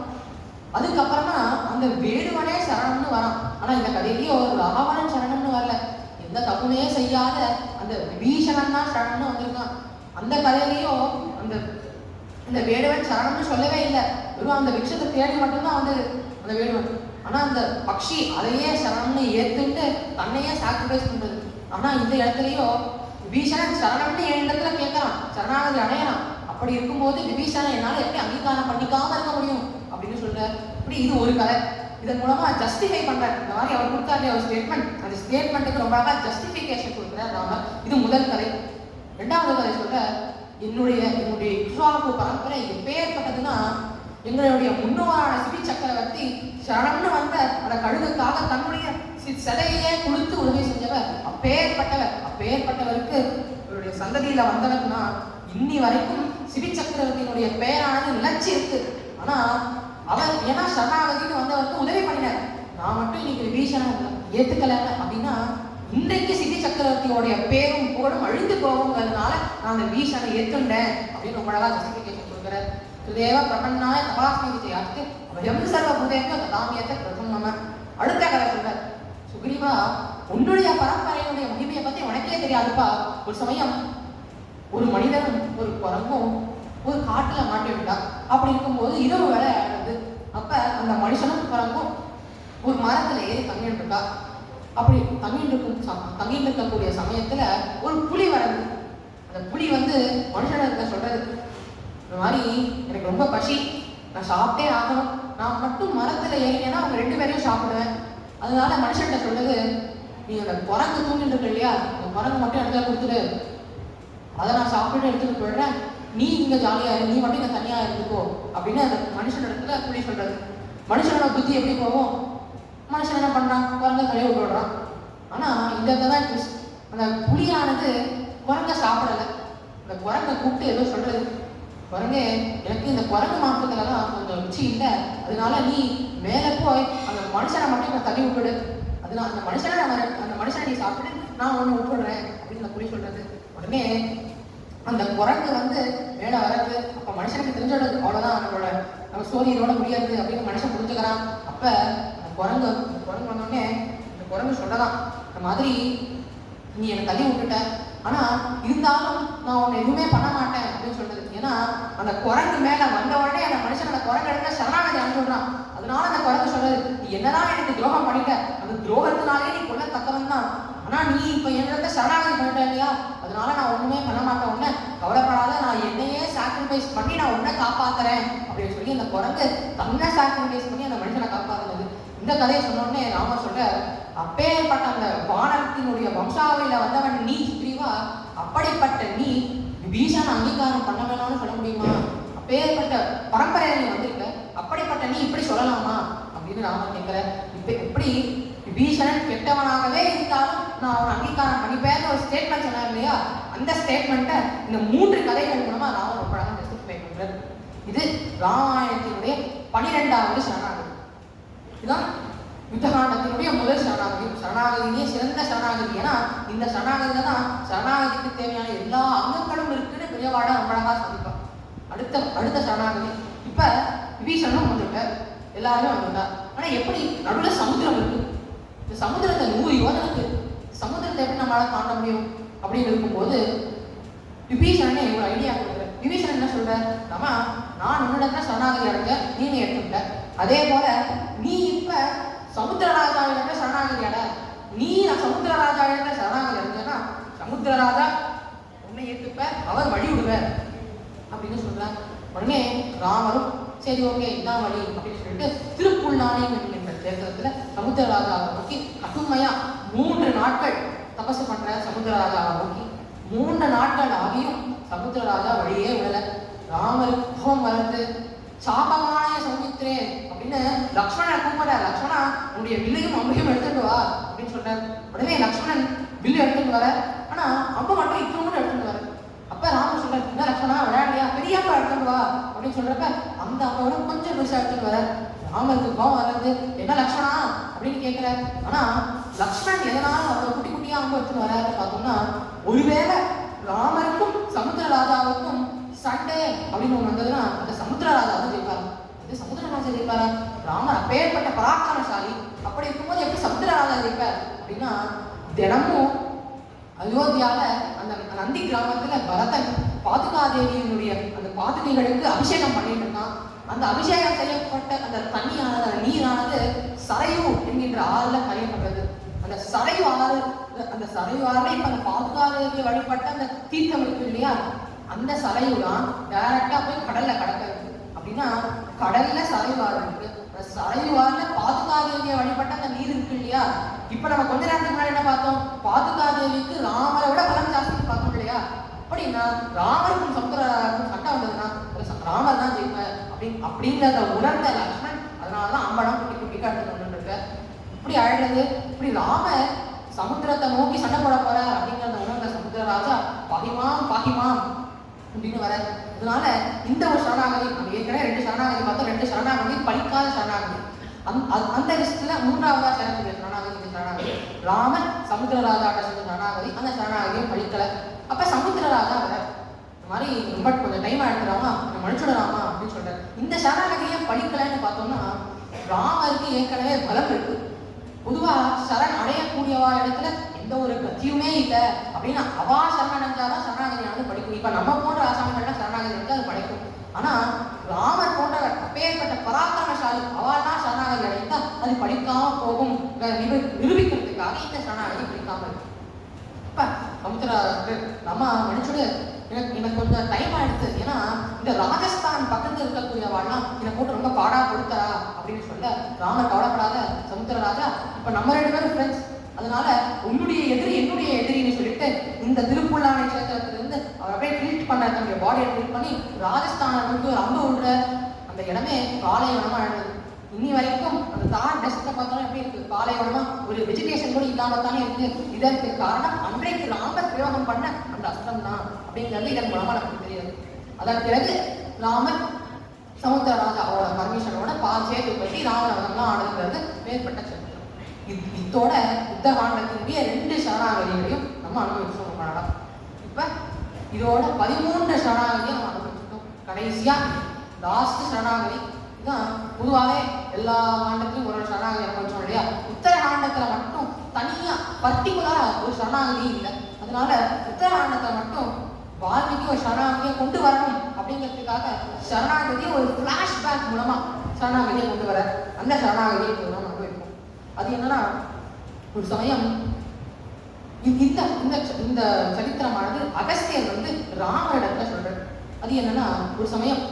அதுக்கப்புறமா அந்த வேடுவனே சரணம்னு வரான். ஆனா இந்த கதையிலேயே ஒரு ராவணன் சரணம்னு வரல. எந்த தப்புமே செய்யாத அந்த விபீஷணன் தான் சரணம்னு வந்திருக்கான். அந்த கதையிலையும் அந்த வேடுவன் சரணம்னு சொல்லவே இல்லை. வெறும் அந்த விருட்சத்தை தேடி மட்டும்தான் வந்தது அந்த வேடுவன். ஆனா அந்த பக்ஷி அதையே சரணம்னு ஏத்துட்டு தன்னையே சாக்ரிஃபைஸ் பண்றது. ஆனா இந்த இடத்துலயும் விபீஷணன் சரணம்னு என் இடத்துல கேட்கறான், சரணாகதி அடையலாம். அப்படி இருக்கும்போது விபீஷணன் என்னால எப்படி அங்கீகாரம் பண்ணிக்காம இருக்க முடியும் அப்படின்னு சொல்றாரு. இப்படி இது ஒரு கதை. இதன் மூலமா ஜஸ்டிஃபை பண்றாரு. இந்த மாதிரி அவர் கொடுத்தாரு ஒரு ஸ்டேட்மெண்ட், அந்த ஸ்டேட்மெண்ட்டுக்கு ரொம்ப அழகா ஜஸ்டிஃபிகேஷன் கொடுக்குறாரு ராமர். இது முதல் கதை. 2வது கதை சொல்ற, என்னுடைய இக்ஷ்வாகு பரம்பரை எப்பேற்பட்டதுன்னா, எங்களுடைய முன்னோரான சிபி சக்கரவர்த்தி சரணம்னு வந்த அந்த கழுகுக்காக தன்னுடைய சிலையே கொடுத்து உதவி செஞ்சவர், அப்பேற்பட்டவருக்கு இவருடைய சந்ததியில வந்தவர்னா இன்னி வரைக்கும் சிபி சக்கரவர்த்தியினுடைய பெயரானது நிலைச்சி இருக்கு. ஆனா அவர் ஏன்னா சரணாகதின்னு வந்தவருக்கு உதவி பண்ணினார். நான் மட்டும் இன்னைக்கு விபீஷணன் ஏத்துக்கல அப்படின்னா இன்றைக்கு சிபி சக்கரவர்த்தியோடைய பேரும் புகழும் அழிந்து போகுங்கிறதுனால நான் அந்த விபீஷணனை ஏத்துண்டேன் அப்படின்னு ரொம்ப அழகா ஜஸ்டிபிகேஷன் கொடுக்குறார். சுதேவ பிரபன்னாய தபாஸ்மி விஜயாத்து அபயம் சர்வ பூதேபியோ ததாமியத்தை பிரதம. அடுத்த கதை சொல்றார், சுக்ரீவா உன்னுடைய பரம்பரையினுடைய மகிமையை பத்தி உனக்கே தெரியாதுப்பா. ஒரு சமயம் ஒரு மனிதனும் ஒரு குரங்கும் ஒரு காட்டுல மாட்டி விட்டா. அப்படி இருக்கும்போது இரவு வேலை ஆடுது. அப்ப அந்த மனுஷனும் குரங்கும் ஒரு மரத்துல ஏறி தங்கிட்டு இருக்கா. அப்படி தங்கிட்டு இருக்கக்கூடிய சமயத்துல ஒரு புலி வருது. அந்த புலி மனுஷனுக்கு சொல்றது, இந்த மாதிரி எனக்கு ரொம்ப பசி, நான் சாப்பிட்டே ஆகணும், நான் மட்டும் மரத்துல ஏறினேன்னா அவங்க 2 பேரையும் சாப்பிடுவேன். அதனால மனுஷன்கிட்ட சொல்றது, நீ அந்த குரங்கு தூங்கிட்டு இருக்க இல்லையா, அந்த குரங்கு மட்டும் இடத்துல கொடுத்துடு, அதை நான் சாப்பிட்டு எடுத்துட்டு போயிடுறேன், நீ இங்க ஜாலியா இரு, நீ மட்டும் இங்க தனியா இருந்துக்கோ அப்படின்னு அந்த மனுஷன் இடத்துல புலி சொல்றது. மனுஷனோட புத்தி எப்படி போகும்? மனுஷன் என்ன பண்றான், குரங்க தலையை விட்டுடுறான். ஆனா இந்த இடத்துலதான் ட்விஸ்ட். அந்த புலியானது குரங்க சாப்பிடல. அந்த குரங்கை கூப்பிட்டு ஏதோ சொல்றது, குரங்கே எனக்கு இந்த குரங்கு மாற்றத்துலலாம் கொஞ்சம் ருச்சி இல்லை, அதனால நீ மேலே போய் அந்த மனுஷனை மட்டும் நான் தள்ளி விட்டுடு, அதனால அந்த மனுஷனை நீ சாப்பிட்டு நான் ஒன்று விட்டுடுறேன் அப்படின்னு அந்த புலி சொல்றது. உடனே அந்த குரங்கு மேலே வர்றது. அப்போ மனுஷனுக்கு தெரிஞ்சோடுது, அவ்வளோதான் நம்ம ஸ்டோரி இதோட முடியாது அப்படின்னு மனுஷன் புரிஞ்சுக்கிறான். அப்போ அந்த குரங்கு வந்தோடனே அந்த குரங்கு சொல்லலாம், இந்த மாதிரி நீ என்னை தள்ளி விட்டுட்ட, ஆனா இருந்தாலும் நான் உன்னை எதுவுமே பண்ண மாட்டேன் அப்படின்னு சொல்றது. ஏன்னா அந்த குரங்கு மேல வந்த உடனே அந்த மனுஷன் அந்த குரங்கு எடுத்து சரணாகதி அனுப்பிடுறான். அதனால அந்த குரங்கு சொல்றது, நீ என்னதான் எனக்கு துரோகம் பண்ணிட்ட, அந்த துரோகத்தினாலே நீ கொல்ல தக்கவன் தான், ஆனா நீ இப்ப என்னிடத்த சரணாகதி பண்ணிட்ட இல்லையா, அதனால நான் ஒண்ணுமே பண்ண மாட்டேன், உன்னை கவலைப்படாத, நான் என்னையே சாக்ரிஃபைஸ் பண்ணி நான் உன்னை காப்பாத்துறேன் அப்படின்னு சொல்லி அந்த குரங்கு தன்னை சாக்ரிஃபைஸ் பண்ணி அந்த மனுஷனை காப்பாத்துனது. இந்த கதையை சொன்ன உடனே ராமர் சொல்ற, அப்பேற்பட்ட அந்த வானத்தினுடைய வம்சாவையில வந்தவன் நீ சுக்ரீவா, அப்படிப்பட்ட நீ விபீஷண அங்கீகாரம் பண்ண வேணாம்னு சொல்ல முடியுமா? அப்பேற்பட்ட பரம்பரையில நீ வந்திருக்க, அப்படிப்பட்ட நீ இப்படி சொல்லலாமா அப்படின்னு ராமர் கேட்கிற. இப்ப எப்படி விபீஷணன் கெட்டவனாகவே இருந்தாலும் நான் அவனை அங்கீகாரம் பண்ணிப்பேன்னு ஒரு ஸ்டேட்மெண்ட் சொன்னார் இல்லையா, அந்த ஸ்டேட்மெண்ட்டை இந்த 3 கதைகள் மூலமா ராமர் ரொம்ப அழகாக ஜஸ்டிஃபை பண்றார். இது ராமாயணத்தினுடைய 12வது சரணாகதி. இதுதான் யுத்தகாண்டத்தினுடைய முதல் சரணாகதி. சரணாகதியே சிறந்த சரணாகதி. ஏன்னா இந்த சரணாகதியில தான் சரணாகதிக்கு தேவையான எல்லா அங்கங்களும் இருக்குன்னு பெரியவாட ரொம்ப அழகா சந்திப்பான். அடுத்த சரணாகதி. இப்ப விபீஷணனும் வந்துட்டார், எல்லாரும் வந்துட்டார். ஆனா எப்படி நடுவில் சமுத்திரம் இருக்கு, இந்த சமுத்திரத்தை 100 யோஜனைக்கு சமுத்திரத்தை எப்படி நம்மளால தாண்ட முடியும் அப்படின்னு இருக்கும்போது விபீஷணனே ஒரு ஐடியா கொடுக்குற. விபீஷணன் என்ன சொல்ற, நான் உன்னிடத்துல சரணாகதி அடைஞ்ச, நீ எடுத்துட்ட, அதே போல நீ இப்ப சமுத்திரராஜாவிட சரணாகதி அட, நீ சமுத்திரராஜாவிட சரணாகதி அடைஞ்சனா சமுத்திரராஜா உன்னை ஏற்றுப்ப, அவர் வழி விடுவார் அப்படின்னு சொல்றார். உடனே ராமரும் சரி ஓகே இதான் வழி அப்படின்னு சொல்லிட்டு திருப்புல்லானி என்கின்ற தேசத்துல சமுத்திரராஜாவை நோக்கி கடுமையா 3 நாட்கள் தபசு பண்ற. சமுத்திரராஜாவை நோக்கி 3 நாட்கள் ஆகியும் சமுத்திரராஜா வழியே விடல. ராமருக்கு கோபம் வருது. சாபமான சௌமித்ரே அப்படின்னு லக்ஷ்மணனை கூப்பிட, லக்ஷ்மணா உன்னுடைய வில்லையும் அம்பையும் எடுத்துட்டு வா அப்படின்னு சொல்றாரு. உடனே லக்ஷ்மணன் வில்லு எடுத்துட்டு வர, ஆனா அம்பு மட்டும் இத்தோடு எடுத்துட்டு வர. அப்ப ராமன் சொல்றாரு, என்ன லக்ஷ்மணா விளையாடுறியா, பெரியப்பா எடுத்துட்டு வா அப்படின்னு சொல்றப்ப அந்த அம்மாவோட கொஞ்சம் பெருசா எடுத்துட்டு வர. ராமருக்கு கோபம் வர்றது, என்ன லக்ஷ்மணா அப்படின்னு கேட்கிறார். ஆனா லக்ஷ்மணன் எதனால அவரோட குட்டி குட்டியா அம்பு எடுத்துட்டு வராருன்னு பார்த்தோம்னா, ஒருவேளை ராமருக்கும் சமுத்திரராஜாவுக்கும் சண்டே அப்படின்னு ஒண்ணு வந்ததுன்னா அந்த சமுத்திரராஜா தான் ஜெயிப்பாரா? அது சமுத்திரராஜா ஜெயிப்பாரா? ராமர் அப்பேற்பட்ட பராக்கிரமசாலி, அப்படி இருக்கும்போது எப்படி சமுத்திரராஜா ஜெயிப்பார் அப்படின்னா, தினமும் அயோத்தியால அந்த நந்தி கிராமத்துல பரதன் பாதுகாதேவியினுடைய அந்த பாதுகைகளுக்கு அபிஷேகம் பண்ணிட்டு இருக்கான். அந்த அபிஷேகம் செய்யப்பட்ட அந்த தண்ணியானது, அந்த நீரானது சரையு என்கின்ற ஆறுல கரையப்படுறது. அந்த சரையு ஆறு, அந்த சரையு ஆறுல இப்ப அந்த பாதுகாதேவியை வழிபட்ட அந்த தீர்த்தம் இருக்கு இல்லையா, அந்த சரையு தான் டைரக்டா போய் கடல்ல கடக்கிறது. அப்படின்னா கடல்ல சரையு ஆறு இருக்கு, அந்த சரையு ஆறுல பாதுகாதேவியை வழிபட்ட அந்த நீர் இருக்கு இல்லையா. இப்ப நம்ம கொஞ்ச நேரத்துக்கு முன்னாடி என்ன பார்த்தோம், பாதுகாதேவிக்கு ராமரை விட பலம் ஜாஸ்தி பார்த்தோம் இல்லையா. அப்படின்னா ராமருக்கும் சமுத்திரராஜனுக்கும் சண்டை வந்ததுன்னா ராமர் தான் ஜெயிப்பார் அப்படிங்கிறத உணர்ந்த லக்ஷ்மணன் அதனாலதான் அம்படம் குட்டி குட்டி காட்டு கொண்டு இருக்க. இப்படி ஆயிடுறது. இப்படி ராமர் சமுத்திரத்தை நோக்கி சண்டை போட போறார் அப்படிங்கிற உணர்ந்த சமுத்திர ராஜா பாகிமாம் பாகிமாம் அப்படின்னு வர. அதனால இந்த ஒரு சரணாகதி நம்ம ஏற்கனவே 2 சரணாகதி பார்த்தோம். 2 சரணாகதி பலிக்காத சரணாகதி. அந்த லிஸ்ட்ல 3ஆவதா சேரக்கூடிய சரணாகதி இந்த சரணாகதி. ராமன் சமுத்திர ராஜாட்ட செஞ்ச சரணாகதி, அந்த சரணாகதியும் பலிக்கல. அப்ப சமுத்திர ராஜா வர இந்த மாதிரி ரொம்ப கொஞ்சம் டைம் ஆயிடுறாமா நம்ம மனுஷடாமா அப்படின்னு சொல்றாரு. இந்த சரணாகதியை பலிக்கலன்னு பார்த்தோம்னா ராமருக்கு ஏற்கனவே பலம் இருக்கு. பொதுவா சரண் அடையக்கூடியவா இடத்துல எந்த ஒரு கத்தியுமே இல்லை அப்படின்னா அவா சரண் அடைஞ்சாதான் சரணாகதியானது படிக்கும். இப்ப நம்ம போன்ற ஆசாமிகள்லாம் சரணாகதி வந்து அது படைக்கும். ஆனா ராமர் போன்றவர் அப்பேற்பட்ட பராக்கிரமசாலி அவள்தான் சரணாகதி அடைந்தா அது படிக்காம போகும் நிரூபிக்கிறதுக்காக இந்த சரணாகதி படிக்காம இருக்கு. இப்ப சமுத்திர நம்ம மனுஷோட எனக்கு கொஞ்சம் டைம் ஆயிடுச்சு. ஏன்னா இந்த ராஜஸ்தான் பக்கத்துல இருக்கக்கூடியவாள்லாம் இதை போட்டு ரொம்ப பாடா கொடுத்தா அப்படின்னு சொல்ல ராமர் கவலைப்படாத சமுத்திர ராஜா, இப்ப நம்ம 2 பேரும் ஃப்ரெண்ட்ஸ், அதனால உன்னுடைய எதிரி என்னுடைய எதிரின்னு சொல்லிட்டு இந்த திருப்புல்லானை சேத்திரத்திலிருந்து அவர் அப்படியே ட்ரீட் பண்ண தன்னுடைய பாடியை ட்ரீட் பண்ணி ராஜஸ்தானை வந்து ஒரு அம்பு விடுற அந்த இடமே பாலைவனமா எழுது. இனி வரைக்கும் அந்த தார் டெஸ்ட்டை பார்த்தாலும் எப்படி இருக்கு, பாலைவனமா ஒரு வெஜிடேஷன் கூட இல்லாம தானே இருக்கு. இதற்கு காரணம் அன்றைக்கு ராமர் பிரயோகம் பண்ண அந்த அஸ்திரம் தான் அப்படிங்கிறது இதன் மூலமா நமக்கு தெரியாது. அதன் பிறகு ராமர் சமுத்திர ராஜா அவரோட பர்மிஷனோட சேத்து பற்றி ராமனவதம்லாம் ஆடுங்கிறது மேற்பட்ட சொல்றோம். இதோட யுத்தகாண்டத்தினுடைய 2 சரணாகதிகளையும் நம்ம அனுபவிச்சோம் பண்ணலாம். இப்ப இதோட 13 சரணாகதியும் நம்ம அனுபவிச்சிட்டோம். கடைசியா லாஸ்ட் சரணாகதி தான். பொதுவாகவே எல்லா காண்டத்திலும் ஒரு சரணாகதி அனுபவிச்சோம் இல்லையா. உத்தரகாண்டத்துல மட்டும் தனியா பர்டிகுலரா ஒரு சரணாகதி இல்லை. அதனால உத்தரகாண்டத்துல மட்டும் வால்மீகி ஒரு சரணாகதியை கொண்டு வரணும் அப்படிங்கிறதுக்காக சரணாகதியை ஒரு பிளாஷ்பேக் மூலமா சரணாகதியை கொண்டு வர அந்த சரணாகதியை நம்ம அனுபவிப்போம். அது என்னன்னா ஒரு சமயம் இந்த சரித்திரமானது அகஸ்தியர் வந்து ராமரிடத்துல சொல்றாரு. அது என்னன்னா ஒரு சமயம்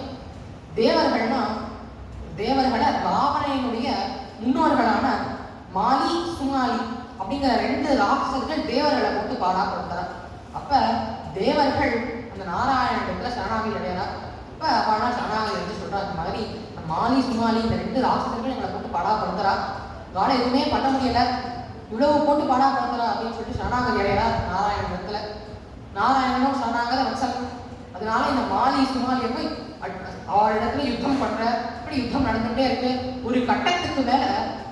தேவர்களை ராவணனுடைய முன்னோர்களான மாலி சுமாலி அப்படிங்கிற 2 ராட்சசர்கள் தேவர்களை போட்டு பாடாப்படுத்துறார். அப்ப தேவர்கள் அந்த நாராயணத்துல சரணாகதி அடையார். அப்ப அவனா சரணாகதி எடுத்து சொல்றா, அந்த மாதிரி மாலி சுமாலி இந்த 2 ராட்சசர்கள் எங்களை போட்டு பாடாப்படுத்துறா, காலை எதுவுமே பண்ண முடியல, இவ்வளவு போட்டு பாடாப்படுத்துறா அப்படின்னு சொல்லிட்டு சரணாகதி அடையார் நாராயணத்துல. நாராயணனும் சரணாகத வச்சல். அதனால இந்த மாலி சுமாலியை போய் அவளிடத்துல யுத்தம் பண்ற. இப்படி யுத்தம் நடந்துட்டே இருக்கு. ஒரு கட்டத்துக்கு மேல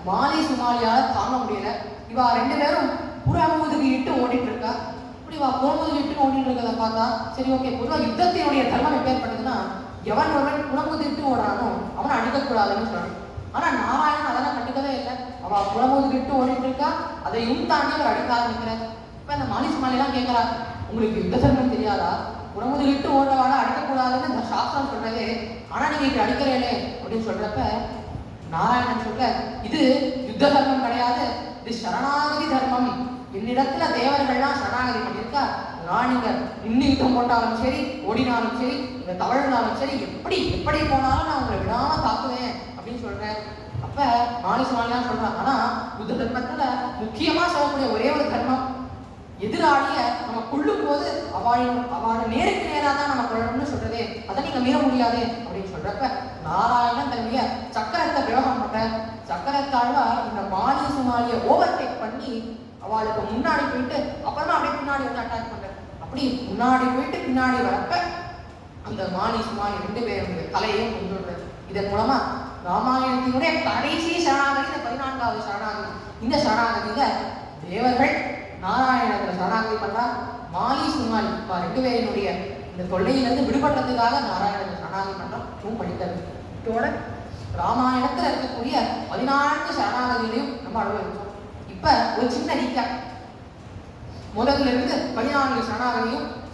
மாலி சுமாலியால தாங்க முடியல. இவா 2 பேரும் புறமுதுகு இட்டு ஓடிட்டு இருக்கா. இப்படி வா புறமுதுகு இட்டு ஓடிட்டு இருக்கிறத பார்த்தா சரி ஓகே, பொதுவாக யுத்தத்தினுடைய தர்மம் எப்பேற்பட்டதுன்னா எவன் ஒருவன் புறமுதுகு இட்டு ஓடுறானோ அவனை அடிக்கக்கூடாதுன்னு சொல்றான். ஆனா நாராயணன் அதெல்லாம் கண்டுக்கவே இல்லை. அவ புறமுதுகு இட்டு ஓடிட்டு இருக்கா, அதையும் தாண்டி அவர் அடிக்க ஆரம்பிக்கிறார். இப்ப இந்த மாலி சுமாலியெல்லாம் கேட்கிறா, உங்களுக்கு யுத்த தர்மம் தெரியாதா? புறமுதுகிட்டு ஓடுறவாட அடிக்கக்கூடாதுன்னு இந்த சாஸ்திரம் சொல்றதே, ஆனா நீங்க இப்படி அடிக்கிறீங்களே அப்படின்னு சொல்றப்ப நாராயணன் சொல்ற, இது யுத்த தர்மம் கிடையாது, இது சரணாகதி தர்மம். என்னிடத்துல தேவர்கள்லாம் சரணாகதி பண்ணியிருக்கா, நான் நீங்க இன்னும் யுத்தம் போட்டாலும் சரி, ஓடினாலும் சரி, நீங்க தவழ்னாலும் சரி, எப்படி போனாலும் நான் உங்களை விடாம தாக்குவேன் அப்படின்னு சொல்றேன். அப்ப மாலி சுமாலிலாம் சொல்றான், ஆனா யுத்த தர்மத்துல முக்கியமா சொல்லக்கூடிய ஒரே ஒரு தர்மம், எதிராளிய நம்ம கொள்ளும் போது அவளை நேருக்கு நேராக தான் நம்ம கொள்ளணும்னு சொல்றதே, அதை நீங்க மீற முடியாதே அப்படின்னு சொல்றப்ப நாராயணன் தன்னுடைய சக்கரத்தை பிரயோகம் பண்ற. சக்கரத்தாழ்வா இந்த மாலி சுமாலியை ஓவர்டேக் பண்ணி அவளுக்கு முன்னாடி போயிட்டு அப்புறமா அப்படியே பின்னாடி வந்து அட்டாக் பண்ற. அப்படி முன்னாடி போயிட்டு பின்னாடி வரப்ப அந்த மாலி சுமாலி 2 பேருடைய தலையையும் கொண்டு விடுறது. இதன் மூலமா ராமாயணத்தினுடைய கடைசி சரணாகதி இந்த 14வது சரணாகதி. இந்த சரணாகதியில தேவர்கள் நாராயணத்துல சரணாகதி பண்றா. மாலி சுமாலி 2 பேரினுடைய இந்த தொல்லையிலிருந்து விடுபடுறதுக்காக நாராயணத்துல சரணாகதி பண்றோம் படிக்கிறது. இதோட ராமாயணத்துல இருக்கக்கூடிய 14 சரணாகதிகளையும் நம்ம அனுபவிச்சோம். இப்ப ஒரு சின்ன ரீகேப். முதல்ல இருந்து 14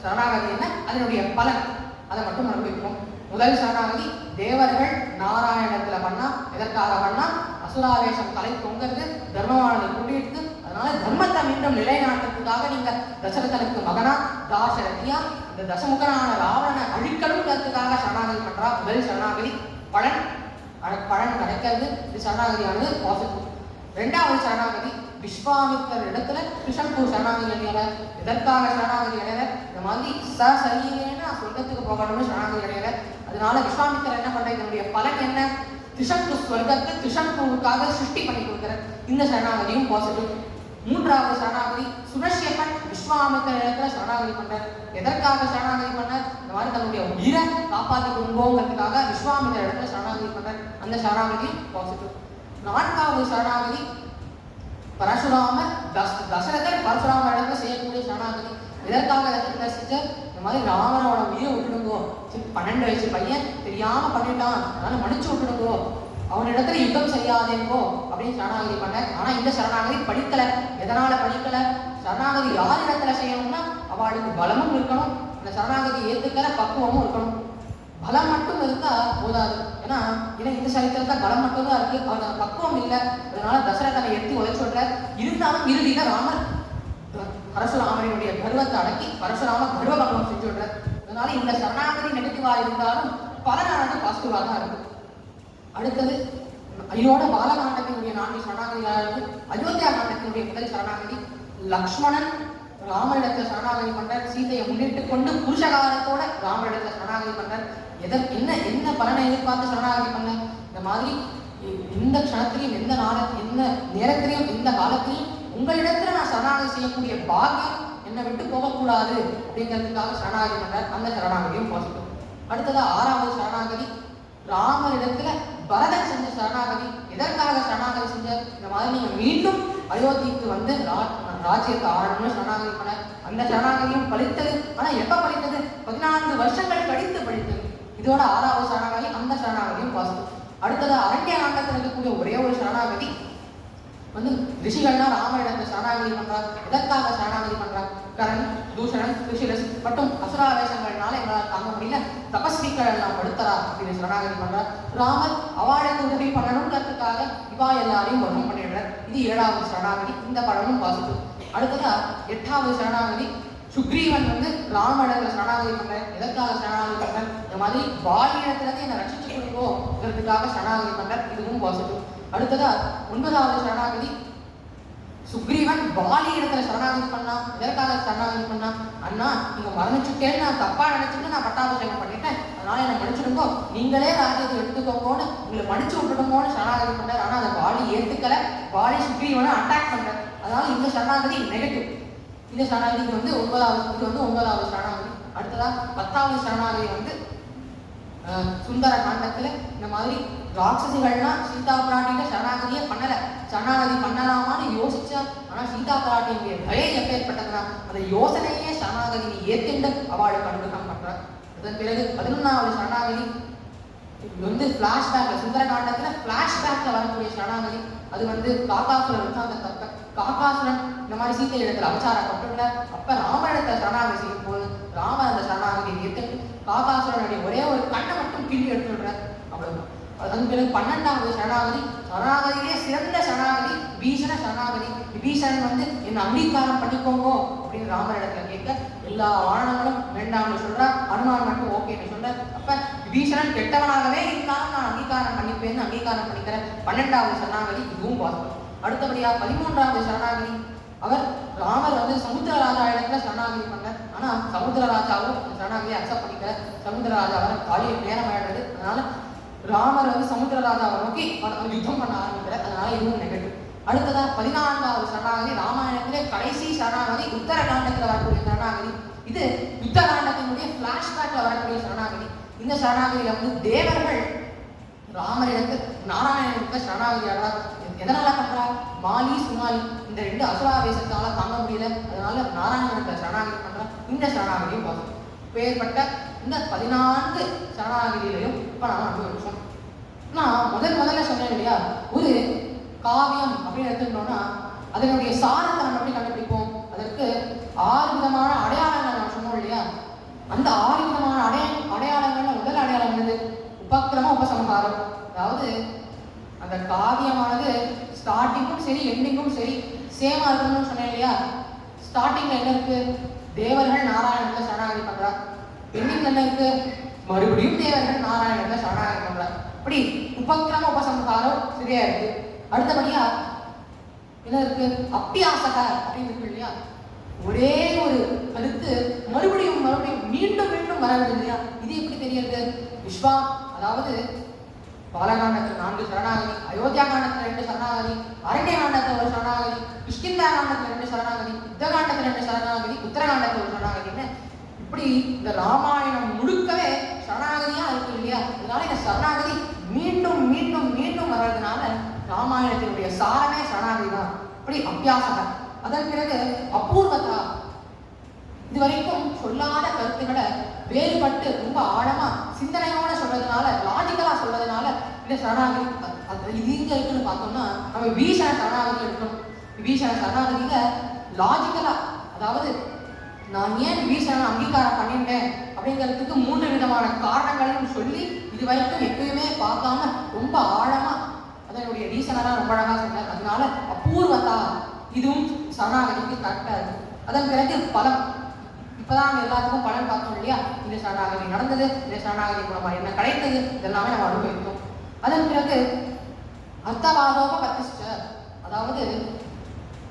சரணாகதி என்ன, அதனுடைய பலன், அதை மட்டும் அனுபவிப்போம். முதல் சரணாகதி தேவர்கள் நாராயணத்துல பண்ணா. எதற்காக பண்ணா? அசுராவேஷம் தலை தொங்கிறது, தர்மவானதை கூட்டிட்டு, அதனால தர்மத்தை மீண்டும் நிலைநாட்டுறதுக்காக நீங்க தசரதனுக்கு மகனா தாசரதியா இந்த தசமுகனான ராவணனை அழிக்கணுங்கிறதுக்காக சரணாகதி பண்றா. முதல் சரணாகதி பலன் கிடைக்கிறது. இது சரணாகதியானது பாசிட்டிவ். 2வது சரணாகதி விஸ்வாமித்தர் இடத்துல கிருஷ்ணபூர் சரணாகதி அடையற. எதற்காக சரணாகதி அடையற? இந்த மாதிரி சரீரேன சொர்க்கத்துக்கு போகணும்னு சரணாகதி அடையற. அதனால விஸ்வாமித்தர் என்ன பண்ற, இதனுடைய பலன் என்ன, திஷம்பு ஸ்வர்க்கத்தை திஷம்புவுக்காக சிருஷ்டி பண்ணி கொடுக்குற. இந்த சரணாகதியும் பாசிட்டிவ். மூன்றாவது சரணாகதி சுனஷ்யப்பன் விஸ்வாமித்திர இடத்துல சரணாகதி பண்றார். எதற்காக சரணாகதி பண்ணார்? இந்த மாதிரி தன்னுடைய உயிரை காப்பாற்றி கொள்வோங்கிறதுக்காக விஸ்வாமித்திர இடத்துல சரணாகதி பண்றார். அந்த சரணாகதி பாசிட்டிவ். நான்காவது சரணாகதி பரசுராமர் தசரதர் பரசுராம இடத்துல செய்யக்கூடிய சரணாகதி. எதற்காக செஞ்சார்? இந்த மாதிரி ராமரோட உயிரை விட்டுடுங்கோ, 12 வயசு பையன் தெரியாம பண்ணிட்டான், அதனால மன்னிச்சு விட்டுடுங்கோ, அவனிடத்துல யுத்தம் செய்யாதேங்கோ அப்படின்னு சரணாகதி பண்ண. ஆனா இந்த சரணாகதி படிக்கல. எதனால படிக்கல? சரணாகதி யார் இடத்துல செய்யணும்னா அவளுக்கு பலமும் இருக்கணும், அந்த சரணாகதி ஏத்துக்கிற பக்குவமும் இருக்கணும். பலம் மட்டும் இருக்கா போதாது. ஏன்னா இந்த சரித்திரத்தை பலம் மட்டும் தான் இருக்கு, அவனுக்கு பக்குவம் இல்லை. அதனால தசரதனை எத்தி உதவி சொல்ற. இருந்தாலும் இறுதியில ராமர் பரசுராமனுடைய கர்வத்தை அடக்கி பரசுராம கர்வ பகவம் செஞ்சு விடுற. அதனால இந்த சரணாகதி நெகட்டிவா இருந்தாலும் பலனானது பாசிட்டிவா தான் இருக்கு. அடுத்தது இதோட பாலகாண்டத்தினுடைய 4 சரணாகதிகளாக அயோத்தியா காண்டத்தினுடைய முதல் சரணாகதி லக்ஷ்மணன் ராமரிடத்துல சரணாகதி பண்றார். சீதையை முன்னிட்டு கொண்டு புருஷகாரத்தோட ராமரிடத்துல சரணாகதி பண்றார். என்ன பலனை எதிர்பார்த்து சரணாகதி பண்ண? இந்த மாதிரி இந்த க்ஷணத்திலையும் எந்த நேரத்திலையும் எந்த காலத்திலையும் உங்களிடத்துல நான் சரணாகதி செய்யக்கூடிய பாக்கியம் என்னை விட்டு போகக்கூடாது அப்படிங்கிறதுக்காக சரணாகதி பண்றார். அந்த சரணாகதியும் பாசிட்டிவ். அடுத்தது 6வது சரணாகதி ராமரிடத்துல பரதன் செஞ்ச சரணாகதி. எதற்காக சரணாகதி செஞ்சார்? இந்த மாதிரி நீங்க மீண்டும் அயோத்திக்கு வந்து ராஜ்யத்தை ஆளணும்னு சரணாகதி பண்ண. அந்த சரணாகதியும் பலித்தது. ஆனா எப்ப பலித்தது? 14 வருஷங்கள் கழித்து பலித்தது. இதோட 6வது சரணாகதி. அந்த சரணாகதியும் பாசிட்டிவ். அடுத்தது அரண்ய காண்டத்தில் இருக்கக்கூடிய ஒரே ஒரு சரணாகதி வந்து ரிஷிகள்லாம் ராமரிடத்துல சரணாகதி பண்றார். எதற்காக சரணாகதி பண்றார்? கரண், தூஷணன், ரிஷிரஸ் மற்றும் அசுராவேசங்கள்னால எங்களால் தாங்க முடியல, தபஸ்விகள் எல்லாம் படுத்தரா அப்படின்னு சரணாகதி பண்றார். ராமர் அவளுக்கு உதவி பண்ணணுங்கிறதுக்காக இவா எல்லாரையும் வர்ணம் பண்ணிடுறார். இது 7வது சரணாகதி. இந்த படமும் பாசிட்டிவ். அடுத்ததா 8வது சரணாகதி சுக்ரீவன் வந்து ராமரிடத்துல சரணாகதி பண்றார். எதற்காக சரணாகதி பண்றார்? இந்த மாதிரி வாலியிடத்துல என்னை ரட்சிச்சு கொடுங்கோங்கிறதுக்காக சரணாகதி பண்றார். இதுவும் பாசிட்டிவ். அடுத்ததா 9வது சரணாகதி சுக்ரீவன் வாலி இடத்துல சரணாகதி பண்ணா. எதற்காக சரணாகதி பண்ணா? அண்ணா நீங்க மரணிச்சுட்டேன்னு நான் தப்பா நினைச்சுட்டு நான் பட்டாபிஷேகம் பண்ணிட்டேன், அதனால என்னை மன்னிச்சுடுங்கோ, நீங்களே ராஜ்யத்தை எடுத்துக்கோங்கன்னு உங்களை மன்னிச்சு விட்டுடுங்கோன்னு சரணாகதி பண்றாரு. ஆனா அந்த வாலி ஏத்துக்கல. வாலி சுக்ரீவனை அட்டாக் பண்றாரு. அதனால இந்த சரணாகதி நெகட்டிவ். இந்த சரணாகதி வந்து 9வது சரணாகதி. அடுத்ததா 10வது சரணாகதி வந்து சுந்தர காண்டத்துல இந்த மாதிரி ராட்சசிகள்லாம் சீதா பிராட்டியில சரணாகதியே பண்ணல. சரணாகதி பண்ணலாமான்னு யோசிச்சா, ஆனா சீதா பிராட்டியுடைய பயம் எப்பேற்பட்டதுன்னா அந்த யோசனையே சரணாகதி ஏற்கின்ற அவளுக்கு அனுகிரகம் பண்றார். அதன் பிறகு 11வது சரணாகதி வந்து பிளாஷ்பேக்ல சுந்தர காண்டத்துல பிளாஷ்பேக்ல வரக்கூடிய சரணாகதி. அது வந்து காகாசுரன் அந்த தப்ப காகாசுரன் இந்த மாதிரி சீத்தை இடத்துல அபச்சாரப்பட்டுள்ள அப்ப ராமரிடத்துல சரணாகதி செய்யும் போது ராமர் அந்த சரணாகதியை ஏற்று காகாசுரனுடைய ஒரே ஒரு கண்ணை மட்டும் கிள்ளி எடுத்துடுறார். அவ்வளவுதான். அதன் பிறகு 12வது சரணாகதி. சரணாகதியிலே சிறந்த சரணாகதி விபீஷண சரணாகதி. விபீஷணன் வந்து என்ன அங்கீகாரம் பண்ணிக்கோங்க அப்படின்னு ராமரிடத்துல கேட்க எல்லா வாரணங்களும் வேண்டாம்னு சொல்றா. அனுமான் மட்டும் ஓகேன்னு சொல்ற. அப்ப விபீஷணன் கெட்டவனாகவே இருந்தாலும் நான் அங்கீகாரம் பண்ணிப்பேன்னு அங்கீகாரம் பண்ணிக்கிறேன். 12வது சரணாகதி. இதுவும் பாசிட்டிவ். அடுத்தபடியா 13வது சரணாகதி. அவர் ராமர் வந்து சமுத்திரராஜா இடத்துல சரணாகதி பண்ணார். ஆனா சமுத்திரராஜாவும் சரணாகதியை அக்செப்ட் பண்ணிக்கல. சமுத்திரராஜா வர காலியில் நேரம் ஆயிடுறது. அதனால ராமர் வந்து சமுத்திரராஜாவை நோக்கி யுத்தம் பண்ண ஆரம்பிக்கிறார். அதனால இதுவும் நெகட்டிவ். அடுத்ததா 14வது சரணாகதி. ராமாயணத்திலே கடைசி சரணாகதி உத்தர காண்டத்துல வரக்கூடிய சரணாகதி. இது யுத்த காண்டத்தினுடைய பிளாஷ்பேக்ல வரக்கூடிய சரணாகதி. இந்த சரணாகதியில வந்து தேவர்கள் ராமரிடத்து நாராயணனுக்கு சரணாகதி ஆடுறார். எதனால பண்றா? மாலி சுமாலி இந்த 2 அசுராவேசத்தால தாங்க முடியல. அதனால நாராயணனுக்கு சரணாகதி பண்றா. இந்த சரணாகதியும் பார்க்கணும். பேர்பட்ட இந்த 14 சரணாகதியிலையும் இப்ப நாம அனுபவிச்சோம். நான் முதல்ல சொன்னேன் இல்லையா, ஒரு காவியம் அப்படின்னு எடுத்துக்கிட்டோம்னா அதனுடைய சாரத்தை நம்ம எப்படி கண்டுபிடிப்போம்? அதற்கு 6 விதமான அடையாளங்கள் நம்ம சொன்னோம் இல்லையா. அந்த 6 விதமான அடையாளங்கள்ல முதல் அடையாளம் என்னது? உபக்கிரம உபசம்ஹாரம். அதாவது அந்த காவியமானது ஸ்டார்டிங்கும் சரி எண்டிங்கும் சரி சேமா இருக்கணும்னு சொன்னேன் இல்லையா. ஸ்டார்டிங்ல என்ன இருக்கு? தேவர்கள் நாராயணத்தை சரணாகதி பண்றா. எண்டிங்ல என்ன இருக்கு? மறுபடியும் தேவர்கள் நாராயணத்தை சரணாகதி பண்றா. அப்படி உபக்கிரம உபசம்ஹாரம் சரியா இருக்கு. அடுத்தபடியா என்ன இருக்கு? அப்பியாசக அப்படின்னு இருக்கு இல்லையா. ஒரே ஒரு கருத்து மறுபடியும் மீண்டும் வரவில்லை இல்லையா. இது எப்படி தெரியுது? விஸ்வா அதாவது பாலகாண்டத்தில் 4 சரணாகதி, அயோத்தியா காண்டத்தில் 2 சரணாகதி, அரண்ய காண்டத்தில் 1 சரணாகதி, கிஷ்கிந்தா காண்டத்தில் 2 சரணாகதி, யுத்தகாண்டத்தில் 2 சரணாகதி, உத்தரகாண்டத்தில் 1 சரணாகதின்னு இப்படி இந்த ராமாயணம் முழுக்கவே சரணாகதியா இருக்கு இல்லையா? அதனால இந்த சரணாகதி மீண்டும் மீண்டும் மீண்டும் வர்றதுனால ராமாயணத்தினுடைய சாரமே சரணாகதி தான். இப்படி அபியாசக. அதன் பிறகு அபூர்வதா, இதுவரைக்கும் சொல்லாத கருத்துக்களை வேறுபட்டு ரொம்ப ஆழமா சிந்தனையோட சொல்றதுனால, லாஜிக்கலா சொல்றதுனால இந்த சரணாகதி இது இங்க இருக்குன்னு பார்த்தோம்னா நம்ம விபீஷண சரணாகதி எடுக்கணும். விபீஷண சரணாகதியில லாஜிக்கலா, அதாவது நான் ஏன் விபீஷணனை அங்கீகாரம் பண்ணிட்டேன் அப்படிங்கிறதுக்கு 3 விதமான காரணங்களையும் சொல்லி இதுவரைக்கும் எப்பயுமே பார்க்காம ரொம்ப ஆழமா அதனுடைய ரீசனெல்லாம் ரொம்ப அழகா சொன்னார். அதனால அபூர்வதா இதுவும் சரணாகதிக்கு கரெக்டா இருக்கு. அதன் பிறகு பலம், இப்பதான் எல்லாத்துக்கும் பலன் பார்த்தோம் இல்லையா? இந்த சரணாகதி நடந்தது, இந்த சரணாகதி மூலமா என்ன கிடைத்தது, இதெல்லாமே நம்ம அனுபவித்தோம். அதன் பிறகு அர்த்தவாதோப பத்திஷ்ட, அதாவது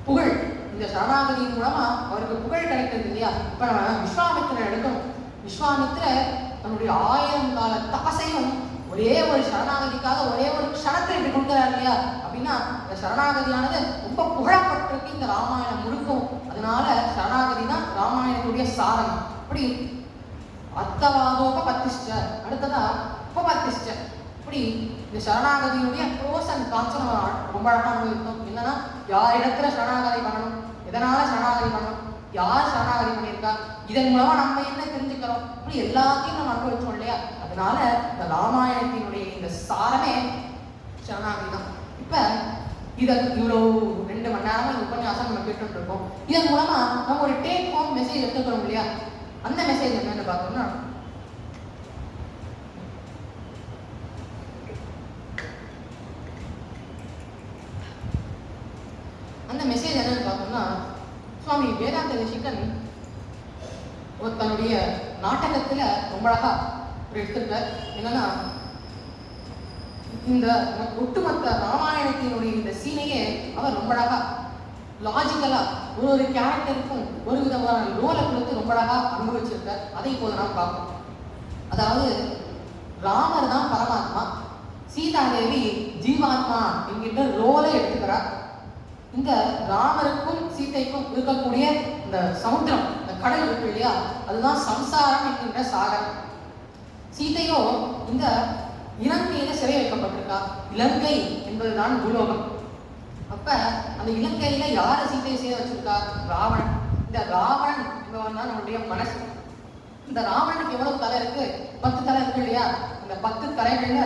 புகழ். இந்த சரணாகதியின் மூலமா அவருக்கு புகழ் கிடைக்கிறது இல்லையா? இப்ப நம்ம விஸ்வாமித்திரன் எடுக்கணும். விஸ்வாமித்திரர் தன்னுடைய 1000 கால தபசையும் ஒரே ஒரு சரணாகதிக்காக ஒரே ஒரு க்ஷணத்தை இப்படி கொடுக்குறாரு இல்லையா? அப்படின்னா இந்த சரணாகதியானது ரொம்ப புகழப்பட்டிருக்கு இந்த ராமாயணம் முழுக்கும். அதனால சரணாகதி தான் ராமாயணத்துடைய சாரம். அப்படி அர்த்தவாதோப பத்திஷ்ட, அடுத்ததா உபபத்திஷ்ட. இப்படி இந்த சரணாகதியுடைய ப்ரோஸ் அண்ட் கான்ஸ் நம்ம ரொம்ப அழகா அனுபவித்தோம். என்னன்னா, யார் இடத்துல சரணாகதி பண்ணணும், எதனால சரணாகதி பண்ணணும், யார் சரணாகதி பண்ணியிருக்கா, இதன் மூலமா நம்ம என்ன தெரிஞ்சுக்கிறோம், இப்படி எல்லாத்தையும் நம்ம அனுபவிச்சோம் இல்லையா? அதனால இந்த ராமாயணத்தினுடைய இந்த சாரமே சரணாகதி தான். இப்ப இதை இவ்வளோ 2 மணி நேரமா இந்த உபன்யாசம் நம்ம கேட்டுட்டு இருக்கோம். இதன் மூலமா நம்ம ஒரு டேக் ஹோம் மெசேஜ் எடுத்துக்கிறோம் இல்லையா? அந்த மெசேஜ் என்னன்னு பார்த்தோம்னா, அந்த மெசேஜ் என்னன்னு பார்த்தோம்னா, சுவாமி வேதாந்த தேசிகன் தன்னுடைய நாடகத்துல ரொம்ப அழகா ஒரு எடுத்திருக்கார். என்னன்னா, இந்த ஒட்டுமொத்த ராமாயணத்தினுடைய இந்த சீனையே அவர் ரொம்ப அழகா லாஜிக்கலா ஒரு கேரக்டருக்கும் ஒரு விதமான ரோலை கொடுத்து ரொம்ப அழகா அனுபவிச்சிருக்கார். அதை இப்போது நாம் பார்ப்போம். அதாவது ராமர் தான் பரமாத்மா, சீதாதேவி ஜீவாத்மா என்கின்ற ரோலை எடுத்துக்கிறார். இந்த ராமருக்கும் சீதைக்கும் இருக்கக்கூடிய இந்த சமுத்திரம், இந்த கடல் இருக்கு இல்லையா, அதுதான் சம்சாரம் என்கின்ற சாகரம். சீதையோ இந்த இலங்கையில சிறை வைக்கப்பட்டிருக்கா. இலங்கை என்பதுதான் பூலோகம். அப்ப அந்த இலங்கையில யார சீதையை செய்ய வச்சிருக்கா? ராவணன். இந்த ராவணன் என்பவன் தான் நம்முடைய மனசு. இந்த ராவணனுக்கு எவ்வளவு தலை இருக்கு? 10 தலை இருக்கு இல்லையா? இந்த 10 தலைகள்ல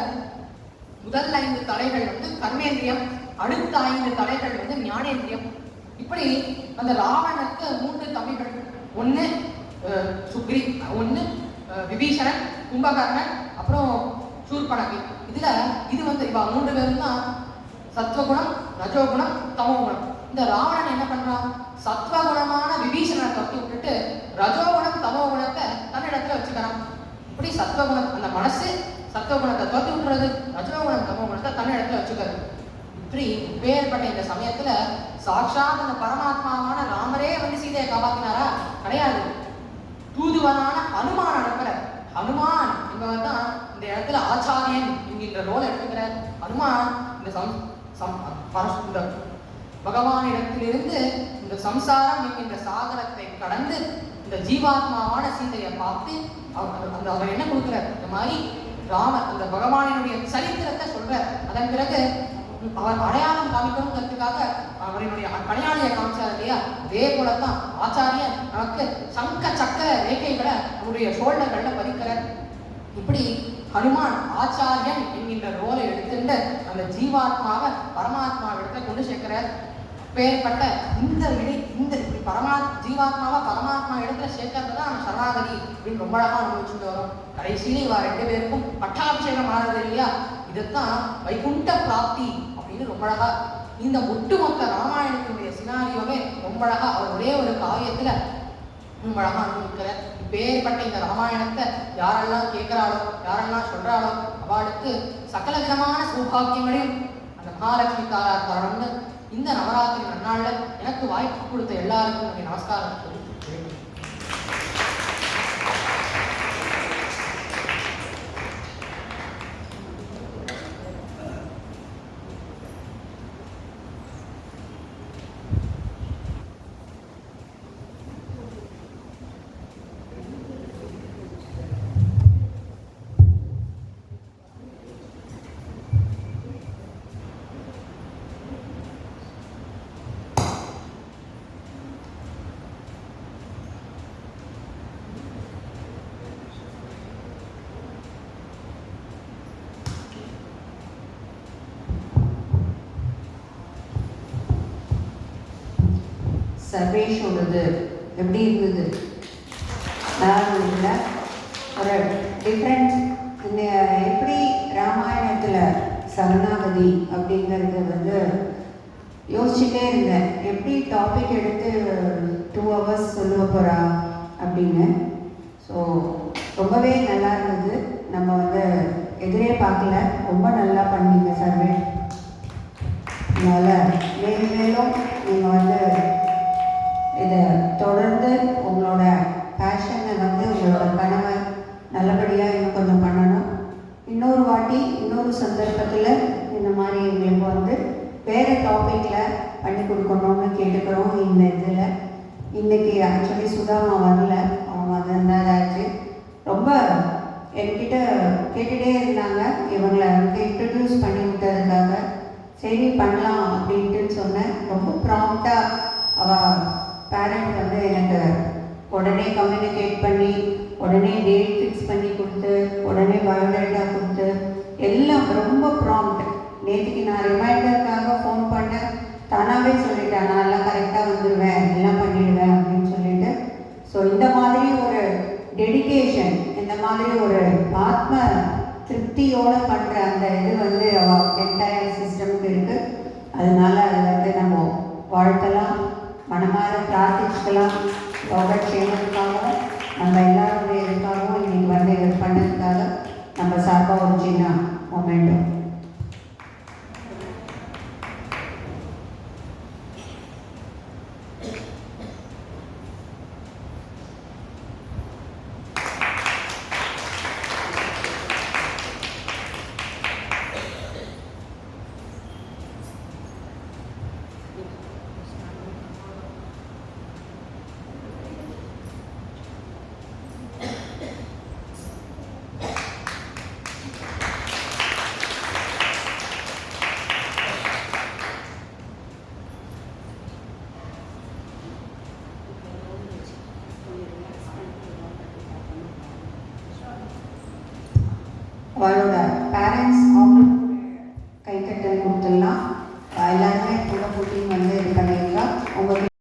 முதல் 5 தலைகள் வந்து கர்மேந்திரியம், அடுத்த 5 தலைகள் வந்து ஞானேந்திரியம். இப்படி அந்த ராவணனுக்கு 3 தம்பிகள், 1 சுக்ரி, 1 விபீஷணன், கும்பகர்ணன், அப்புறம் சூர்பனகை. இது வந்து இவ 3 பேரும் தான் சத்வகுணம், ரஜோகுணம், தமோகுணம். இந்த ராவணன் என்ன பண்றான்? சத்வகுணமான விபீஷணனை தொட்டி விட்டுட்டு ரஜோகுணம் தமோகுணத்தை தன்னிடத்துல வச்சுக்கிறான். இப்படி சத்வகுணம், அந்த மனசு சத்வகுணத்தை தொட்டி விட்டுறது, ரஜோகுணம் தமோகுணத்தை தன்னிடத்துல வச்சுக்கிறது. இப்படி வேறுபட்ட இந்த சமயத்துல சாட்சாத் அந்த பரமாத்மாவான ராமரே வந்து சீதையை காப்பாத்தினாரா? கிடையாது. தூதுவனான ஹனுமான் அனுப்புறார். ஹனுமான் என்பவர் தான் இந்த இடத்துல ஆச்சாரியன் என்கின்ற ரோல் எடுத்துக்கிறார். ஹனுமான் இந்த பகவானிடத்திலிருந்து இந்த சம்சாரம் என்கின்ற சாகரத்தை கடந்து இந்த ஜீவாத்மாவான சீதையை பார்த்து அவர் என்ன கொடுக்கிறார்? இந்த மாதிரி ராமர் அந்த பகவானினுடைய சரித்திரத்தை சொல்றார். அதன் பிறகு அவர் அடையாளம் காமிக்கணுங்கிறதுக்காக அவரினுடைய அடையாளியை காமிச்சார் இல்லையா? அதே போலதான் ஆச்சாரியன் நமக்கு சங்க சக்கர ரேகைகளை அவருடைய ஷோல்டர்கள்ல பதிக்கிறார். இப்படி ஹனுமான் ஆச்சாரியன் என்கின்ற ரோலை எடுத்துட்டு அந்த ஜீவாத்மாவை பரமாத்மா இடத்துல கொண்டு சேர்க்கிறார். பேர்பட்ட இந்த ஜீவாத்மாவை பரமாத்மா இடத்துல சேர்க்கறது தான் நம்ம சரணாகதி அப்படின்னு ரொம்ப அழகா அனுபவிச்சுட்டு வரோம். கடைசியில இவா 2 பேருக்கும் பட்டாபிஷேகம் ஆனது இல்லையா? இதைத்தான் வைகுண்ட பிராப்தி அப்படின்னு ரொம்ப அழகா இந்த ஒட்டுமொத்த ராமாயணத்தினுடைய சினாரியோவே ரொம்ப அழகா அவர் ஒரே ஒரு காவியத்துல ரொம்ப அழகா அனுபவிக்கிறார். பேர்பட்ட இந்த ராமாயணத்தை யாரெல்லாம் கேட்கிறாளோ, யாரெல்லாம் சொல்றாளோ அவளுக்கு சகல விதமான சௌபாகியங்களையும் அந்த மகாலட்சுமி தாயார் தரணும்னு இந்த நவராத்திரி நன்னாள்ல எனக்கு வாய்ப்பு கொடுத்த எல்லாருக்கும் நமஸ்காரம் சொல்லி சர்வேஷோடது எப்படி இருந்தது? நல்லா இருந்ததுல ஒரு டிஃப்ரென்ஸ். இந்த எப்படி ராமாயணத்தில் சரணாகதி அப்படிங்கிறது வந்து யோசிச்சுட்டே இருந்தேன், எப்படி டாபிக் எடுத்து 2 hours சொல்லுவ போகிறா அப்படின்னு. ஸோ ரொம்பவே நல்லா இருந்தது. நம்ம வந்து எதிரே பார்க்கல, ரொம்ப நல்லா பண்ணீங்க சர்வே. அதனால் மேலும் மேலும் நீங்கள் வந்து இதை தொடர்ந்து உங்களோட பேஷனை வந்து உங்களோட கனவை நல்லபடியாக இன்னும் கொஞ்சம் பண்ணணும். இன்னொரு வாட்டி இன்னொரு சந்தர்ப்பத்தில் இந்த மாதிரி எங்களுக்கு வந்து வேறு டாப்பிக்கில் பண்ணி கொடுக்கணும்னு கேட்டுக்கிறோம். இந்த இதில் இன்றைக்கி ஆக்சுவலி சுதாமா வரல, அவங்க வந்திருந்தாச்சு. ரொம்ப என்கிட்ட கேட்டுகிட்டே இருந்தாங்க, இவங்களை வந்து இன்ட்ரடியூஸ் பண்ணி விட்டதுக்காக. சரி பண்ணலாம் அப்படின்ட்டு சொன்னேன். ரொம்ப ப்ராம்ப்டாக அவள் பேரண்ட் வந்து எனக்கு உடனே கம்யூனிகேட் பண்ணி, உடனே டேட் ஃபிக்ஸ் பண்ணி கொடுத்து, உடனே பயோடேட்டா கொடுத்து, எல்லாம் ரொம்ப ப்ராம்ப்ட். நேற்றுக்கு நான் ரிமைண்டருக்காக ஃபோன் பண்ணேன், தானாகவே சொல்லிட்டேன் நான் எல்லாம் கரெக்டாக வந்துடுவேன், எல்லாம் பண்ணிடுவேன் அப்படின்னு சொல்லிட்டு. ஸோ இந்த மாதிரி ஒரு டெடிகேஷன், இந்த மாதிரி ஒரு ஆத்ம திருப்தியோடு பண்ணுற அந்த இது வந்து என்டையர் சிஸ்டமுக்கு இருக்குது. அதனால அதை வந்து நம்ம வாழ்த்தலாம், மனமாற பிரார்த்திச்சுக்கலாம். யோகக்ஷேமத்துக்காகவும் நம்ம எல்லாருடைய இதுக்காகவும் இன்னைக்கு வந்து இது பண்ணதுக்காக நம்ம சார்பாக ஒரு சின்ன மொமெண்ட்டும். அவளோட பேரண்ட்ஸ்